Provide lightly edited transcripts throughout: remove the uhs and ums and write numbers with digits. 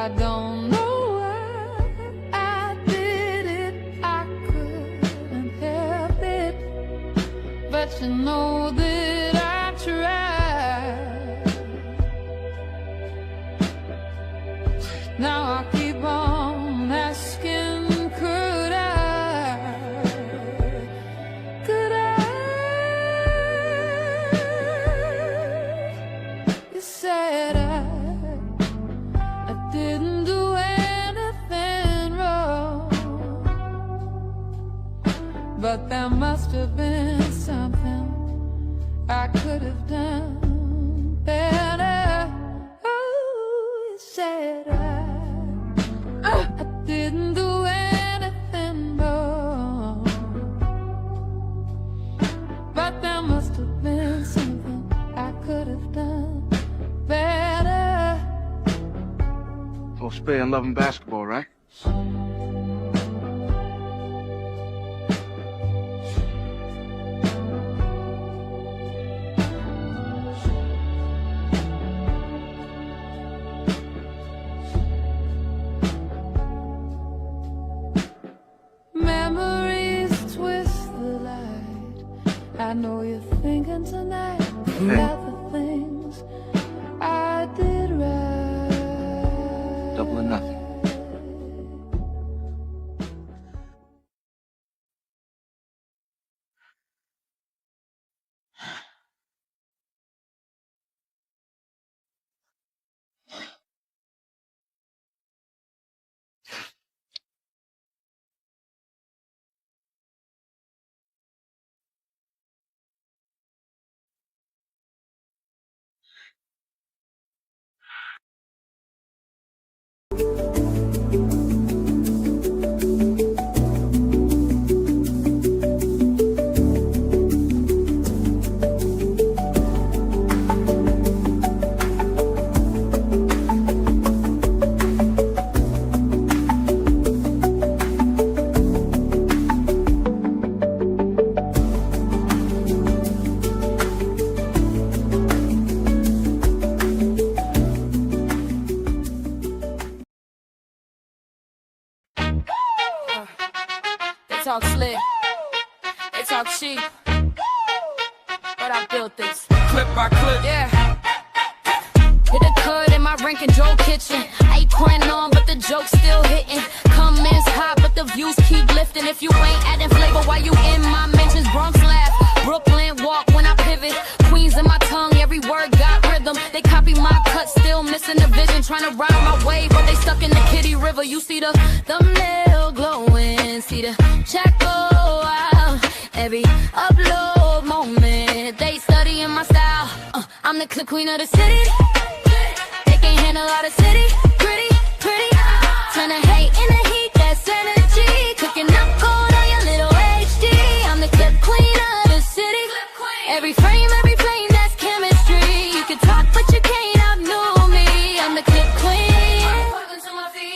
I don't know why I did it. I couldn't help it, but you know that I tried. Now I keep on asking, could I? You said I didn't do anything wrong, but there must have been something I could have done better. Oh, you said I didn't do anything wrong, but there must have been something I could have done better. For speed and loving basketball, right? Memories twist the light. I know you're thinking tonight about the things I did right. Double or nothing. They talk slick, they talk cheap, but I built this. Clip by clip. Yeah. Hit the cut in my Rankin' Joe kitchen. I ain't pouring on, but the joke's still hitting. Comments hot, but the views keep lifting. If you ain't adding flavor while you in my mentions, Bronx laugh, Brooklyn walk when I pivot. Queens in my tongue, every word got rhythm. They copy my cut, still missing the vision. Trying to ride my wave, but they stuck in the Kitty River. You see the thumbnail glowing, see the chat go out. Every upload moment, they studying my style. I'm the clip queen of the city. They can't handle all the city, pretty. Turn the hate into heat, that's energy. Cooking up cold on your little HD. I'm the clip queen of the city. Every frame, that's chemistry. You can talk, but you can't outdo me. I'm the clip queen.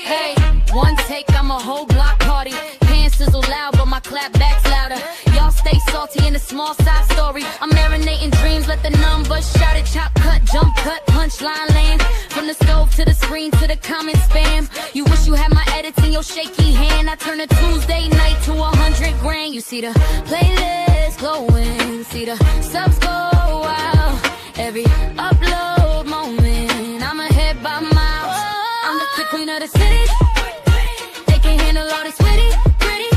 Hey, one take, I'm a whole block party. Hands sizzle loud, but my clap back's louder. Y'all stay salty in the small side story. I'm marinating dreams, let the numbers shout it. Chop cut, jump cut, punchline land. From the stove to the screen to the comment spam. You wish you had my edits in your shaky hand. I turn a Tuesday night to 100 grand. You see the playlist glowing, see the subs go out. Every upload moment, I'm ahead by miles. I'm the quick queen of the city. They can't handle all this witty, pretty.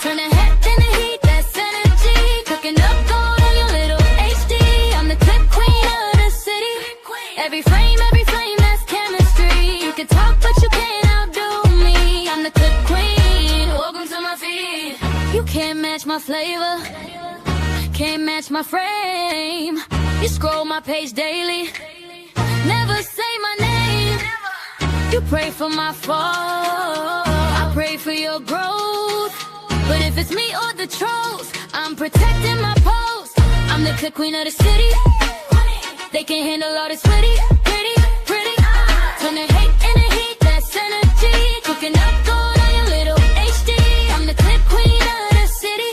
Turn the head in the heat, that's energy. Cooking up gold on your little HD. I'm the clip queen of the city. Every frame, that's chemistry. You can talk, but you can't outdo me. I'm the clip queen. Welcome to my feed. You can't match my flavor, can't match my frame. You scroll my page daily, never say my name. You pray for my fall, I pray for your growth. But if it's me or the trolls, I'm protecting my post. I'm the clip queen of the city. They can't handle all this pretty. Turn the hate into heat, that's energy. Cooking up gold on your little HD. I'm the clip queen of the city.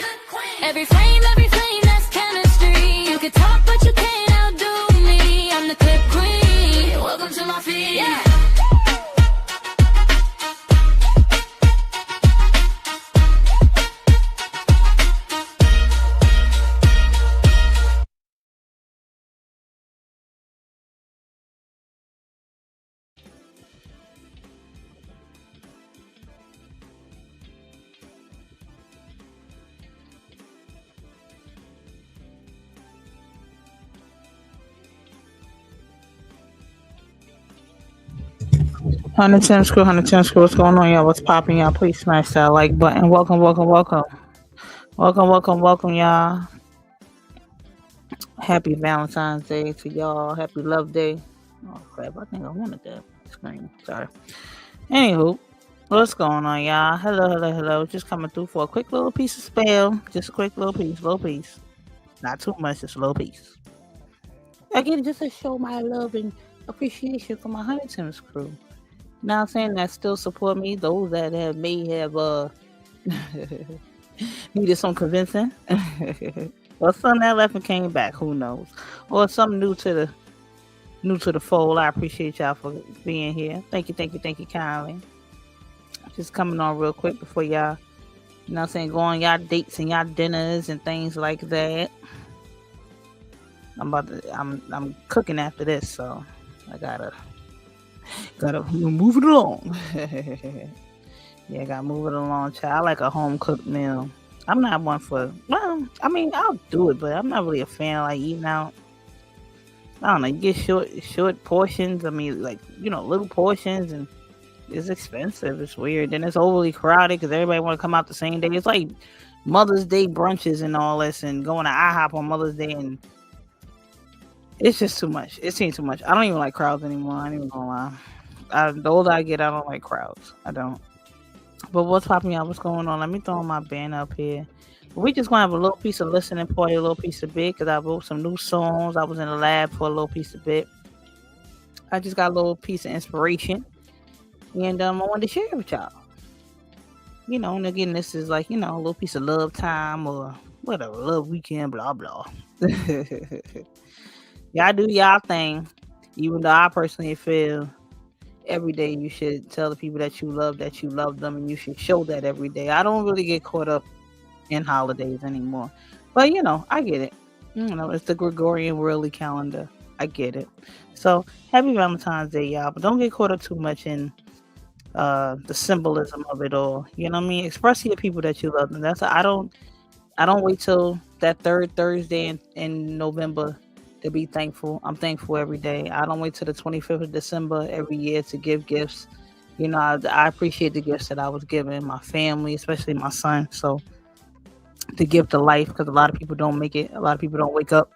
Every frame, that's chemistry. You can talk, but you can't outdo me. I'm the clip queen. Welcome to my feed. Yeah. 110 Screw, 110 Screw, what's going on, y'all? What's popping, y'all? Please smash that like button. Welcome, welcome, welcome. Welcome, welcome, welcome, y'all. Happy Valentine's Day to y'all. Happy Love Day. Oh, crap. I think I wanted that screen. Sorry. Anywho, what's going on, y'all? Hello, hello, hello. Just coming through for a quick little piece of spell. Just a quick little piece. Not too much, just a little piece. Again, just to show my love and appreciation for my 110 Screw. Now I'm saying that still support me, those that may have needed some convincing. Or some that left and came back, who knows? Or something new to the fold. I appreciate y'all for being here. Thank you kindly. Just coming on real quick before y'all, you know what I'm saying, go on y'all dates and y'all dinners and things like that. I'm cooking after this, so I gotta move it along. Yeah, gotta move it along, child. I like a home cooked meal. I'm not one for, well, I mean, I'll do it, but I'm not really a fan of like eating out. I don't know, you get short portions. I mean, like, you know, little portions, and it's expensive. It's weird. Then it's overly crowded because everybody want to come out the same day. It's like Mother's Day brunches and all this, and going to IHOP on Mother's Day, and it's just too much. It seems too much. I don't even like crowds anymore. I ain't even gonna lie. The older I get, I don't like crowds. I don't. But what's popping out? What's going on? Let me throw my band up here. We just gonna have a little piece of listening party, a little piece of bit, because I wrote some new songs. I was in the lab for a little piece of bit. I just got a little piece of inspiration, and I wanted to share it with y'all. You know, and again, this is like, you know, a little piece of love time or whatever, love weekend, blah blah. Y'all do y'all thing, even though I personally feel every day you should tell the people that you love them, and you should show that every day. I don't really get caught up in holidays anymore, but you know, I get it. You know, it's the Gregorian worldly calendar. I get it. So happy Valentine's Day, y'all, but don't get caught up too much in the symbolism of it all. You know what I mean? Express to your people that you love them. I don't wait till that third Thursday in November to be thankful. I'm thankful every day. I don't wait till the 25th of December every year to give gifts. You know, I appreciate the gifts that I was given, my family, especially my son. So the gift of life, because a lot of people don't make it. A lot of people don't wake up.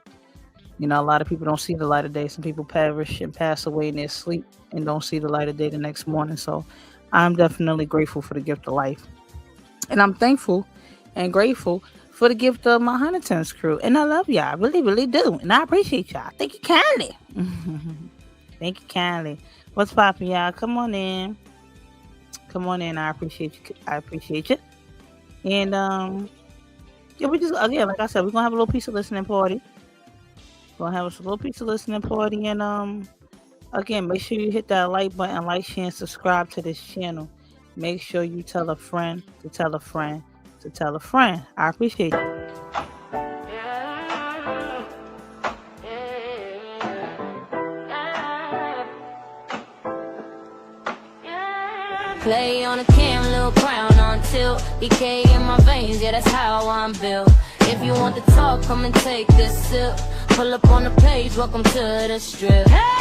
You know, a lot of people don't see the light of day. Some people perish and pass away in their sleep and don't see the light of day the next morning. So I'm definitely grateful for the gift of life. And I'm thankful and grateful for the gift of my 110 Screw. And I love y'all. I really, really do. And I appreciate y'all. Thank you kindly. Thank you kindly. What's poppin', y'all? Come on in. I appreciate you. And yeah, we just, again, like I said, we're gonna have a little piece of listening party. And again, make sure you hit that like button, like, share, and subscribe to this channel. Make sure you tell a friend to tell a friend to tell a friend. I appreciate it. Play on a cam, little crown on tilt. EK in my veins, yeah, that's how I'm built. If you want to talk, come and take this sip. Pull up on the page, welcome to the strip. Hey!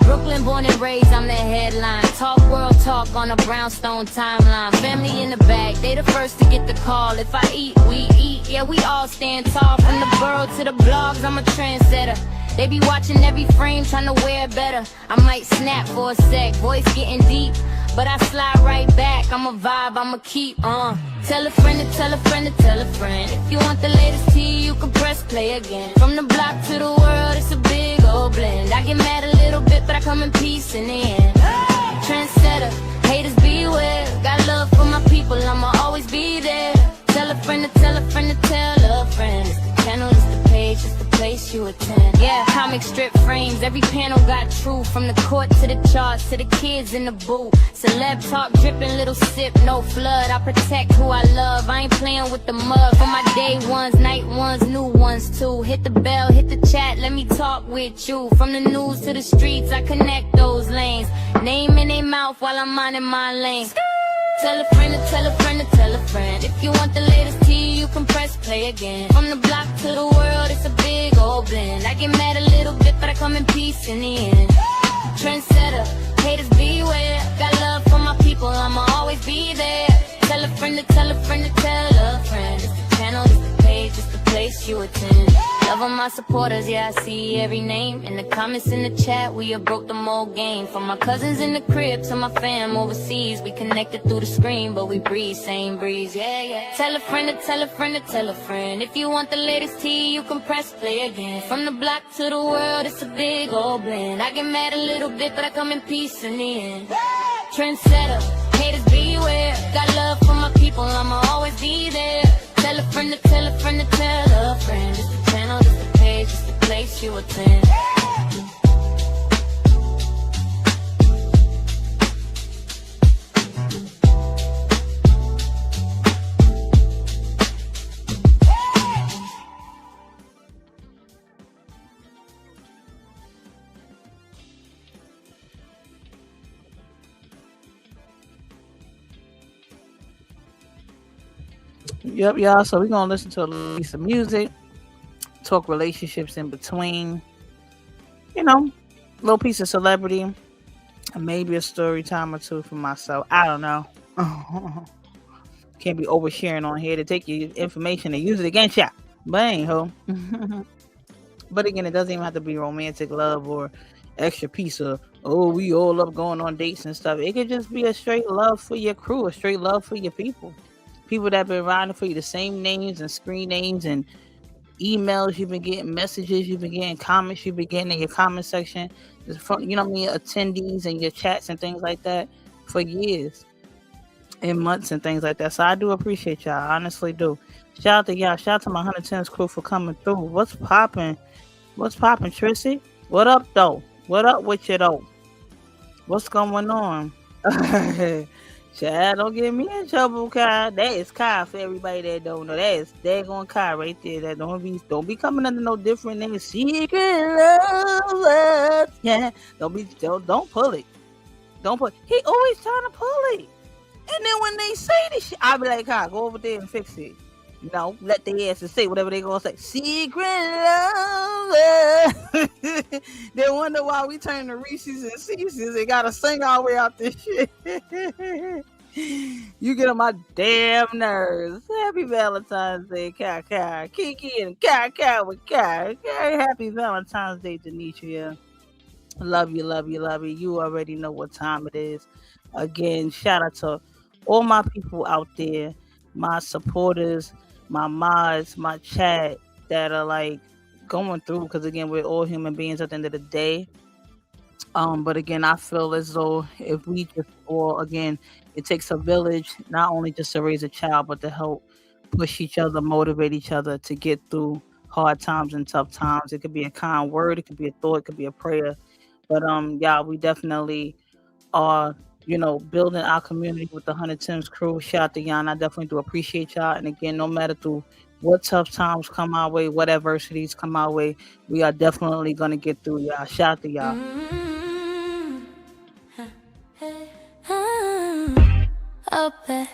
Brooklyn born and raised, I'm the headline. Talk world talk on a brownstone timeline. Family in the back, they the first to get the call. If I eat, we eat, yeah, we all stand tall. From the borough to the blogs, I'm a trendsetter. They be watching every frame, trying to wear better. I might snap for a sec, voice getting deep, but I slide right back. I'm a vibe, I'm a keep. Tell a friend to tell a friend to tell a friend. If you want the latest tea, you can press play again. From the block to the world, it's a big old blend. I get mad a little bit, but I come in peace in the end. Trendsetter, haters beware. Got love for my people, I'ma always be there. Tell a friend to tell a friend to tell a friend. It's the channel, it's the page, it's the place you attend. Yeah, comic strip frames, every panel got truth. From the court to the charts to the kids in the booth. Celeb talk dripping, little sip, no flood. I protect who I love, I ain't playing with the mud. For my day ones, night ones, new ones too. Hit the bell, hit the chat, let me talk with you. From the news to the streets, I connect those lanes. Name in their mouth while I'm minding my lane. Tell a friend to tell a friend to tell a friend. If you want the latest tea, you can press play again. From the block to the world, it's a big old blend. I get mad a little bit, but I come in peace in the end. Trendsetter, haters beware. Got of my supporters, yeah, I see every name. In the comments, in the chat, we have broke the mold game. From my cousins in the crib to my fam overseas, we connected through the screen, but we breathe, same breeze, yeah, yeah. Tell a friend to tell a friend to tell a friend. If you want the latest tea, you can press play again. From the block to the world, it's a big old blend. I get mad a little bit, but I come in peace in the end. Trendsetter, haters beware. Got love for my people, I'ma always be there. Tell a friend to tell a friend to tell a friend. Just the channel, just the page, just the place you attend. Yep, y'all. So we're gonna listen to a little piece of music, talk relationships in between, you know, little piece of celebrity, and maybe a story time or two for myself. I don't know. Can't be oversharing on here to take your information and use it against ya. But anyhow. But again, it doesn't even have to be romantic love or extra piece of, oh, we all love going on dates and stuff. It could just be a straight love for your crew, a straight love for your people. People that have been riding for you, the same names and screen names and emails you've been getting, messages you've been getting, comments you've been getting in your comment section, you know what I mean, attendees and your chats and things like that for years and months and things like that. So I do appreciate y'all. I honestly do. Shout out to y'all. Shout out to my 110's crew for coming through. What's popping? What's popping, Trissy? What up, though? What up with you, though? What's going on? Chad, don't get me in trouble, Kai. That is Kai for everybody that don't know. That is daggone Kai right there. That don't be coming under no different name. Secret love. Yeah. Don't pull it. Don't pull it. He always trying to pull it. And then when they say this shit, I'll be like, Kai, go over there and fix it. No, let their asses say whatever they gonna say. Secret love. They wonder why we turn to Reese's and Ceases. They gotta sing our way out this shit. You get on my damn nerves. Happy Valentine's Day, Kai. Kiki and Kai with Kai. Happy Valentine's Day, Denisha. Love you. You already know what time it is. Again, shout out to all my people out there, my supporters, my mods, my chat that are like going through, because again, we're all human beings at the end of the day. But again, I feel as though if we just all, again, it takes a village, not only just to raise a child, but to help push each other, motivate each other to get through hard times and tough times. It could be a kind word, it could be a thought, it could be a prayer. But yeah, we definitely are, building our community with the 110's crew. Shout out to y'all. I definitely do appreciate y'all. And again, no matter through what tough times come our way, what adversities come our way, we are definitely gonna get through, y'all. Shout out to y'all. Up at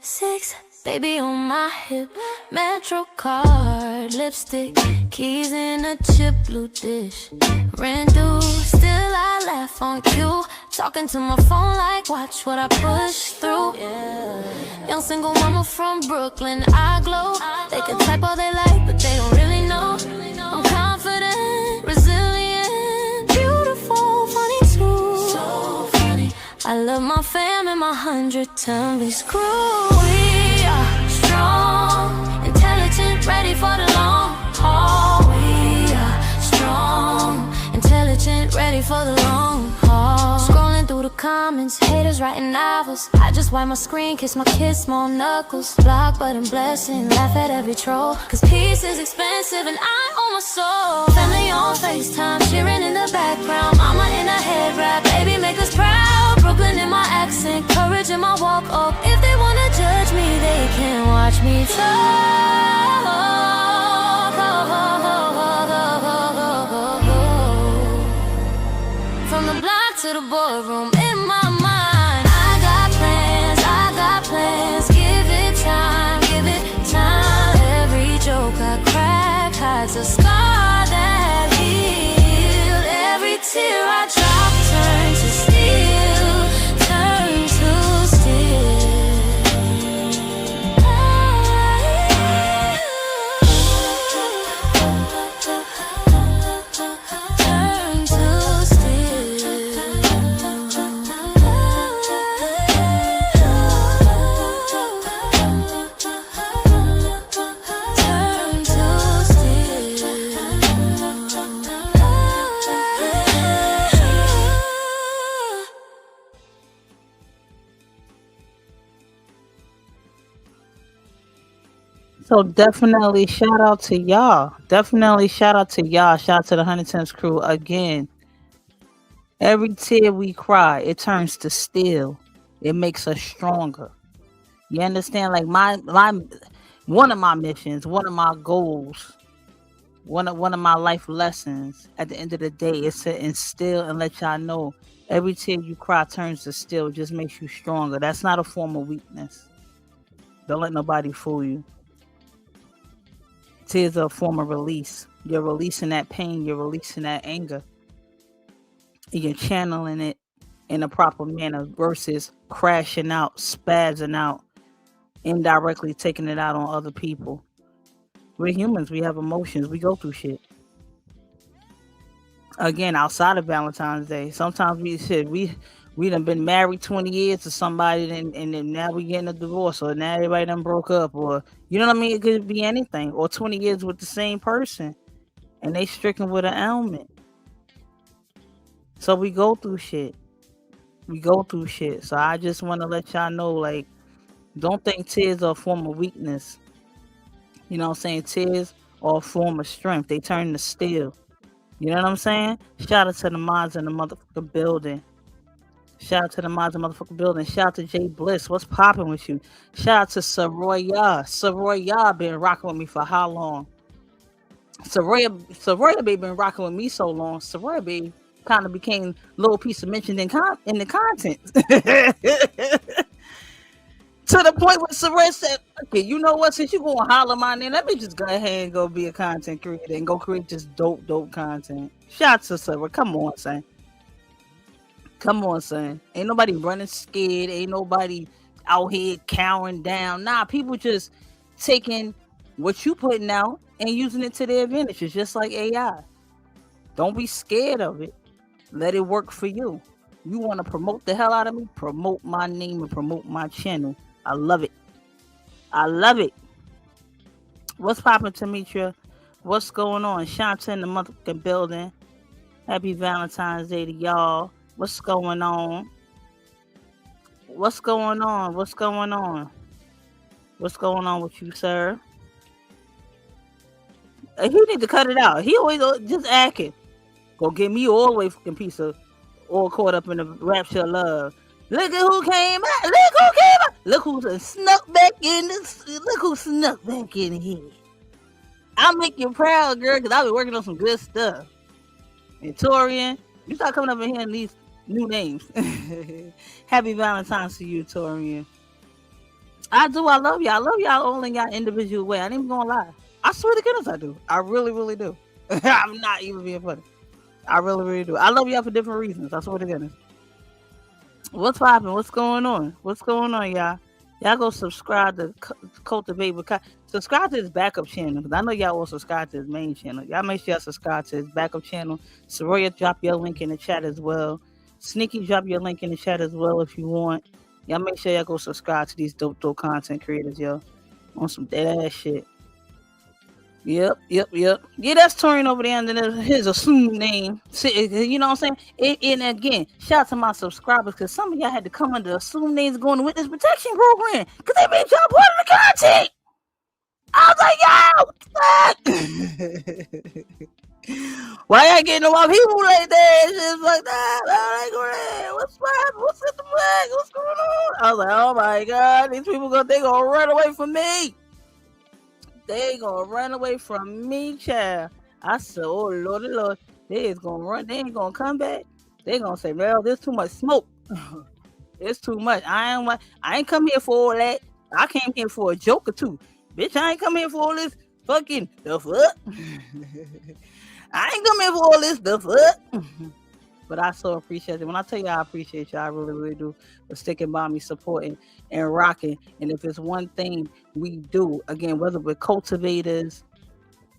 6, baby on my hip, Metro card, lipstick, keys in a chip blue dish, rent due, still I laugh on cue, talking to my phone like watch what I push through. Young single mama from Brooklyn, I glow. They can type all they like, but they don't really know. I'm confident, resilient, beautiful, funny too. So funny. I love my fam and my 100 Tumblr crew. We are strong, intelligent, ready for the long haul. We are strong, intelligent, ready for the long haul. Scrolling through the comments, haters writing novels. I just wipe my screen, kiss my kids, small knuckles. Block button blessing, laugh at every troll. Cause peace is expensive and I own my soul. Family on FaceTime, cheering in the background. Mama in a head wrap, baby make us proud. Brooklyn in my accent, courage in my walk up. If they wanna judge me, they can watch me talk. From the block to the boardroom, in my mind, I got plans, give it time. Every joke I crack hides a scar that healed. Every tear I drop turns to steel, So definitely shout out to y'all. Definitely shout out to y'all. Shout out to the Huntington's crew again. Every tear we cry, it turns to steel. It makes us stronger. You understand? Like my one of my missions, one of my goals, one of my life lessons at the end of the day is to instill and let y'all know every tear you cry turns to steel. It just makes you stronger. That's not a form of weakness. Don't let nobody fool you. Tears are a form of release. You're releasing that pain. You're releasing that anger. And you're channeling it in a proper manner versus crashing out, spazzing out, indirectly taking it out on other people. We're humans. We have emotions. We go through shit. Again, outside of Valentine's Day, sometimes we done been married 20 years to somebody, and then now we getting a divorce, or now everybody done broke up, or you know what I mean? It could be anything, or 20 years with the same person, and they stricken with an ailment. So we go through shit. We go through shit. So I just want to let y'all know, like, don't think tears are a form of weakness. You know what I'm saying? Tears are a form of strength. They turn to steel. You know what I'm saying? Shout out to the mods in the motherfucking building. Shout out to the mods in the motherfucking building. Shout out to Jay Bliss. What's popping with you? Shout out to Soroya. Soroya been rocking with me for how long? Soroya been rocking with me so long. Soroya kind of became a little piece of mention in the content. To the point where Soroya said, okay, you know what? Since you going to holler my name, let me just go ahead and go be a content creator and go create just dope content. Shout out to Soroya. Come on, son. Come on, son. Ain't nobody running scared. Ain't nobody out here cowering down. Nah, people just taking what you putting out and using it to their advantage. It's just like AI. Don't be scared of it. Let it work for you. You want to promote the hell out of me? Promote my name and promote my channel. I love it. I love it. What's poppin', Demetria? What's going on? Shanta in the motherfucking building. Happy Valentine's Day to y'all. What's going on? What's going on? What's going on? What's going on with you, sir? He need to cut it out. He always just acting. Go get me all the way fucking piece of all caught up in the rapture of love. Look at who came out. Look who came out. Look who snuck back in this. Look who snuck back in here. I'll make you proud, girl, because I've been working on some good stuff. And Torian, you start coming up in here in these new names. Happy Valentine's to you, Torian. I do. I love y'all. I love y'all all in y'all individual way. I ain't even gonna lie. I swear to goodness I do. I really, really do. I'm not even being funny. I really, really do. I love y'all for different reasons. I swear to goodness. What's poppin'? What's going on? What's going on, y'all? Y'all go subscribe to Cultivate with subscribe to his backup channel, because I know y'all will subscribe to his main channel. Y'all make sure y'all subscribe to his backup channel. Soroya, drop your link in the chat as well. Sneaky, drop your link in the chat as well if you want. Y'all make sure y'all go subscribe to these dope content creators, yo. On some dead ass shit. Yep. Yeah, that's Torian over there under his assumed name. You know what I'm saying? And again, shout out to my subscribers, because some of y'all had to come under assumed names going to witness protection program, because they made y'all part of the content. I was like, yo, why y'all getting them off people like that? It's just like that. What's up? What's in the bag? What's going on? I was like, oh my God, these people they gonna run away from me. They gonna run away from me, child. I said, oh Lord, they is gonna run. They ain't gonna come back. They gonna say, well, there's too much smoke. It's too much. I ain't come here for all that. I came here for a joke or two. Bitch, I ain't come here for all this fucking the fuck. I ain't come here for all this the fuck. But I so appreciate it. When I tell you I appreciate you, I really, really do, for sticking by me, supporting and rocking. And if it's one thing we do, again, whether we're cultivators,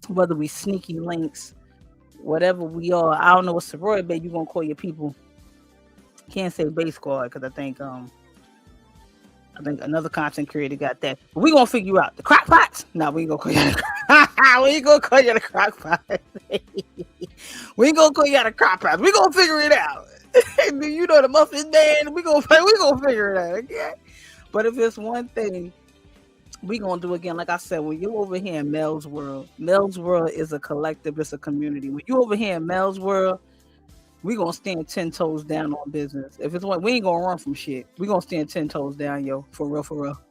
whether we sneaky links, whatever we are, I don't know what sorority babe you're gonna call your people. Can't say base squad, because I think another content creator got that. But we gonna figure you out. The crackpots? No, we ain't gonna call you we ain't gonna call you the crackpots. We ain't gonna call you the crackpots. We gonna figure it out. You know the Muffin Man. We gonna figure it out. Okay. But if it's one thing We gonna do again. Like I said, when you over here in Mel's World is a collective, it's a community. When you over here in Mel's World, we gonna stand 10 toes down on business. If it's one, we ain't gonna run from shit. We gonna stand 10 toes down, yo. For real, for real.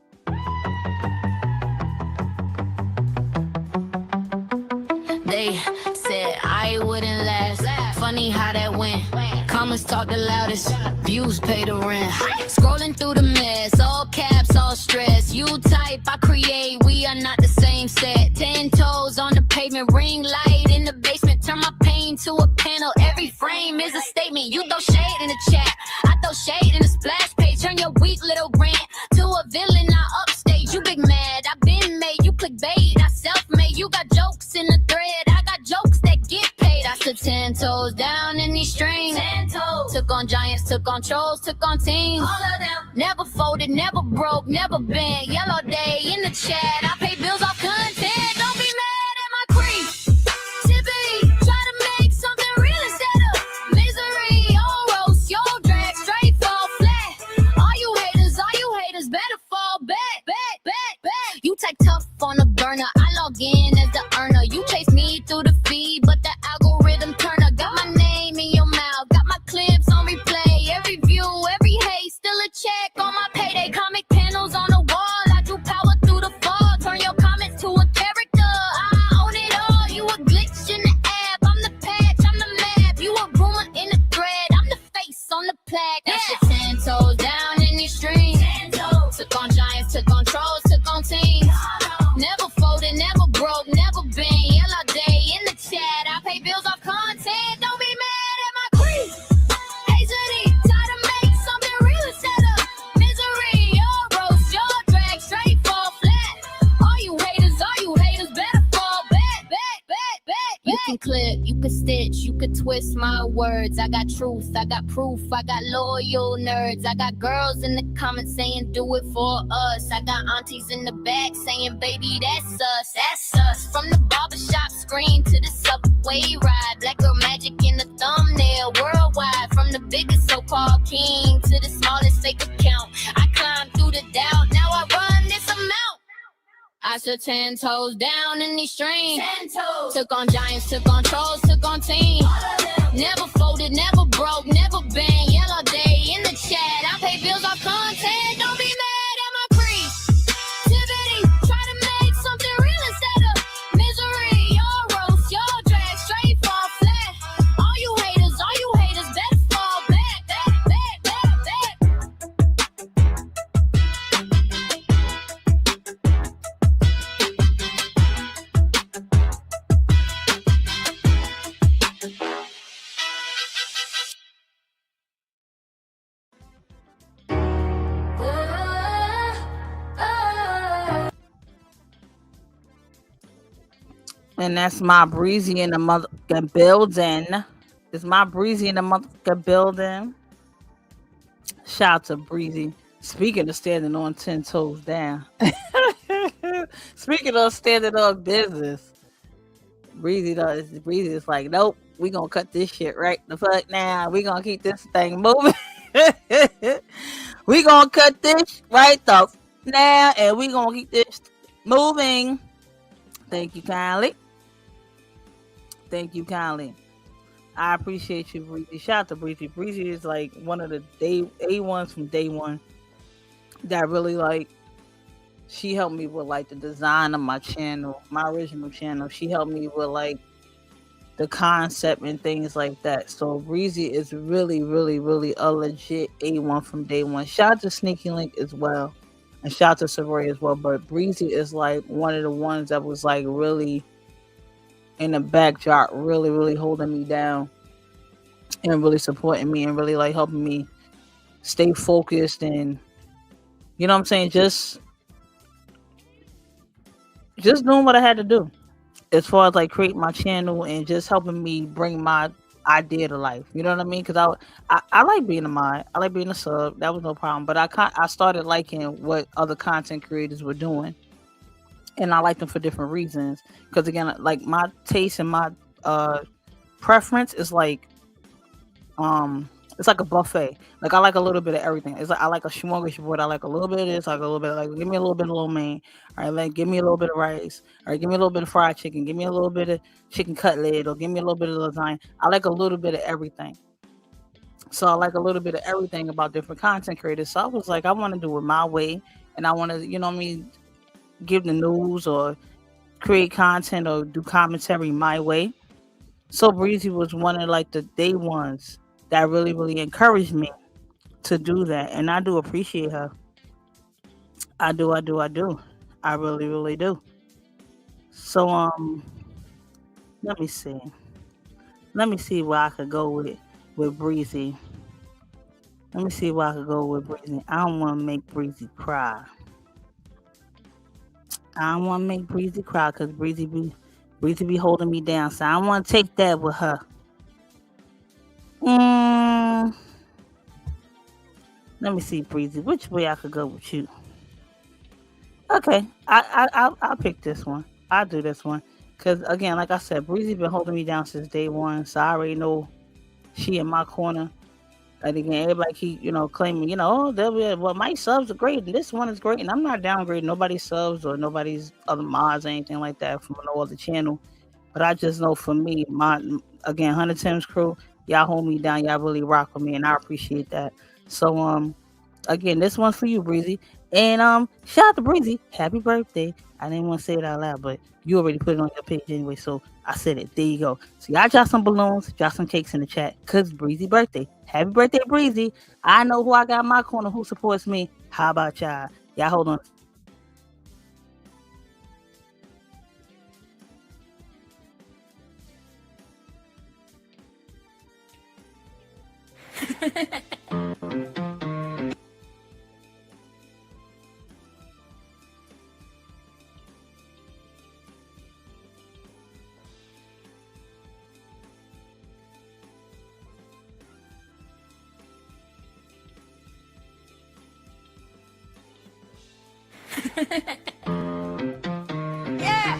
They said I wouldn't last. Funny how that went. Comments talk the loudest. Views pay the rent. Scrolling through the mess. All caps, all stress. You type, I create. We are not the same set. 10 toes on the pavement. Ring light in the basement. Turn my pain to a panel. Every frame is a statement. You throw shade in the chat. I throw shade in the splash page. Turn your weak little rant to a villain. I upstage. You big mad. I been made. You clickbait. I self-made. You got jokes in the thread. I got jokes that get paid. I stood 10 toes down in these strings. 10 toes. Took on giants, took on trolls, took on teams. All of them. Never folded, never broke, never bent. Yellow day in the chat. I pay bills off content. Don't be mad at my creep. Tippity, try to make something real instead of misery. Your roast, your drag, straight fall flat. All you haters better fall back, back, back, back. You take tough on the burner. I log in as the earner. You chase me through the feed, but the algorithm turner. Got my name in your mouth, got my clips on replay. Every view, every hate, still a check on my payday. Comic panels on the wall, I do power through the fall. Turn your comments to a character. I own it all. You a glitch in the app, I'm the patch, I'm the map. You a rumor in the thread, I'm the face on the plaque. That's the 10 toes down in these streams. Took on giants, took on trolls, took on teams. Never folded, never broke, never been. Yellow day in the chat. I pay bills off content. Don't be mad at my creep. Hazity, try to make something real instead of misery. Your roast, your drag, straight fall flat. All you haters better fall back, back, back, back. You can clip, you can stitch, you can twist my words. I got truth, I got proof, I got loyal nerds. I got girls in the comments saying do it for us. I got aunties in the back saying baby that's us, that's us. From the barbershop screen to the subway ride. Black girl magic in the thumbnail worldwide. From the biggest so-called king to the smallest fake account. I climbed through the doubt, now I run this amount. I stood 10 toes down in these streams. 10 toes. Took on giants, took on trolls, took on teams. Never folded, never broke, never been. Yellow day in the chat. I pay bills off content. Don't be mad at my creep. Tippity, try to make something real instead of misery. Your roast, your drag, straight fall flat. All you haters better fall back, back, back, back, back. And that's my Breezy in the motherfucking building. It's my Breezy in the motherfucking building. Shout out to Breezy. Speaking of standing on 10 toes down. Speaking of standing on business. Breezy is like, nope, we gonna cut this shit right the fuck now. We gonna keep this thing moving. We gonna cut this right the now, and we gonna keep this moving. Thank you kindly. Thank you kindly. I appreciate you, Breezy. Shout out to Breezy. Breezy is like one of the A1s from day one that really like, she helped me with like the design of my channel, my original channel. She helped me with like the concept and things like that. So Breezy is really, really, really a legit A1 from day one. Shout out to Sneaky Link as well. And shout out to Soraya as well. But Breezy is like one of the ones that was like really in the backdrop, really, really holding me down and really supporting me and really like helping me stay focused and, you know what I'm saying, just doing what I had to do as far as like create my channel and just helping me bring my idea to life. You know what I mean? Because I like being a mod. I like being a sub. That was no problem. But I started liking what other content creators were doing. And I like them for different reasons. Because again, like my taste and my preference is like It's like a buffet. Like I like a little bit of everything. It's like I like a smorgasbord. I like a little bit of this. I like a little bit. Like give me a little bit of lo mein. All right, like give me a little bit of rice. All right, give me a little bit of fried chicken. Give me a little bit of chicken cutlet, or give me a little bit of lasagna. I like a little bit of everything. So I like a little bit of everything about different content creators. So I was like, I want to do it my way, and I want to, you know what I mean, give the news or create content or do commentary my way. So Breezy was one of like the day ones that really, really encouraged me to do that. And I do appreciate her. I do. I really, really do. So let me see. Let me see where I could go with Breezy. Let me see where I could go with Breezy. I don't want to make Breezy cry. I don't want to make Breezy cry because Breezy be holding me down. So I don't want to take that with her. Let me see, Breezy. Which way I could go with you? Okay, I'll pick this one. I'll do this one because again, like I said, Breezy been holding me down since day one. So I already know she in my corner. And again, everybody keep, claiming, oh, well, my subs are great and this one is great. And I'm not downgrading nobody's subs or nobody's other mods or anything like that from no other channel. But I just know for me, again, 100 Tim's crew, y'all hold me down. Y'all really rock with me and I appreciate that. So, again, this one's for you, Breezy. And shout out to Breezy. Happy birthday. I didn't want to say it out loud, but you already put it on your page anyway, so I said it. There you go. So y'all drop some balloons, drop some cakes in the chat, because Breezy birthday. Happy birthday, Breezy. I know who I got in my corner who supports me. How about y'all? Y'all hold on. Yeah.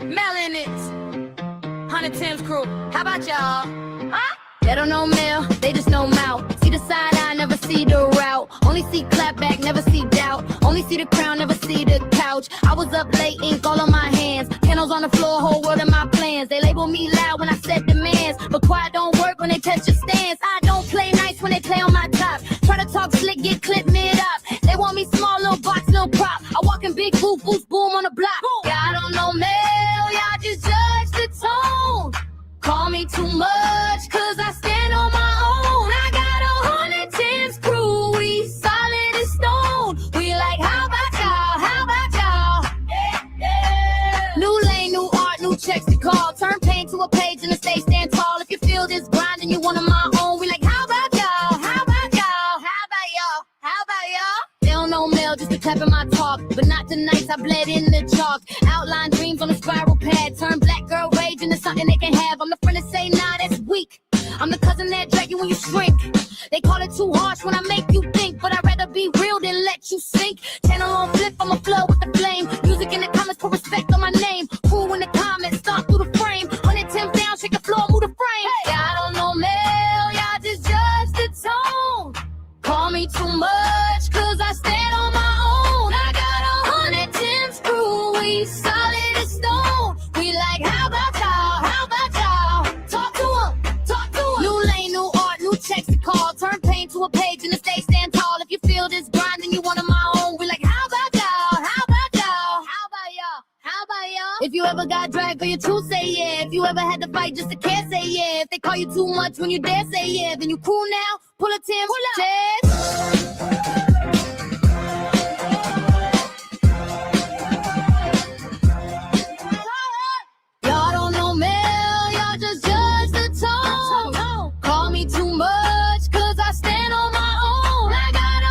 Melon it. 100 Tim's crew. How about y'all? Huh? They don't know Mel, they just know mouth. See the side eye, never see the route. Only see clap back, never see doubt. Only see the crown, never see the couch. I was up late, ink all on my hands. Candles on the floor, whole world in my plans. They label me loud when I set demands, but quiet don't work when they touch your stance. I don't play nice when they play on my top. Try to talk slick, get clipped mid up. They want me small, little box, little prop. I walk in big booth, boost, boom on the block. Y'all don't know Mel, y'all just judge the tone. Call me too much, cause I stand on my own. I got 100 Tim's crew, we solid as stone. We like, how about y'all, how about y'all? Yeah. New lane, new art, new checks to call. Turn pain to a page and the stage stand tall. If you feel this grind and you one of my own, we like, how about y'all, how about y'all? How about y'all, how about y'all? They don't know Mel, just a clap in my talk. But not the nights I bled in the chalk. Outline dreams on a spiral pad. Turn black girl rage into something they can have. I'm the friend that say, nah, that's weak. I'm the cousin that drag you when you shrink. They call it too harsh when I make you think, but I'd rather be real than let you sink. Channel on flip, I'ma flow with the flame. Music in the comments, put respect on my name. Cool in the comments, stomp through the frame. 100 Tim's down, shake the floor, move the frame. Y'all don't know Mel, y'all just judge the tone. Call me too much, cause I stand on my own. I got 100 Tim's crew, we solid as stone. We like, how about y'all, how about y'all? Talk to 'em, talk to 'em. New lane, new art, new checks to call. Turn pain to a page and the stage stand tall. If you feel this grind and you one of my own, we like, how about y'all, how about y'all? How about y'all, how about y'all? If you ever got dragged for your truth, say yeah. If you ever had to fight just to care, say yeah. If they call you too much when you dare, say yeah. Then you cool now, pull a Tim's chest. Y'all don't know Mel, y'all just judge the tone. Call me too much, cause I stand on my own. I got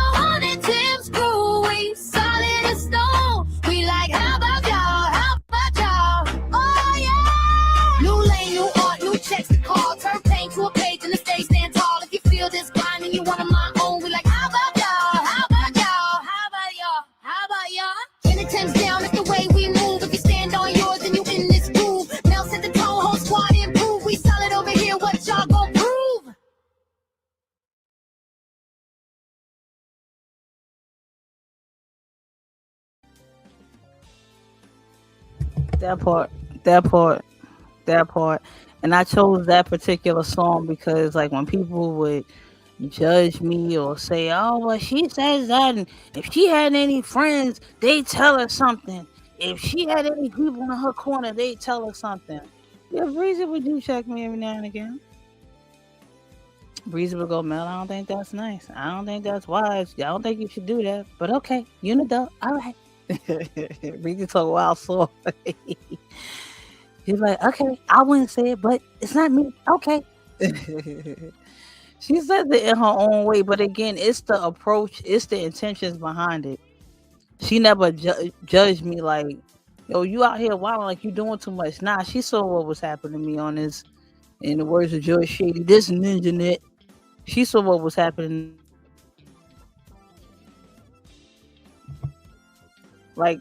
100 Tim's crew, we solid as stone. We like, how about y'all, how about y'all? Oh yeah! New lane, new art, new checks to call. Turn pain to a page and the stage stand tall. If you feel this grind and you wanna mind. That part, that part, that part. And I chose that particular song because, like, when people would judge me or say, "Oh, well, she says that, and if she had any friends, they tell her something. If she had any people in her corner, they tell her something." Yeah, Breezy would do check me every now and again. Breezy would go, "Mel, I don't think that's nice. I don't think that's wise. I don't think you should do that. But okay, you an adult. All right." Breezy talk wild soft. He's like, "Okay, I wouldn't say it, but it's not me. Okay." She says it in her own way, but again, it's the approach, it's the intentions behind it. She never judged me like, "Yo, you out here wilding like you doing too much." Nah, she saw what was happening to me on this. In the words of Joy Shady, this ninja net. She saw what was happening. Like,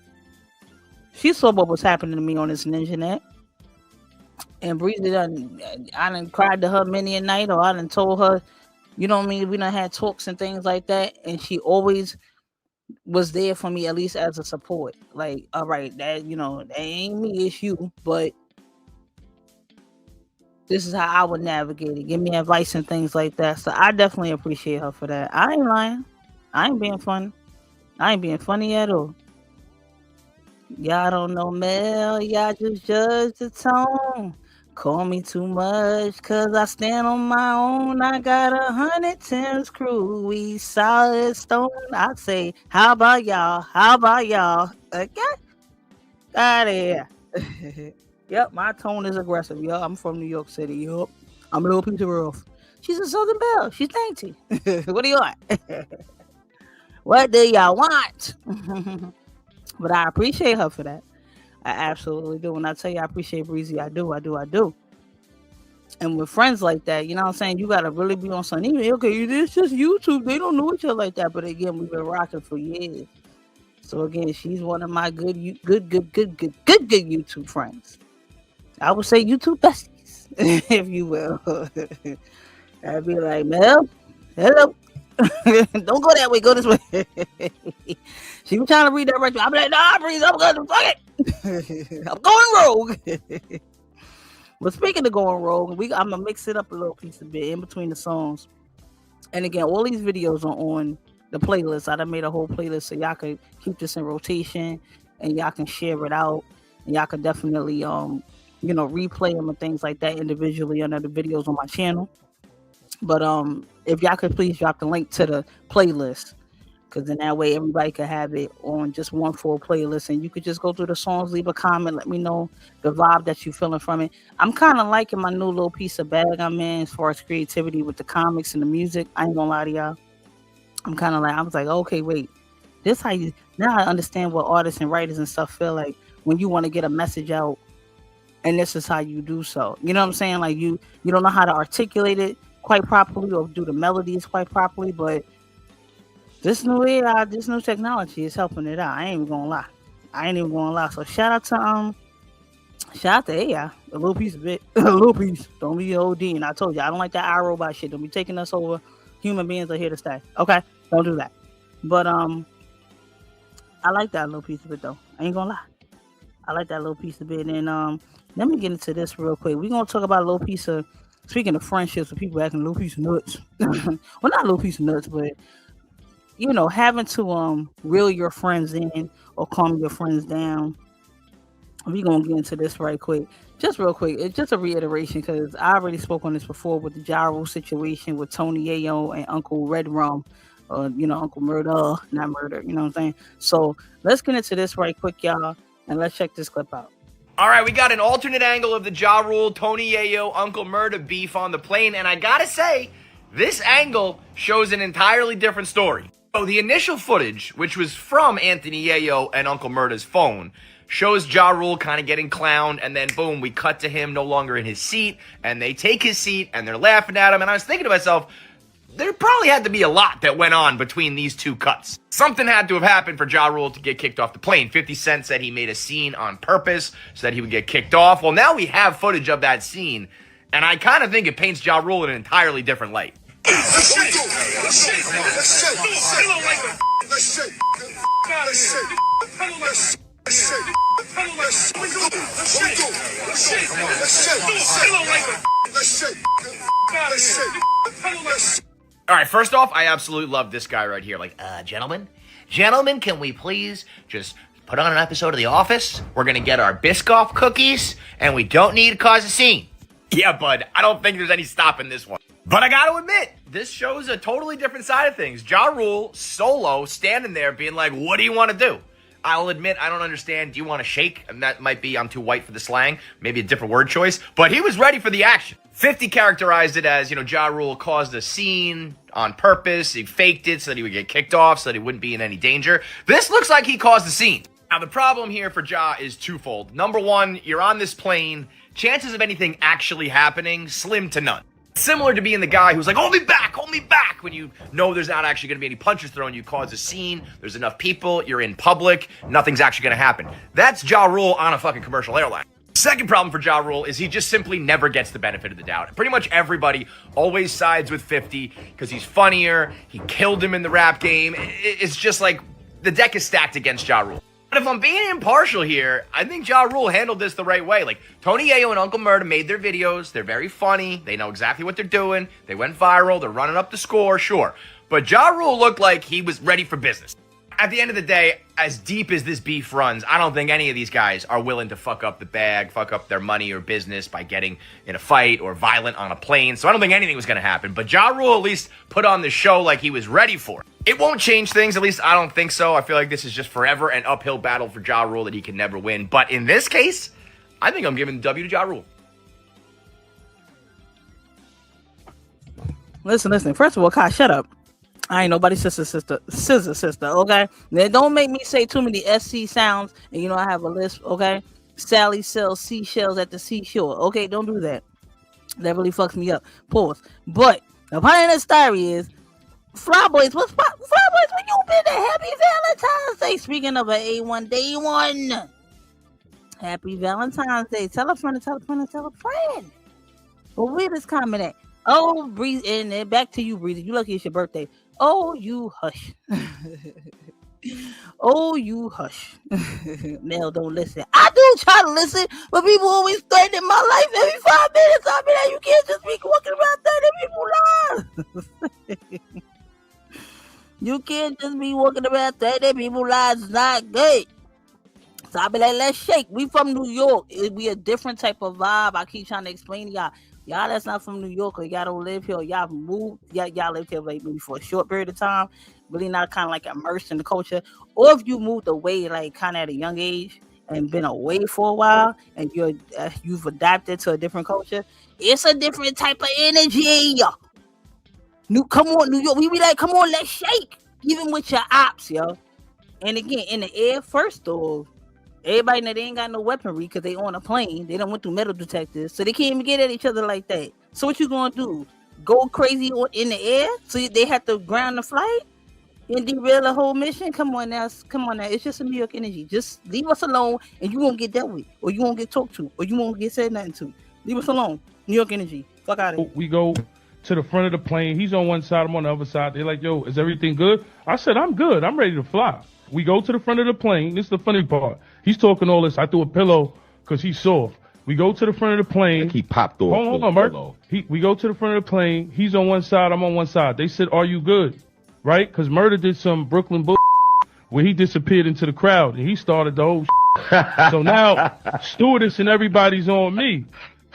she saw what was happening to me on this ninja net. And Breezy I done cried to her many a night, or I done told her, you know what I mean? We done had talks and things like that. And she always was there for me, at least as a support. Like, all right, that, that ain't me, it's you. But this is how I would navigate it. Give me advice and things like that. So I definitely appreciate her for that. I ain't lying. I ain't being funny. I ain't being funny at all. Y'all don't know Mel. Y'all just judge the tone. Call me too much, cause I stand on my own. I got 110's crew. We solid stone. I say, how about y'all? How about y'all? Okay? Out of here. Yep, my tone is aggressive. Yo, I'm from New York City. Yup. I'm a little piece of rough. She's a Southern Belle. She's dainty. What do you want? What do y'all want? But I appreciate her for that. I absolutely do. When I tell you I appreciate Breezy, I do. And with friends like that, you know what I'm saying? You got to really be on something. Okay, it's just YouTube. They don't know each other like that. But again, we've been rocking for years. So again, she's one of my good YouTube friends. I would say YouTube besties, if you will. I'd be like, Mel, hello. Don't go that way. Go this way. She was trying to redirect me. I'm like, nah, Breeze, I'm going to fuck it. I'm going rogue. But speaking of going rogue, I'm going to mix it up a little piece of bit in between the songs. And again, all these videos are on the playlist. I done made a whole playlist so y'all can keep this in rotation and y'all can share it out. And y'all can definitely, replay them and things like that individually under the videos on my channel. But if y'all could please drop the link to the playlist, because then that way everybody could have it on just one full playlist, and you could just go through the songs, leave a comment, let me know the vibe that you're feeling from it. I'm kind of liking my new little piece of bag I'm in as far as creativity with the comics and the music. I ain't gonna lie to y'all. I was like, okay, wait, this how you, now I understand what artists and writers and stuff feel like when you want to get a message out, and this is how you do so. You know what I'm saying? Like you don't know how to articulate it quite properly or do the melodies quite properly, but this new technology is helping it out. I ain't even gonna lie. So shout out to AI, a little piece of it, a little piece. Don't be OD. And I told you I don't like that iRobot shit. Don't be taking us over. Human beings are here to stay. Okay, don't do that. But I like that little piece of it though. I ain't gonna lie. I like that little piece of it. And let me get into this real quick. We're gonna talk about a little piece of, speaking of friendships with people acting a little piece of nuts. Well, not a little piece of nuts, but having to reel your friends in or calm your friends down. We're gonna get into this right quick. Just real quick. It's just a reiteration because I already spoke on this before with the Ja Rule situation with Tony Yayo and Uncle Red Rum. Uncle Murder, not Murder, you know what I'm saying? So let's get into this right quick, y'all, and let's check this clip out. All right, we got an alternate angle of the Ja Rule, Tony Yayo, Uncle Murda beef on the plane, and I gotta say, this angle shows an entirely different story. So the initial footage, which was from Anthony Yayo and Uncle Murda's phone, shows Ja Rule kind of getting clowned, and then boom, we cut to him no longer in his seat, and they take his seat, and they're laughing at him, and I was thinking to myself, there probably had to be a lot that went on between these two cuts. Something had to have happened for Ja Rule to get kicked off the plane. 50 Cent said he made a scene on purpose so that he would get kicked off. Well, now we have footage of that scene, and I kind of think it paints Ja Rule in an entirely different light. first off, I absolutely love this guy right here. Like, gentlemen, can we please just put on an episode of The Office? We're going to get our Biscoff cookies, and we don't need to cause a scene. Yeah, bud, I don't think there's any stopping this one. But I got to admit, this shows a totally different side of things. Ja Rule, solo, standing there being like, what do you want to do? I'll admit, I don't understand. Do you want to shake? And that might be, I'm too white for the slang. Maybe a different word choice. But he was ready for the action. 50 characterized it as, Ja Rule caused a scene on purpose. He faked it so that he would get kicked off, so that he wouldn't be in any danger. This looks like he caused the scene. Now, the problem here for Ja is twofold. Number one, you're on this plane. Chances of anything actually happening, slim to none. Similar to being the guy who's like, hold me back, when you know there's not actually going to be any punches thrown, you cause a scene, there's enough people, you're in public, nothing's actually going to happen. That's Ja Rule on a fucking commercial airline. Second problem for Ja Rule is he just simply never gets the benefit of the doubt. Pretty much everybody always sides with 50 because he's funnier, he killed him in the rap game. It's just like the deck is stacked against Ja Rule. But if I'm being impartial here, I think Ja Rule handled this the right way. Like, Tony Yayo and Uncle Murda made their videos. They're very funny. They know exactly what they're doing. They went viral. They're running up the score, sure. But Ja Rule looked like he was ready for business. At the end of the day, as deep as this beef runs, I don't think any of these guys are willing to fuck up the bag, fuck up their money or business by getting in a fight or violent on a plane. So I don't think anything was going to happen. But Ja Rule at least put on the show like he was ready for it. It won't change things, at least I don't think so. I feel like this is just forever an uphill battle for Ja Rule that he can never win. But in this case, I think I'm giving the W to Ja Rule. Listen. First of all, Kai, shut up. I ain't nobody's scissor sister, okay? Now, don't make me say too many SC sounds, and I have a list, okay? Sally sells seashells at the seashore, okay? Don't do that. That really fucks me up. Pause. But the point of the story is, Flyboys, when you been there? Happy Valentine's Day. Speaking of an A1 day one, happy Valentine's Day. Tell a friend. But where this comment at? Oh, Breeze, and then back to you, Breezy. You lucky it's your birthday. Oh, you hush. Oh, you hush. Mel, don't listen. I do try to listen, but people always threaten my life every 5 minutes. I mean, you can't just be walking around 30 people lives. You can't just be walking around 30 people lives. It's not good. So I be like, let's shake. We from New York. It be a different type of vibe. I keep trying to explain to y'all. Y'all that's not from New York, or y'all don't live here, or y'all moved, y'all live here like maybe for a short period of time, really not kind of like immersed in the culture. Or if you moved away like kind of at a young age and been away for a while, and you've adapted to a different culture, it's a different type of energy. Come on, New York, we be like, come on, let's shake, even with your ops, yo. And again, in the air, first off, everybody that ain't got no weaponry because they on a plane, they done went through metal detectors, so they can't even get at each other like that. So what you gonna do? Go crazy in the air so they have to ground the flight and derail the whole mission? Come on now. It's just a New York energy. Just leave us alone, and you won't get dealt with, or you won't get talked to, or you won't get said nothing to. Leave us alone. New York energy. Fuck out of here. We go to the front of the plane. He's on one side, I'm on the other side. They're like, yo, is everything good? I said, I'm good. I'm ready to fly. We go to the front of the plane. This is the funny part. He's talking all this. I threw a pillow because he's soft. We go to the front of the plane. He popped off. Hold on, Mark. We go to the front of the plane. He's on one side. I'm on one side. They said, are you good? Right? Because Murda did some Brooklyn bull where he disappeared into the crowd and he started the whole So now stewardess and everybody's on me.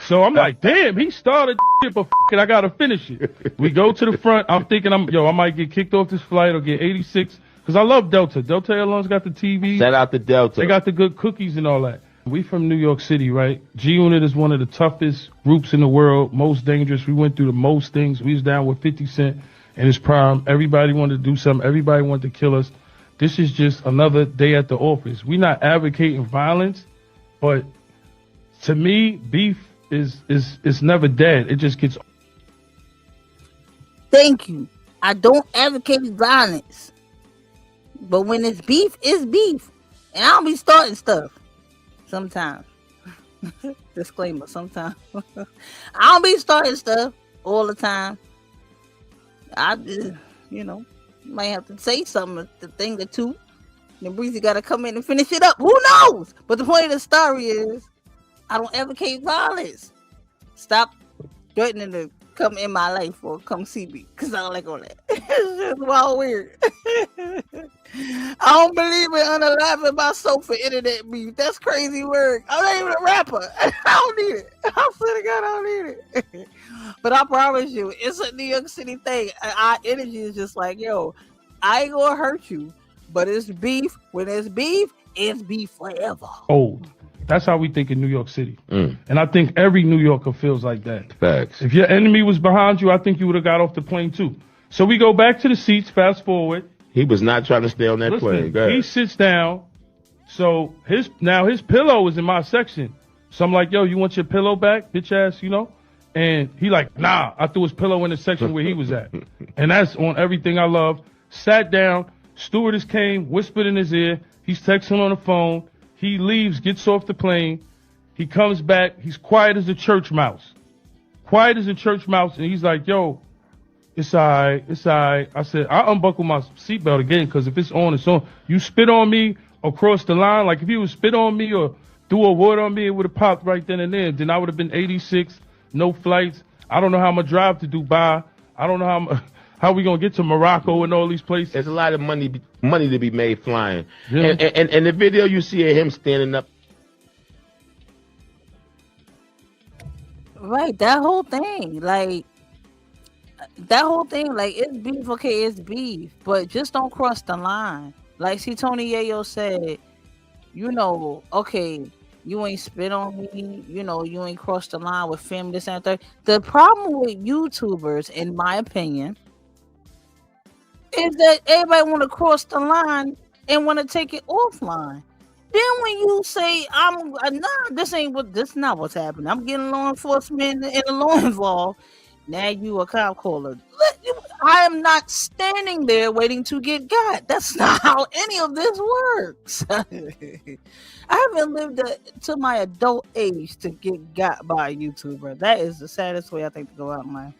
So I'm like, damn, he started shit, but I got to finish it. We go to the front. I'm thinking, I might get kicked off this flight or get 86. Because I love Delta. Delta Airlines got the TV. Shout out to Delta. They got the good cookies and all that. We from New York City, right? G-Unit is one of the toughest groups in the world, most dangerous. We went through the most things. We was down with 50 Cent in his prime. Everybody wanted to do something. Everybody wanted to kill us. This is just another day at the office. We're not advocating violence, but to me, beef is never dead. It just gets... Thank you. I don't advocate violence. But when it's beef, it's beef. And I don't be starting stuff. Sometimes. Disclaimer, sometimes. I don't be starting stuff all the time. I just, might have to say something, a thing or two. Then Breezy got to come in and finish it up. Who knows? But the point of the story is, I don't advocate violence. Stop threatening to come in my life or come see me because I don't like all that. It's just wild weird. I don't believe in unaliving myself for internet beef. That's crazy work. I'm not even a rapper. I don't need it. I swear to God, I don't need it. But I promise you, it's a New York City thing. Our energy is just like, yo, I ain't gonna hurt you, but it's beef. When it's beef forever. Old. That's how we think in New York City. And I think every New Yorker feels like that. Facts. If your enemy was behind you, I think you would have got off the plane too. So we go back to the seats, fast forward. He was not trying to stay on that plane. Go ahead. He sits down. So his pillow is in my section. So I'm like, yo, you want your pillow back, bitch ass, you know? And he like, nah, I threw his pillow in the section where he was at. And that's on Everything I Love. Sat down, stewardess came, whispered in his ear. He's texting on the phone. He leaves, gets off the plane. He comes back. He's quiet as a church mouse. Quiet as a church mouse. And he's like, yo, it's all right. It's all right. I said, I unbuckle my seatbelt again because if it's on, it's on. You spit on me across the line. Like if you would spit on me or threw a word on me, it would have popped right then and there. Then I would have been 86, no flights. I don't know how I'm going to drive to Dubai. I don't know how we gonna get to Morocco and all these places. There's a lot of money to be made flying. Yeah. And the video you see of him standing up. Right, that whole thing, like it's beef, okay, it's beef, but just don't cross the line. Like, see, Tony Yayo said, you know, okay, you ain't spit on me, you know, you ain't crossed the line with family, this and that. The problem with YouTubers, in my opinion, is that everybody want to cross the line and want to take it offline. Then when you say, I'm this not what's happening. I'm getting law enforcement and the law involved. Now you a cop caller. I am not standing there waiting to get got. That's not how any of this works. I haven't lived to my adult age to get got by a YouTuber. That is the saddest way I think to go out, man.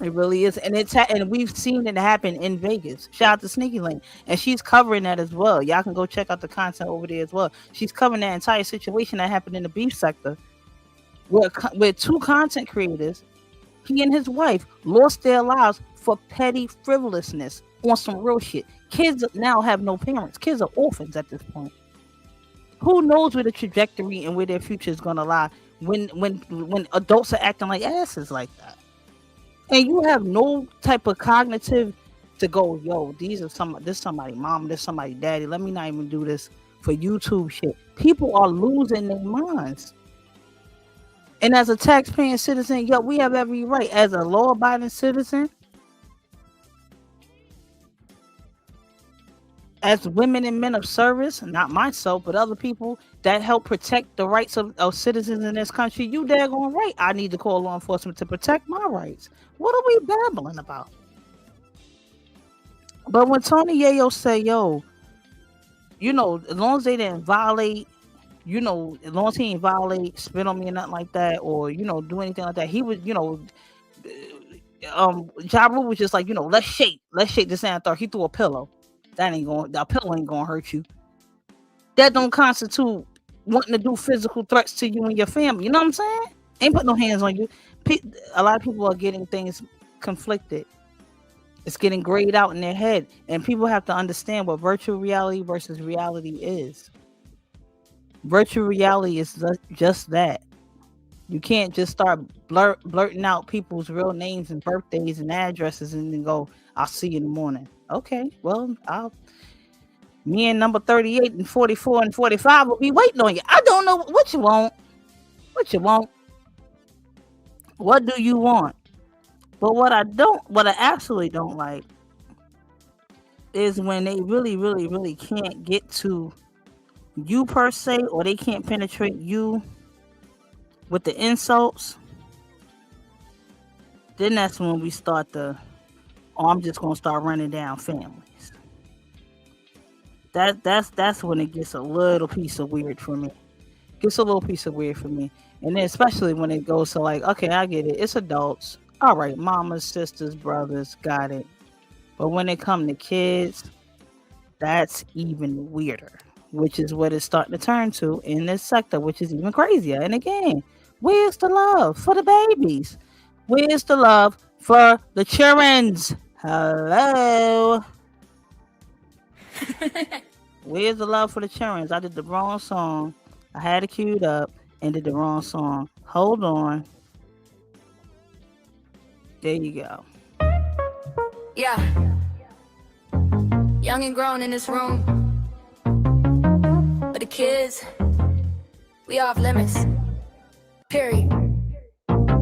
It really is, and and we've seen it happen in Vegas. Shout out to Sneaky Link, and she's covering that as well. Y'all can go check out the content over there as well. She's covering that entire situation that happened in the beef sector, where two content creators, he and his wife, lost their lives for petty frivolousness on some real shit. Kids now have no parents. Kids are orphans at this point. Who knows where the trajectory and where their future is gonna lie when adults are acting like asses like that? And you have no type of cognitive to go, yo, this somebody mom, this somebody daddy. Let me not even do this for YouTube shit. People are losing their minds. And as a taxpaying citizen, yo, we have every right as a law-abiding citizen, as women and men of service, not myself, but other people that help protect the rights of citizens in this country, you daggone right. I need to call law enforcement to protect my rights. What are we babbling about? But when Tony Yayo say, yo, you know, as long as they didn't violate, you know, as long as he didn't violate, spit on me or nothing like that, or, you know, do anything like that, he was, you know, Ja Rule was just like, you know, let's shake this anther. He threw a pillow. That pillow ain't gonna hurt you. That don't constitute wanting to do physical threats to you and your family. You know what I'm saying? Ain't put no hands on you. A lot of people are getting things conflicted. It's getting grayed out in their head, and people have to understand what virtual reality versus reality is. Virtual reality is just that. You can't just start blurting out people's real names and birthdays and addresses and then go, I'll see you in the morning. Okay, well, me and number 38 and 44 and 45 will be waiting on you. I don't know what you want. What you want? What do you want? But what I absolutely don't like is when they really, really, really can't get to you per se, or they can't penetrate you with the insults. Then that's when we start I'm just gonna start running down families. That's when it gets a little piece of weird for me. And then especially when it goes to like, okay, I get it. It's adults. All right, mamas, sisters, brothers, got it. But when it come to kids, that's even weirder, which is what it's starting to turn to in this sector, which is even crazier. And again, where's the love for the babies? Where's the love for the childrens? Hello. Where's the love for the childrens? I did the wrong song. I had it queued up and did the wrong song. Hold on. There you go. Yeah. Young and grown in this room. But the kids, we off limits. Period.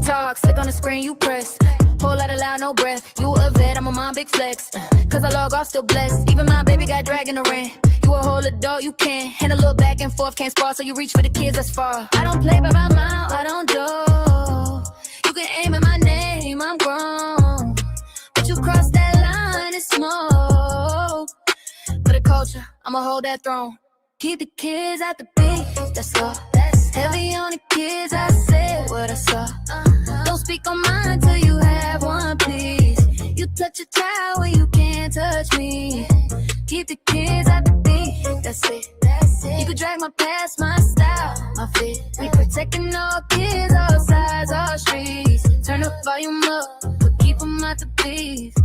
Talk, click on the screen, you press. Whole lot of loud, no breath. You a vet, I'm a mom, big flex. Cause I log off, still blessed. Even my baby got dragged in the rain. You a whole adult, you can. And a little back and forth, can't spar, so you reach for the kids, that's far. I don't play by my mouth, I don't joke. You can aim at my name, I'm grown. But you cross that line, it's smoke. For the culture, I'ma hold that throne. Keep the kids at the beat, that's all. Heavy on the kids, I said what I saw. Don't speak on mine till you have one, please. You touch a child when you can't touch me. Keep the kids at the beat, that's it. You could drag my past, my style, my fit. We protecting all kids, all sides, all streets. Turn the volume up, but keep them at the beat.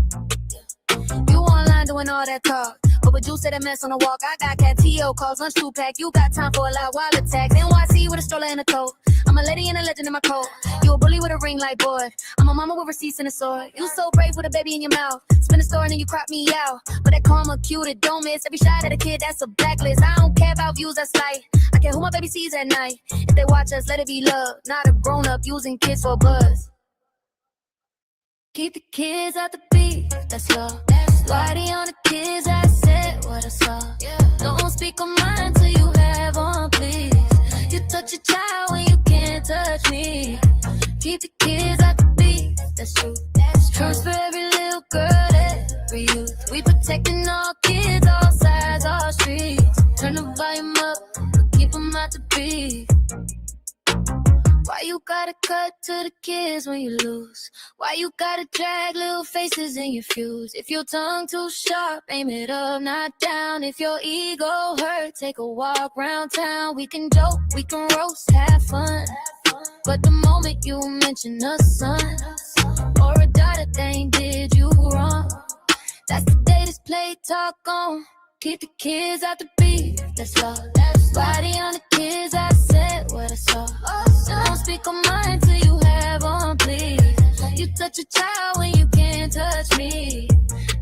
You online doing all that talk, but would you say that mess on the walk? I got cat T.O. calls, lunch 2-pack. You got time for a lot wild attacks. NYC with a stroller and a coat. I'm a lady and a legend in my coat. You a bully with a ring like board. I'm a mama with receipts and a sword. You so brave with a baby in your mouth. Spin a store and then you crop me out. But that karma cute, it don't miss. Every shot at a kid, that's a blacklist. I don't care about views, that's light. I care who my baby sees at night. If they watch us, let it be love. Not a grown up using kids for buzz. Keep the kids at the beat, that's love. Whitey on the kids, I said what I saw. Don't speak on mine till you have one, please. You touch a child when you can't touch me. Keep the kids at the beat, that's true. Trust for every little girl, every youth. We protecting all kids, all sides, all streets. Turn the volume up, but keep them at the beat. Why you gotta cut to the kids when you lose? Why you gotta drag little faces in your fuse? If your tongue too sharp, aim it up, not down. If your ego hurt, take a walk round town. We can joke, we can roast, have fun. But the moment you mention a son or a daughter, they ain't did you wrong. That's the day this play talk on. Keep the kids out the beat, that's love. Body on the kids, I said what I saw. Don't speak on mine till you have one, please. You touch a child when you can't touch me.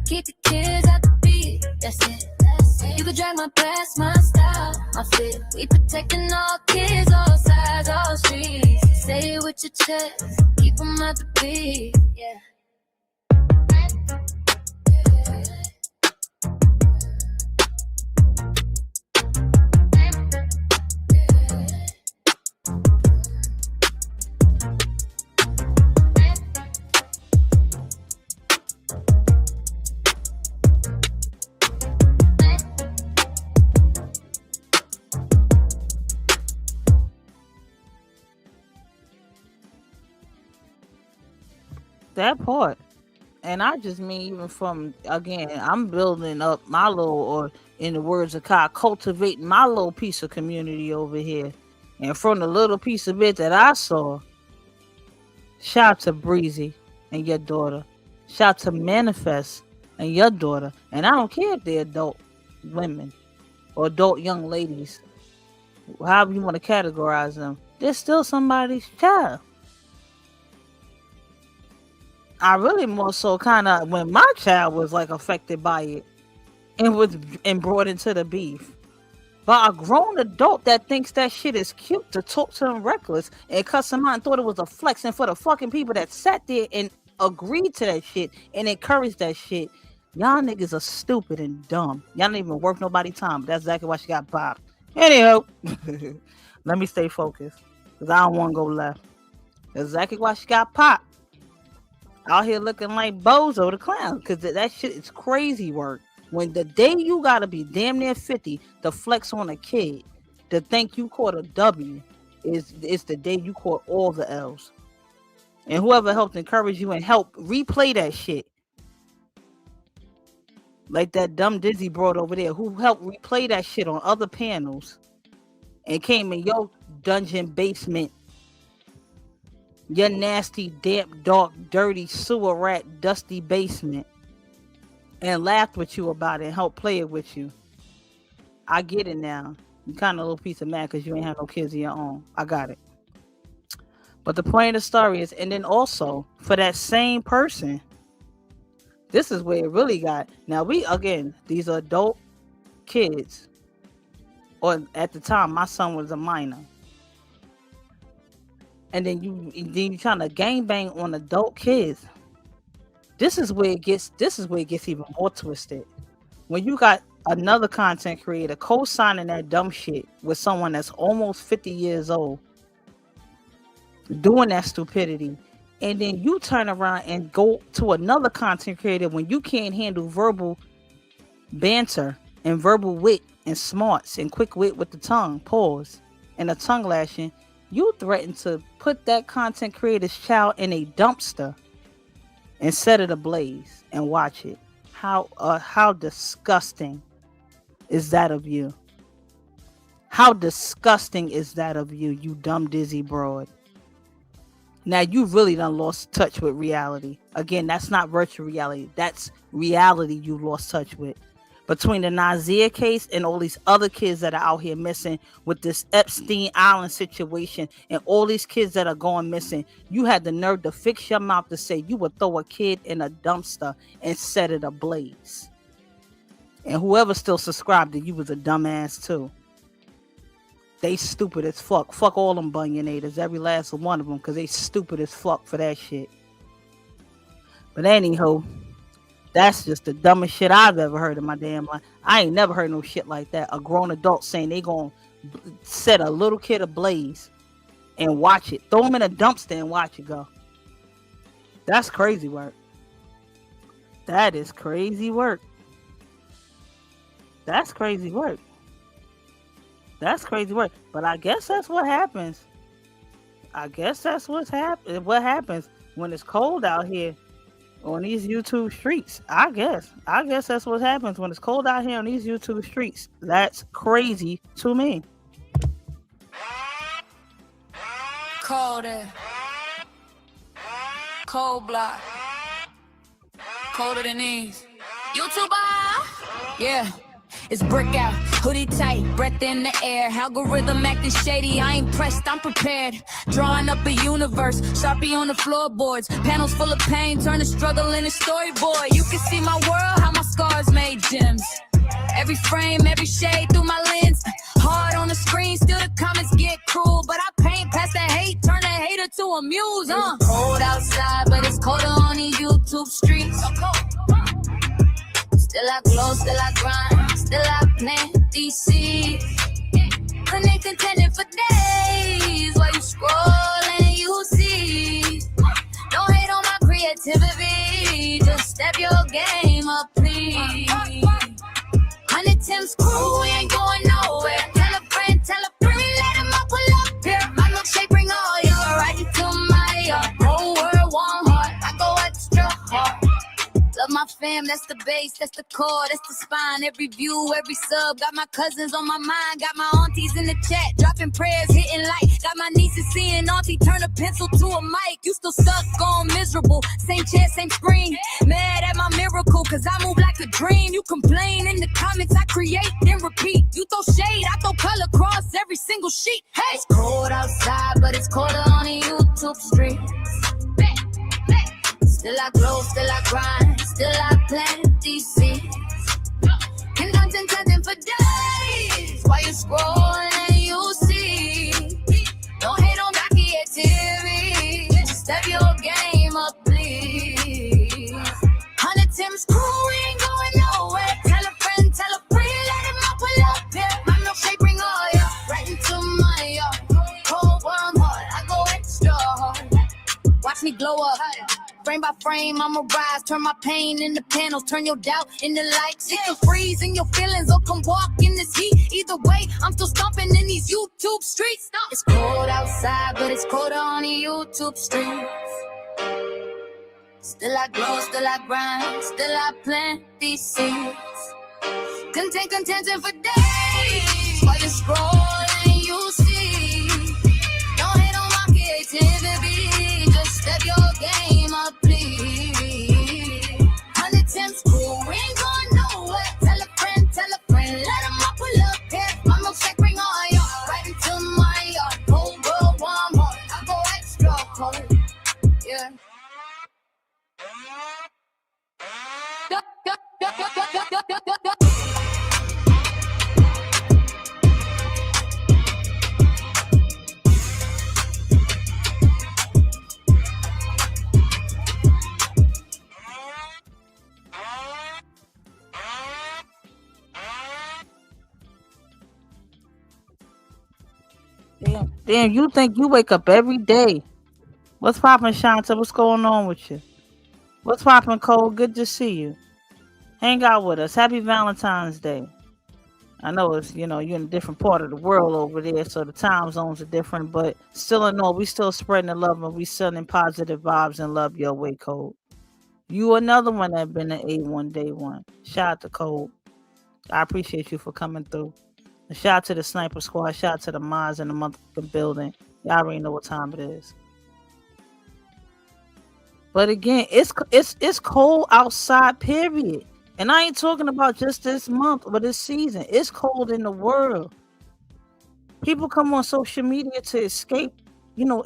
Keep the kids out the beat, that's it. You could drag my past, my style, my fit. We protecting all kids, all sides, all streets. Say it with your chest, keep them out the beat, yeah. That part. And I just mean, even from, again, I'm building up my little, or in the words of Kai, cultivating my little piece of community over here. And from the little piece of it that I saw, shout out to Breezy and your daughter. Shout out to Manifest and your daughter. And I don't care if they're adult women or adult young ladies, however you want to categorize them. They're still somebody's child. I really more so kind of when my child was like affected by it and brought into the beef. But a grown adult that thinks that shit is cute to talk to them reckless and cuss them out and thought it was a flex, and for the fucking people that sat there and agreed to that shit and encouraged that shit, y'all niggas are stupid and dumb. Y'all don't even worth nobody time. But that's exactly why she got popped. Anyhow, let me stay focused because I don't want to go left. That's exactly why she got popped. Out here looking like Bozo the Clown, because that shit is crazy work. When the day you gotta be damn near 50 to flex on a kid, to think you caught a W, is the day you caught all the L's. And whoever helped encourage you and help replay that shit, like that dumb Dizzy brought over there, who helped replay that shit on other panels and came in your dungeon basement your nasty, damp, dark, dirty sewer rat, dusty basement and laughed with you about it and helped play it with you. I get it now. You kind of a little piece of mad because you ain't have no kids of your own. I got it. But the point of the story is, and then also for that same person, this is where it really got. Now these are adult kids, or at the time my son was a minor, and then you trying to gangbang on adult kids. This is where it gets even more twisted. When you got another content creator co-signing that dumb shit with someone that's almost 50 years old, doing that stupidity, and then you turn around and go to another content creator when you can't handle verbal banter and verbal wit and smarts and quick wit with the tongue, pause, and a tongue lashing, you threaten to put that content creator's child in a dumpster and set it ablaze and watch it. How disgusting is that of you? How disgusting is that of you, you dumb dizzy broad? Now you really done lost touch with reality. Again, that's not virtual reality. That's reality you lost touch with. Between the Nazir case and all these other kids that are out here missing with this Epstein Island situation and all these kids that are going missing, you had the nerve to fix your mouth to say you would throw a kid in a dumpster and set it ablaze. And whoever still subscribed to you was a dumbass too. They stupid as fuck. Fuck all them bunionators, every last one of them, because they stupid as fuck for that shit. But anyhow, that's just the dumbest shit I've ever heard in my damn life. I ain't never heard no shit like that. A grown adult saying they gonna set a little kid ablaze and watch it. Throw him in a dumpster and watch it go. That's crazy work. That is crazy work. That's crazy work. That's crazy work. But I guess that's what happens. I guess that's what happens when it's cold out here on these YouTube streets. I guess that's what happens when it's cold out here on these YouTube streets. That's crazy to me. Colder. Cold block. Colder than these. YouTuber! Yeah. It's brick out, hoodie tight, breath in the air. Algorithm acting shady, I ain't pressed, I'm prepared. Drawing up a universe, Sharpie on the floorboards. Panels full of pain, turn the struggle into storyboard. You can see my world, how my scars made gems. Every frame, every shade through my lens. Hard on the screen, still the comments get cruel. But I paint past the hate, turn the hater to a muse, It's cold outside, but it's colder on these YouTube streets. Still I glow, still I grind, still I plant these seeds. And they contending for days while you scrolling, you see. Don't hate on my creativity, just step your game up, please. 100 Tim's crew, we ain't going nowhere. Tell a friend, tell a friend, let him up, pull up here. My milkshake bring all you right into my yard. Whole world, one heart, I go extra hard. Love my fam, that's the base, that's the core, that's the spine. Every view, every sub, got my cousins on my mind. Got my aunties in the chat, dropping prayers, hitting like. Got my nieces seeing auntie turn a pencil to a mic. You still suck, gone miserable. Same chair, same screen. Mad at my miracle, cause I move like a dream. You complain in the comments, I create, then repeat. You throw shade, I throw color across every single sheet. Hey, it's cold outside, but it's colder on the YouTube streets. Still I glow, still I grind, still I plant these seeds. Contending for days while you scrolling, you see. Don't hate on my creativity, just step your game up, please. 100 Tim's crew, we ain't going nowhere. Tell a friend, let him up, pull up here. My milkshake bring all ya right into my yard. Cold, warm heart, I go extra hard. Watch me glow up. Frame by frame, I'ma rise. Turn my pain into panels. Turn your doubt into likes. It can freeze in your feelings or come walk in this heat. Either way, I'm still stomping in these YouTube streets. It's cold outside, but it's colder on the YouTube streets. Still I glow, still I grind, still I plant these seeds. Contending for days while you scrolling, you see. Don't hate on my creativity, Damn, you think you wake up every day. What's poppin', Shanta? What's going on with you? What's poppin', Cole? Good to see you. Hang out with us. Happy Valentine's Day. I know it's, you're in a different part of the world over there, so the time zones are different, but still in all, we still spreading the love and we sending positive vibes and love your way, Cole. You another one that been an A1 day one. Shout out to Cole. I appreciate you for coming through. A shout out to the Sniper Squad. Shout out to the Mods in the motherfucking building. Y'all already know what time it is. But again, it's cold outside, period. And I ain't talking about just this month or this season. It's cold in the world. People come on social media to escape,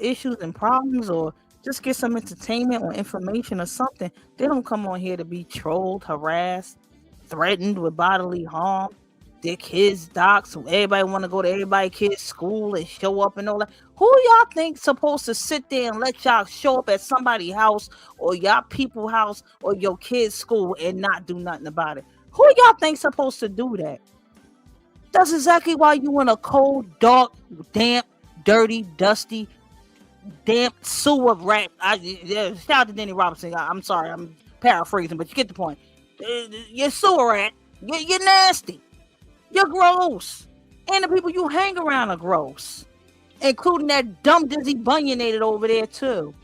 issues and problems or just get some entertainment or information or something. They don't come on here to be trolled, harassed, threatened with bodily harm. Their kids docs, so everybody want to go to everybody's kids' school and show up and all that. Who y'all think supposed to sit there and let y'all show up at somebody's house or y'all people's house or your kids' school and not do nothing about it? Who y'all think supposed to do that? That's exactly why you in a cold, dark, damp, dirty, dusty, damp sewer rat. Shout out to Denny Robinson. I'm sorry, I'm paraphrasing, but you get the point. You're sewer rat. You're nasty. You're gross. And the people you hang around are gross. Including that dumb Dizzy Bunionated over there too.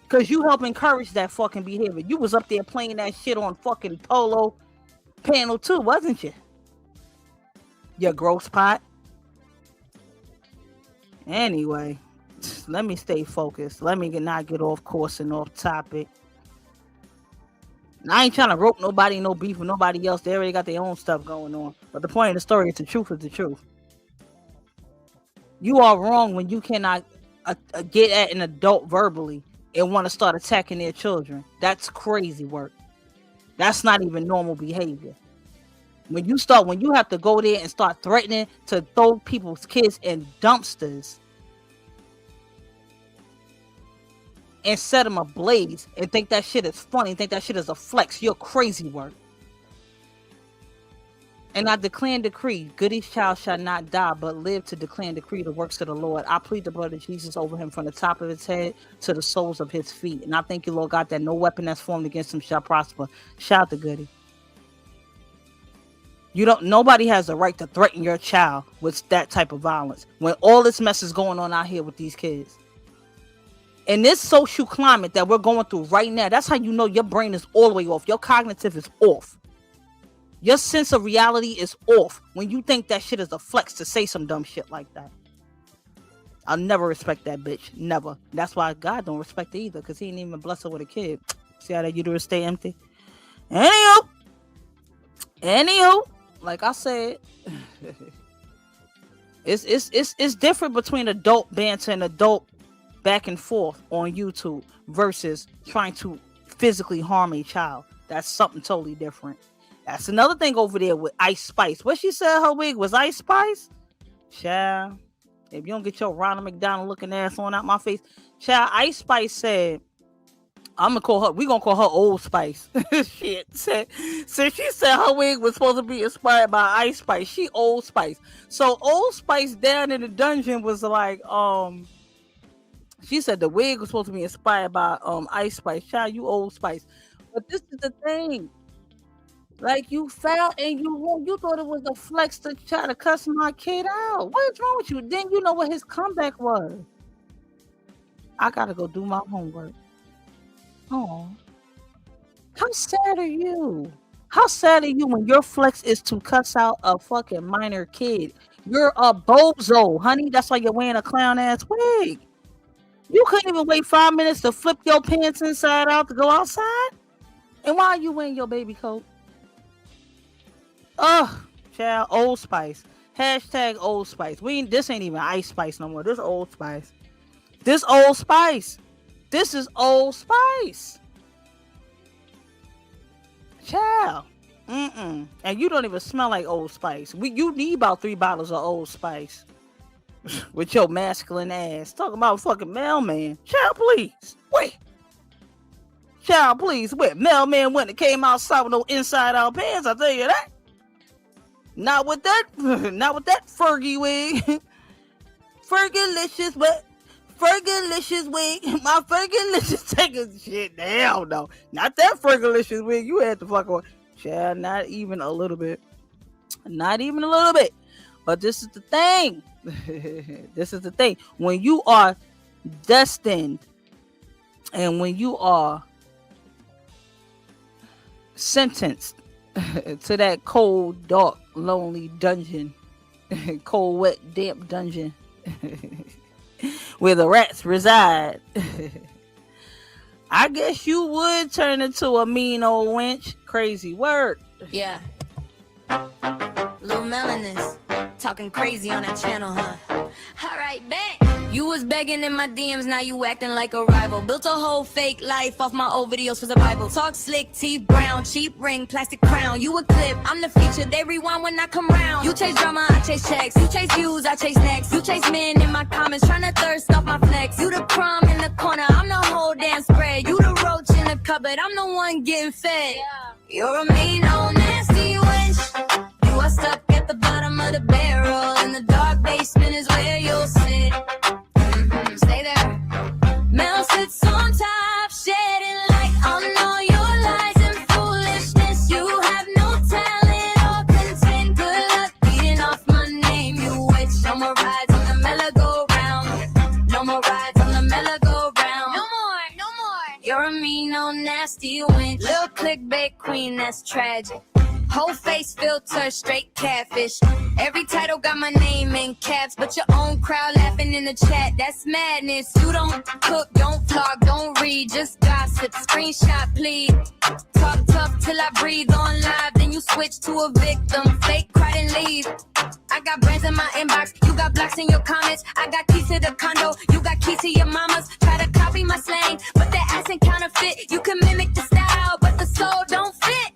Because you help encourage that fucking behavior. You was up there playing that shit on fucking Polo panel too, wasn't you? You gross pot. Anyway, let me stay focused. Let me not get off course and off topic. I ain't trying to rope nobody, no beef with nobody else. They already got their own stuff going on. But the point of the story is the truth is the truth. You are wrong when you cannot get at an adult verbally and want to start attacking their children. That's crazy work. That's not even normal behavior. When you have to go there and start threatening to throw people's kids in dumpsters and set them ablaze and think that shit is funny, think that shit is a flex, you're crazy work. And I declare and decree, Goody's child shall not die, but live to declare and decree the works of the Lord. I plead the blood of Jesus over him from the top of his head to the soles of his feet. And I thank you, Lord God, that no weapon that's formed against him shall prosper. Shout out to Goody. Nobody has the right to threaten your child with that type of violence when all this mess is going on out here with these kids. In this social climate that we're going through right now, that's how you know your brain is all the way off. Your cognitive is off. Your sense of reality is off when you think that shit is a flex to say some dumb shit like that. I'll never respect that bitch. Never. That's why God don't respect it either, because he ain't even bless her with a kid. See how that uterus stay empty? Anywho, like I said, it's different between adult banter and adult back and forth on YouTube versus trying to physically harm a child. That's something totally different. That's another thing over there with Ice Spice. What she said her wig was Ice Spice? Child, if you don't get your Ronald McDonald looking ass on out my face. Child, Ice Spice said, we're gonna call her Old Spice. Shit. So she said her wig was supposed to be inspired by Ice Spice. She Old Spice. So Old Spice down in the dungeon was like, she said the wig was supposed to be inspired by Ice Spice. Child, you Old Spice. But this is the thing. Like, you found and you thought it was a flex to try to cuss my kid out. What is wrong with you? Then you know what his comeback was. I gotta go do my homework. Oh, how sad are you? How sad are you when your flex is to cuss out a fucking minor kid? You're a bozo, honey. That's why you're wearing a clown ass wig. You couldn't even wait 5 minutes to flip your pants inside out to go outside? And why are you wearing your baby coat? Oh, child, Old Spice. Hashtag Old Spice. This ain't even Ice Spice no more. This Old Spice. This Old Spice. This is Old Spice. Child. And you don't even smell like Old Spice. You need about 3 bottles of Old Spice. With your masculine ass. Talking about fucking mailman. Child, please. Wait. Child, please. Wait. Mailman went and came outside with no inside out pants. I'll tell you that. Not with that Fergie wig. Fergalicious, but Fergalicious wig. My Fergalicious taking shit. Hell no. Not that Fergalicious wig. You had to fuck on. Child, not even a little bit. Not even a little bit. But this is the thing. This is the thing. When you are destined and when you are sentenced to that cold, dark, lonely dungeon, cold, wet, damp dungeon where the rats reside, I guess you would turn into a mean old wench. Crazy word. Yeah. Lil Melanis, talking crazy on that channel, huh? Alright, bet. You was begging in my DMs, now you acting like a rival. Built a whole fake life off my old videos for the Bible. Talk slick, teeth brown, cheap ring, plastic crown. You a clip, I'm the feature, they rewind when I come round. You chase drama, I chase checks. You chase views, I chase next. You chase men in my comments, trying to thirst off my flex. You the crumb in the corner, I'm the whole damn spread. You the roach in the cupboard, I'm the one getting fed. You're a mean old nasty wench. You are stuck at the bottom of the barrel, and the dark basement is where you'll sit. Stay there. Mel sits on top, shedding light on all your lies and foolishness. You have no talent or content. Good luck beating off my name, you witch. No more rides on the merry-go-round. No more rides on the merry-go-round. No more, no more. You're a mean old nasty wench. Little clickbait queen, that's tragic. Whole face filter, straight catfish. Every title got my name in caps, but your own crowd laughing in the chat. That's madness. You don't cook, don't vlog, don't read, just gossip. Screenshot, please. Talk tough till I breathe on live, then you switch to a victim. Fake, cry and leave. I got brands in my inbox, you got blocks in your comments. I got keys to the condo, you got keys to your mama's. Try to copy my slang, but that ass ain't counterfeit. You can mimic the style, but the soul don't fit.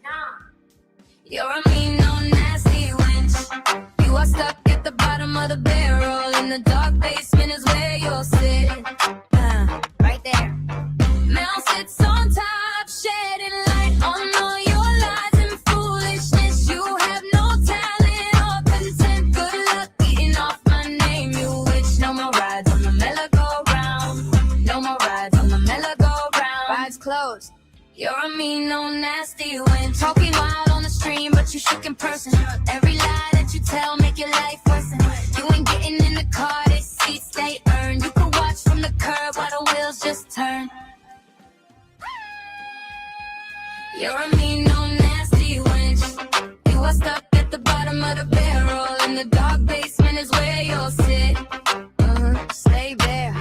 You're a mean, no nasty wench. You are stuck at the bottom of the barrel, and the dark basement is where you'll sit. Right there. Mel sits on top, shedding light on all your lies and foolishness. You have no talent or content. Good luck beating off my name, you witch. No more rides on the merry-go-round. No more rides on the merry-go-round. Rides closed. You're a mean, no nasty wench. Talking wild on the stream, but you shook in person. Every lie that you tell make your life worsen. You ain't getting in the car, they seats they earn. You can watch from the curb while the wheels just turn. You're a mean, no nasty wench. You are stuck at the bottom of the barrel, and the dark basement is where you'll sit. Stay there.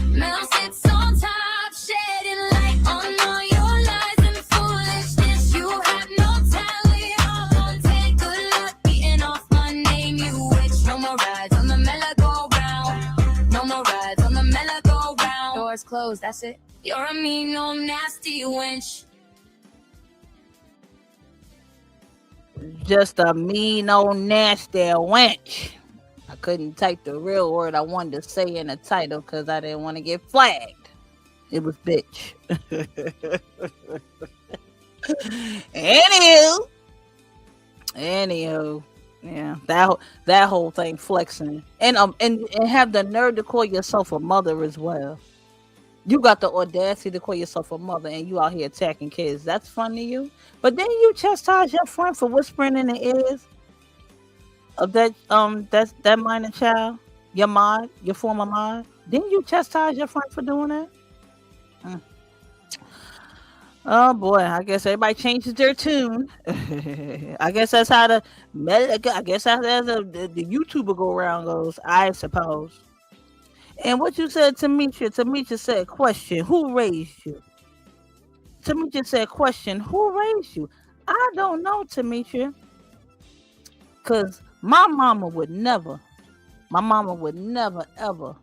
Mel sits on top, shedding light on all your lies and foolishness. You have no talent or content. Good luck beating off my name, you witch. No more rides on the merry-go-round. No more rides on the merry-go-round. Doors closed, that's it. You're a mean old nasty wench. Just a mean old nasty wench. I couldn't type the real word I wanted to say in the title because I didn't want to get flagged. It was bitch. Anywho, yeah, that whole thing flexing and have the nerve to call yourself a mother as well. You got the audacity to call yourself a mother, and you out here attacking kids. That's fun to you. But then you chastise your friend for whispering in the ears of that minor child, your former mod. Didn't you chastise your friend for doing that? Oh boy, I guess everybody changes their tune. I guess that's how the YouTuber go around goes, I suppose. And what you said, Tamisha said, question, who raised you? Tamisha said, question, who raised you? I don't know, Tamisha. Because my mama would never, ever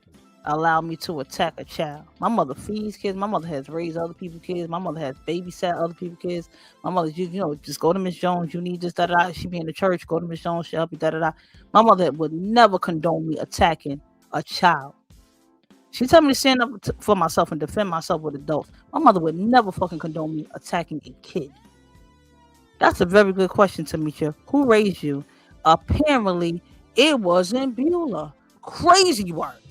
allow me to attack a child. My mother feeds kids. My mother has raised other people's kids. My mother has babysat other people's kids. My mother, just go to Miss Jones. You need this, da-da-da. She be in the church. Go to Miss Jones. She'll help you, da-da-da. My mother would never condone me attacking a child. She told me to stand up for myself and defend myself with adults. My mother would never fucking condone me attacking a kid. That's a very good question, Tamisha. Who raised you? Apparently, it wasn't Beulah. Crazy work.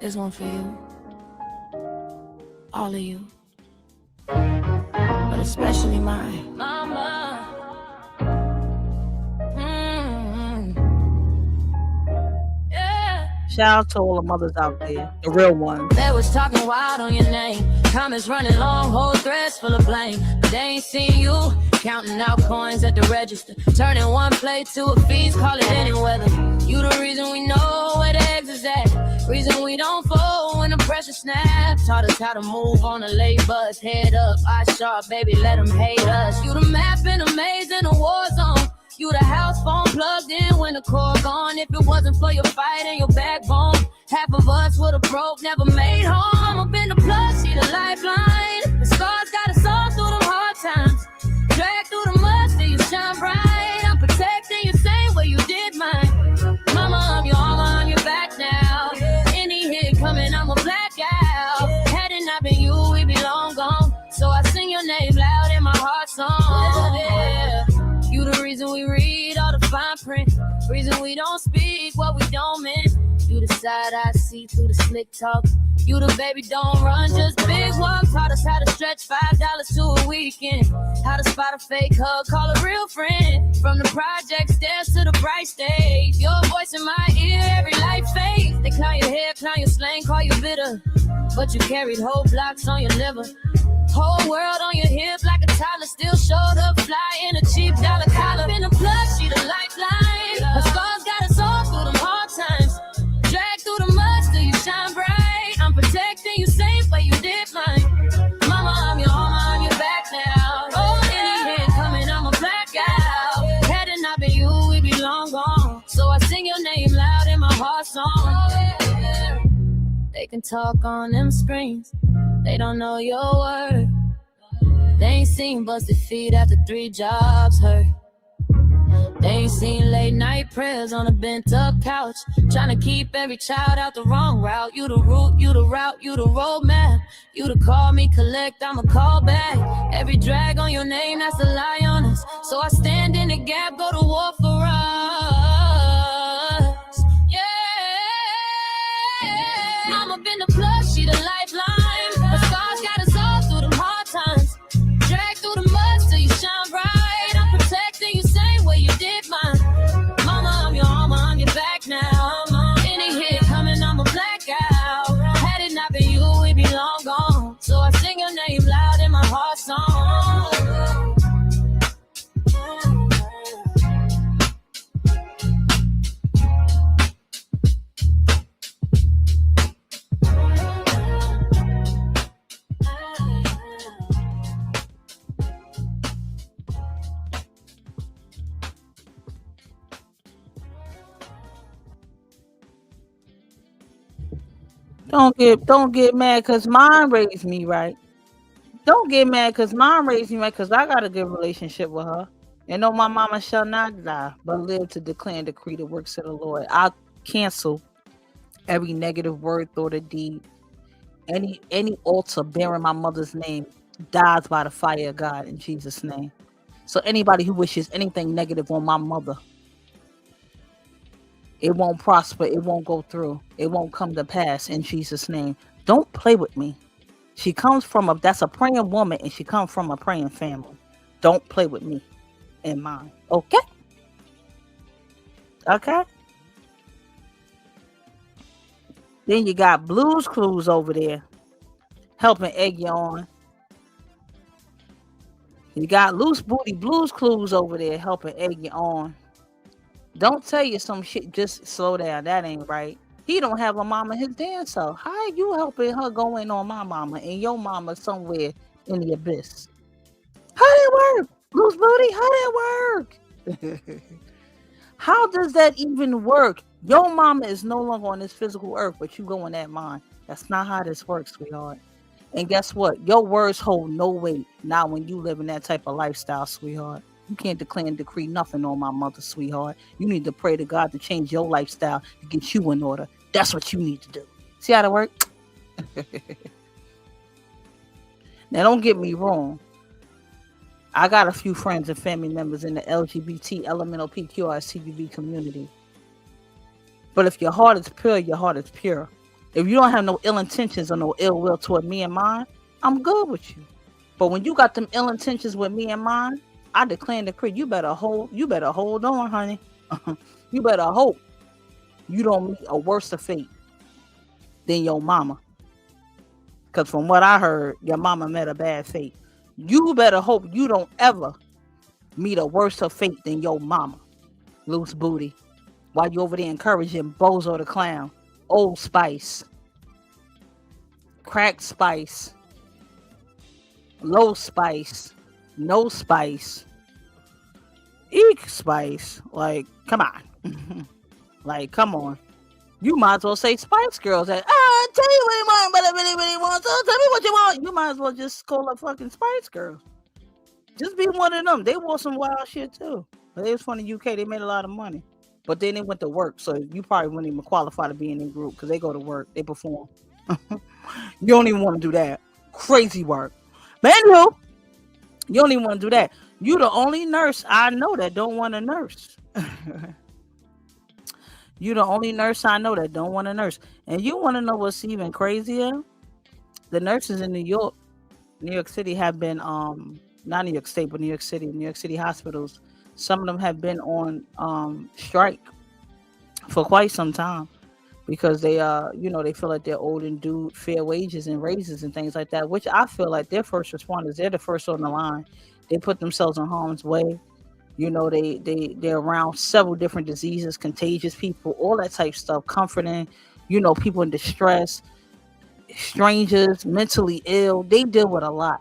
This one for you. All of you. But especially mine. Mama. Yeah. Shout out to all the mothers out there, the real ones. They was talking wild on your name. Comments running long, whole threads full of blame. But they ain't seen you counting out coins at the register, turning one plate to a feast, call it any weather. You the reason we know where the eggs is at. Reason we don't fold when the pressure snaps. Taught us how to move on the late bus. Head up, eyes sharp, baby, let them hate us. You the map in a maze in a war zone. You the house phone plugged in when the core gone. If it wasn't for your fight and your backbone, half of us would've broke, never made home. I've been the plug, she the lifeline. The scars got us all through them hard times. Drag through the mud till you shine bright. I'm protecting you same way you did mine. Mama, I'm your armor, I'm your back now. Any hit coming, I'm a blackout. Had it not been you, we'd be long gone. So I sing your name loud in my heart song. Yeah. You the reason we read all the fine print. Reason we don't speak what we don't mean. You the side I see through the slick talk. You the baby don't run, just big walk. Taught us how to stretch $5 to a weekend. How to spot a fake hug, call a real friend. From the project stairs to the bright stage. Your voice in my ear, every life phase. They clown your hair, clown your slang, call you bitter. But you carried whole blocks on your liver. Whole world on your hip like a toddler. Still showed up fly in a cheap dollar collar. Been a plug, she the lifeline. Her scars got us all through them hard times. Drag through the mud till you shine bright. I'm protecting you same way you did mine. Mama, I'm your armor, I'm your back now. Oh, any hit coming, I'm a blackout. Had it not been you, we'd be long gone. So I sing your name loud in my heart song. They can talk on them screens. They don't know your word. They ain't seen busted feet after 3 jobs hurt. They ain't seen late night prayers on a bent up couch. Trying to keep every child out the wrong route. You the route, you the route, you the roadmap. You the call me, collect, I'ma call back. Every drag on your name, that's a lie on us. So I stand in the gap, go to war for us. Yeah. Mama been the plug, she the lifeline. Her scars got us all through them hard times. Drag through the mud till you shine bright. I'm protecting you same way you did mine. Mama, I'm your armor, I'm your back now. Any hit coming, I'm a blackout. Had it not been you, we'd be long gone. So I sing your name loud in my heart song. Don't get mad because mom raised me right. Don't get mad because mom raised me right because I got a good relationship with her. And no, my mama shall not die, but live to declare and decree the works of the Lord. I cancel every negative word, thought, or deed. Any altar bearing my mother's name dies by the fire of God in Jesus' name. So anybody who wishes anything negative on my mother, it won't prosper. It won't go through. It won't come to pass in Jesus' name. Don't play with me. She comes from that's a praying woman, and she comes from a praying family. Don't play with me and mine. Okay? Okay? Then you got Blues Clues over there helping egg you on. You got Loose Booty Blues Clues over there helping egg you on. Don't tell you some shit, just slow down. That ain't right. He don't have a mama his damn self. How are you helping her go in on my mama and your mama somewhere in the abyss? How that work? Loose Booty, how that work? How does that even work? Your mama is no longer on this physical earth, but you going at mine. That's not how this works, sweetheart. And guess what? Your words hold no weight now when you live in that type of lifestyle, sweetheart. You can't declare and decree nothing on my mother, sweetheart. You need to pray to God to change your lifestyle to get you in order. That's what you need to do. See how that works? Now, don't get me wrong. I got a few friends and family members in the LGBT, LMNOP, QRCBB community. But if your heart is pure, your heart is pure. If you don't have no ill intentions or no ill will toward me and mine, I'm good with you. But when you got them ill intentions with me and mine, I declare and decree, you better hold on, honey. You better hope you don't meet a worse fate than your mama. Because from what I heard, your mama met a bad fate. You better hope you don't ever meet a worse fate than your mama. Loose booty. While you over there encouraging Bozo the Clown, Old Spice, Crack Spice, Low Spice, No Spice, Eek Spice. Like, come on. Like, come on. You might as well say Spice Girls. Tell you what you want, but I really, really want. So tell me what you want. You might as well just call up fucking Spice Girls. Just be one of them. They wore some wild shit too. But it was from the UK. They made a lot of money. But then they went to work. So you probably wouldn't even qualify to be in their group because they go to work. They perform. You don't even want to do that. Crazy work. But anywho, you don't even want to do that. You the only nurse I know that don't want to nurse. You the only nurse I know that don't want to nurse. And you want to know what's even crazier? The nurses in New York City have been, not New York State, but New York City hospitals. Some of them have been on strike for quite some time because they they feel like they're old and due fair wages and raises and things like that, which I feel like they're first responders. They're the first on the line. They put themselves in harm's way. You know, they're around several different diseases, contagious people, all that type of stuff, comforting, people in distress, strangers, mentally ill. They deal with a lot.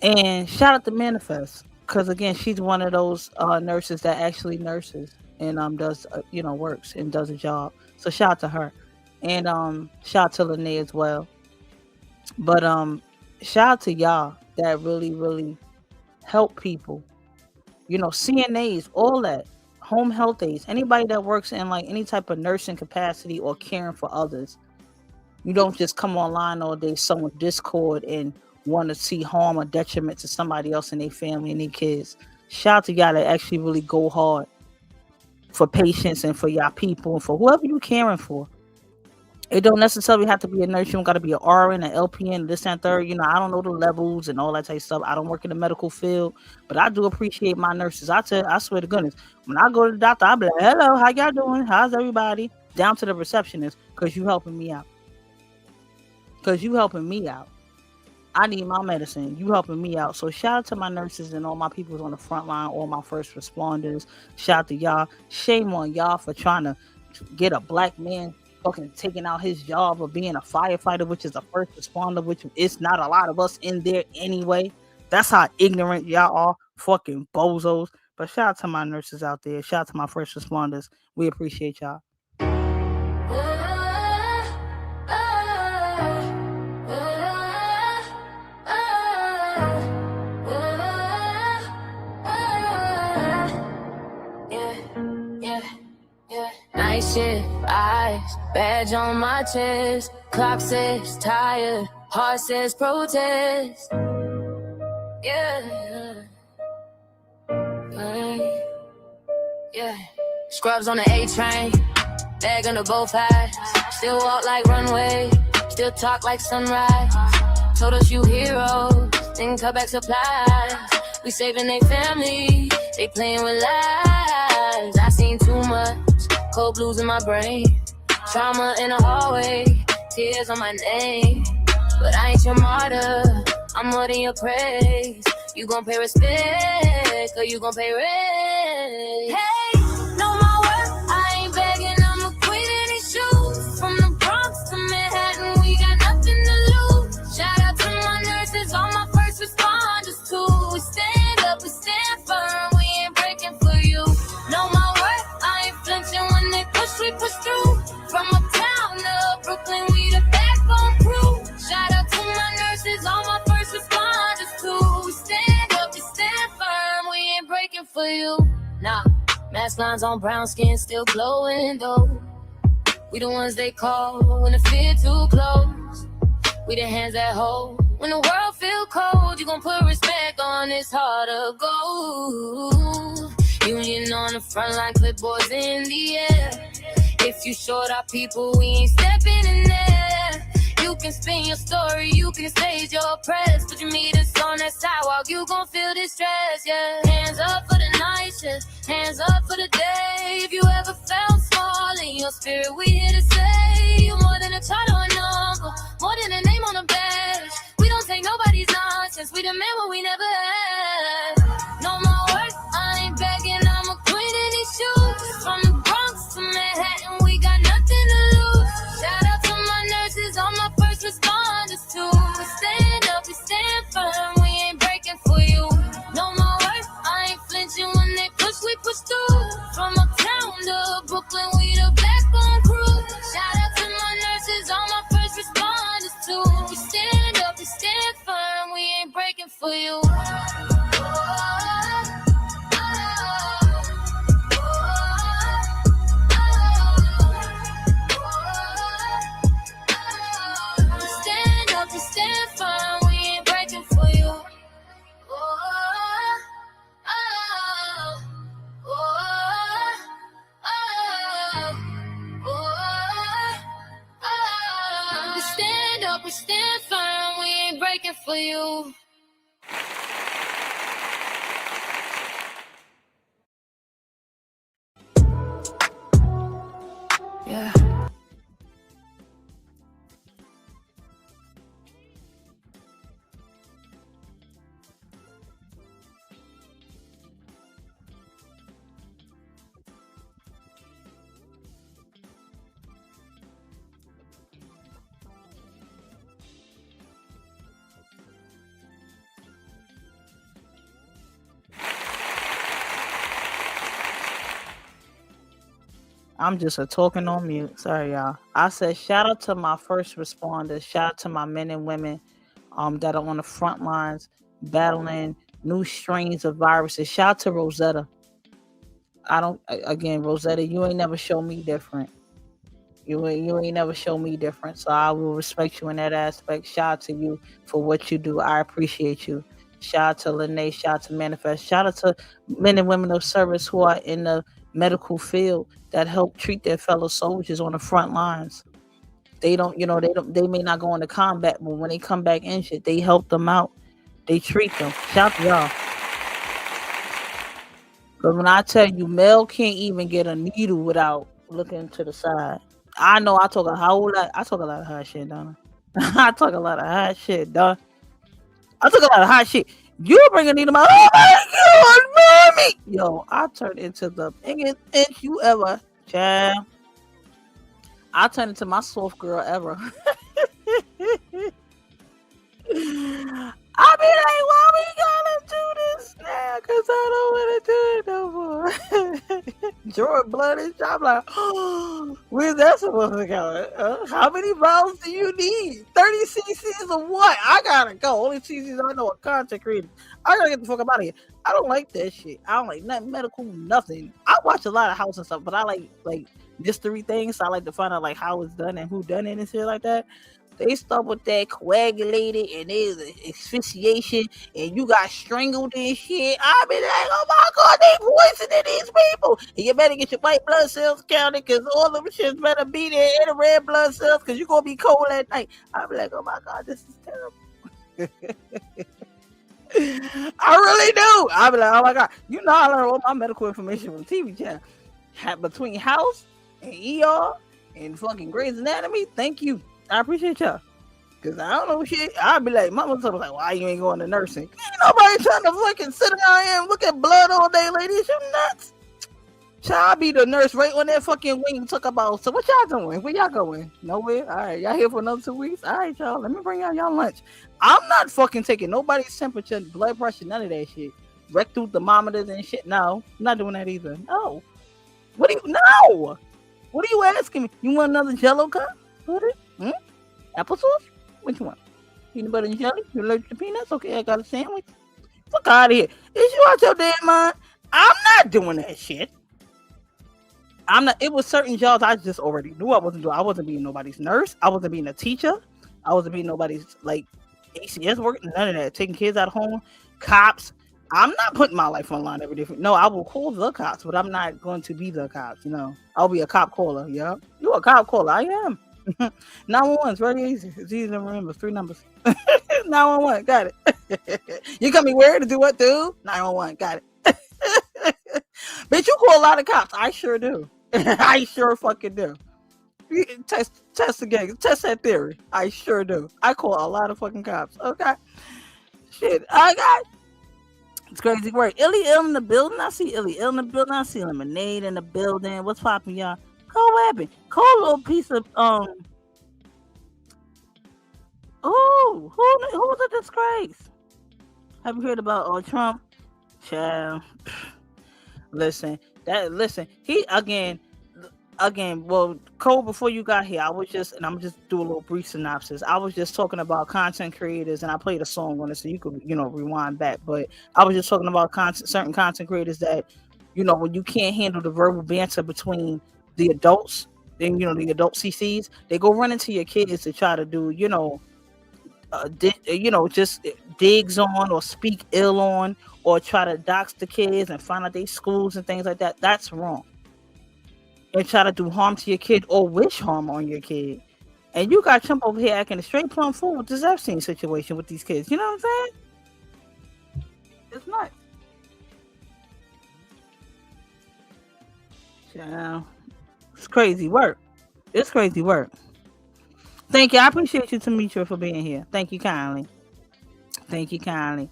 And shout out to Manifest, because again, she's one of those nurses that actually nurses and does works and does a job. So shout out to her. And shout out to Lene as well. But shout out to y'all that really, really help people. CNAs, all that, home health aides, anybody that works in like any type of nursing capacity or caring for others. You don't just come online all day, sowing discord and want to see harm or detriment to somebody else and their family and their kids. Shout out to y'all that actually really go hard for patients and for y'all people and for whoever you're caring for. It don't necessarily have to be a nurse. You don't got to be an RN, an LPN, this and third. I don't know the levels and all that type of stuff. I don't work in the medical field, but I do appreciate my nurses. I swear to goodness, when I go to the doctor, I'll be like, hello, how y'all doing? How's everybody? Down to the receptionist, because you helping me out. I need my medicine. You helping me out. So shout out to my nurses and all my people on the front line, all my first responders. Shout out to y'all. Shame on y'all for trying to get a black man fucking taking out his job of being a firefighter, which is a first responder, which is not a lot of us in there anyway. That's how ignorant y'all are, fucking bozos. But shout out to my nurses out there. Shout out to my first responders. We appreciate y'all. Night shift, eyes, badge on my chest. Clock says tired, heart says protest. Yeah. Yeah. Scrubs on the A train, bag under both eyes. Still walk like runway, still talk like sunrise. Told us you heroes, then cut back supplies. We saving they family, they playing with lives. I seen too much. Cold blues in my brain, trauma in the hallway, tears on my name. But I ain't your martyr, I'm more than your praise. You gon' pay respect, or you gon' pay rent. Hey, know my worth, I ain't begging, I'm a queen in these shoes. From the Bronx to Manhattan, we got nothing to lose. Shout out to my nurses, all my first responders too. We stand up, we stand firm, we ain't breaking for you. Know my worth, I ain't flinching when they push, we push through. From uptown to Brooklyn, we the backbone crew. Shout out to my nurses, all my first responders too. We stand up, we stand firm, we ain't breaking for you. Nah, mask lines on brown skin still glowing though. We the ones they call when the fear too close. We the hands that hold when the world feel cold. You gon' put respect on this heart of gold. Union on the front line, clipboards in the air. They If you short our people, we ain't stepping in there. You can spin your story, you can stage your press, but you meet us on that sidewalk, you gon' feel this stress, yeah. Hands up for the night shift, hands up for the day. If you ever felt small in your spirit, we here to say you more than a title or number, more than a name on a badge. We don't take nobody's nonsense, we demand what we never had. No more work, I ain't begging, I'm a queen in these shoes. From the Bronx to Manhattan, we got nothing to lose. Shout out to my nurses, all my first responders too. We stand up, we stand firm, we ain't breaking for you. No more work, I ain't flinching when they push, we push through. From uptown to Brooklyn, we the backbone crew. Shout out to my nurses, all my first responders too. We stand up, we stand firm, we ain't breaking for you. Stand up and stand firm, we ain't breaking for you. Stand up and stand firm, we ain't breaking for you. Yeah. I'm just a talking on mute. Sorry, y'all. I said shout out to my first responders. Shout out to my men and women that are on the front lines battling new strains of viruses. Shout out to Rosetta. Rosetta, you ain't never show me different. You ain't never show me different. So I will respect you in that aspect. Shout out to you for what you do. I appreciate you. Shout out to Lene. Shout out to Manifest. Shout out to men and women of service who are in the medical field that help treat their fellow soldiers on the front lines. They may not go into combat, but when they come back injured, they help them out. They treat them. Shout out to y'all. But when I tell you, Mel can't even get a needle without looking to the side. I know I talk a lot of hot shit, Donna. I talk a lot of hot shit, Donna. I took a lot of hot shit. You bring a needle, oh my God, me. Yo, I turned into the biggest bitch you ever, child. I turned into my soft girl ever. I be like, why we gotta do this now? Cause I don't want to do it no more. Jordan blood is I'm like, oh, where's that supposed to go? How many rounds do you need? 30 cc's of what? I gotta go. Only cc's I know are content creators. I gotta get the fuck up out of here. I don't like that shit. I don't like nothing medical, nothing. I watch a lot of house and stuff, but I like mystery things. So I like to find out like how it's done and who done it and shit like that. They start with that coagulated and there's asphyxiation and you got strangled and shit. I be like, oh my God, they poisoning these people. And you better get your white blood cells counted because all of them shits better be there in the red blood cells because you're going to be cold at night. I be like, oh my God, this is terrible. I really do. I be like, oh my God. You know I learned all my medical information from TV channel. Between House and ER and fucking Grey's Anatomy, thank you. I appreciate y'all. Cause I don't know shit. I'd be like, my mother was like, why you ain't going to nursing? Ain't nobody trying to fucking sit around here and look at blood all day, ladies. You nuts. Child, I be the nurse right on that fucking wing took about. So what y'all doing? Where y'all going? Nowhere? All right, y'all here for another 2 weeks? All right, y'all. Let me bring y'all lunch. I'm not fucking taking nobody's temperature, blood pressure, none of that shit. Rectal thermometers and shit. No, I'm not doing that either. No. No. What are you asking me? You want another Jello cup? What is it? Applesauce? Which one? Peanut butter and jelly? You allergic to peanuts? Okay, I got a sandwich. Fuck out of here. Is you out your damn mind? I'm not doing that shit. I'm not. It was certain jobs I just already knew I wasn't doing. I wasn't being nobody's nurse. I wasn't being a teacher. I wasn't being nobody's like ACS work. None of that. Taking kids out of home. Cops. I'm not putting my life on line every day. No, I will call the cops, but I'm not going to be the cops. I'll be a cop caller. Yeah, you a cop caller? I am. 911 is very easy. It's easy to remember. 3 numbers. 911, got it. You got me where to do what, dude? 911, got it. Bitch, you call a lot of cops. I sure do. I sure fucking do. Test again. Test that theory. I sure do. I call a lot of fucking cops. Okay. Shit. I got. It's crazy work. Illy Ill in the building. I see Illy Ill in the building. I see Lemonade in the building. What's popping, y'all? Cole Webbing. Cole little piece of who's a disgrace? Have you heard about Trump? Child. Listen. He again. Well, Cole, before you got here, I'm just do a little brief synopsis. I was just talking about content creators, and I played a song on it, so you could, rewind back. But I was just talking about certain content creators that, when you can't handle the verbal banter between the adults, then the adult CCs, they go run into your kids to try to do, just digs on or speak ill on or try to dox the kids and find out their schools and things like that. That's wrong. And try to do harm to your kid or wish harm on your kid. And you got Trump over here acting a straight plumb fool with this Epstein situation with these kids. You know what I'm saying? It's nuts. Child. It's crazy work. It's crazy work. Thank you. I appreciate you, Demetria, for being here. Thank you kindly. Thank you kindly.